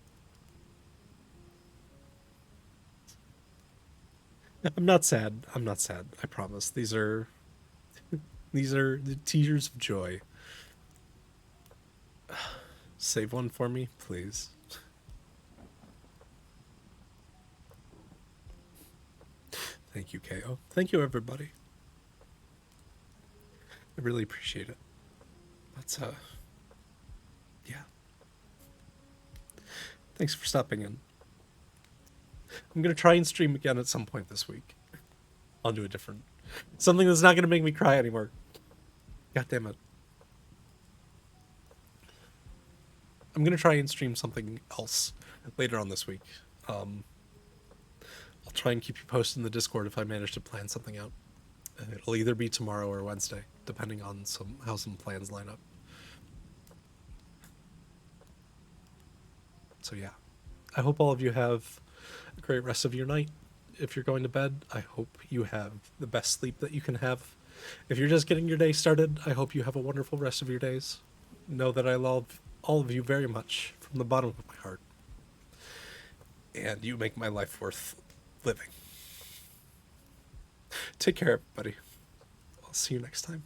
I'm not sad. I'm not sad. I promise. These are the tears of joy. Save one for me, please. Thank you, KO. Thank you, everybody. I really appreciate it. But yeah. Thanks for stopping in. I'm gonna try and stream again at some point this week. I'll do a different something that's not gonna make me cry anymore. God damn it. I'm gonna try and stream something else later on this week. I'll try and keep you posted in the Discord if I manage to plan something out. And it'll either be tomorrow or Wednesday, depending on how some plans line up. So yeah, I hope all of you have a great rest of your night. If you're going to bed, I hope you have the best sleep that you can have. If you're just getting your day started, I hope you have a wonderful rest of your days. Know that I love all of you very much from the bottom of my heart. And you make my life worth living. Take care, everybody. I'll see you next time.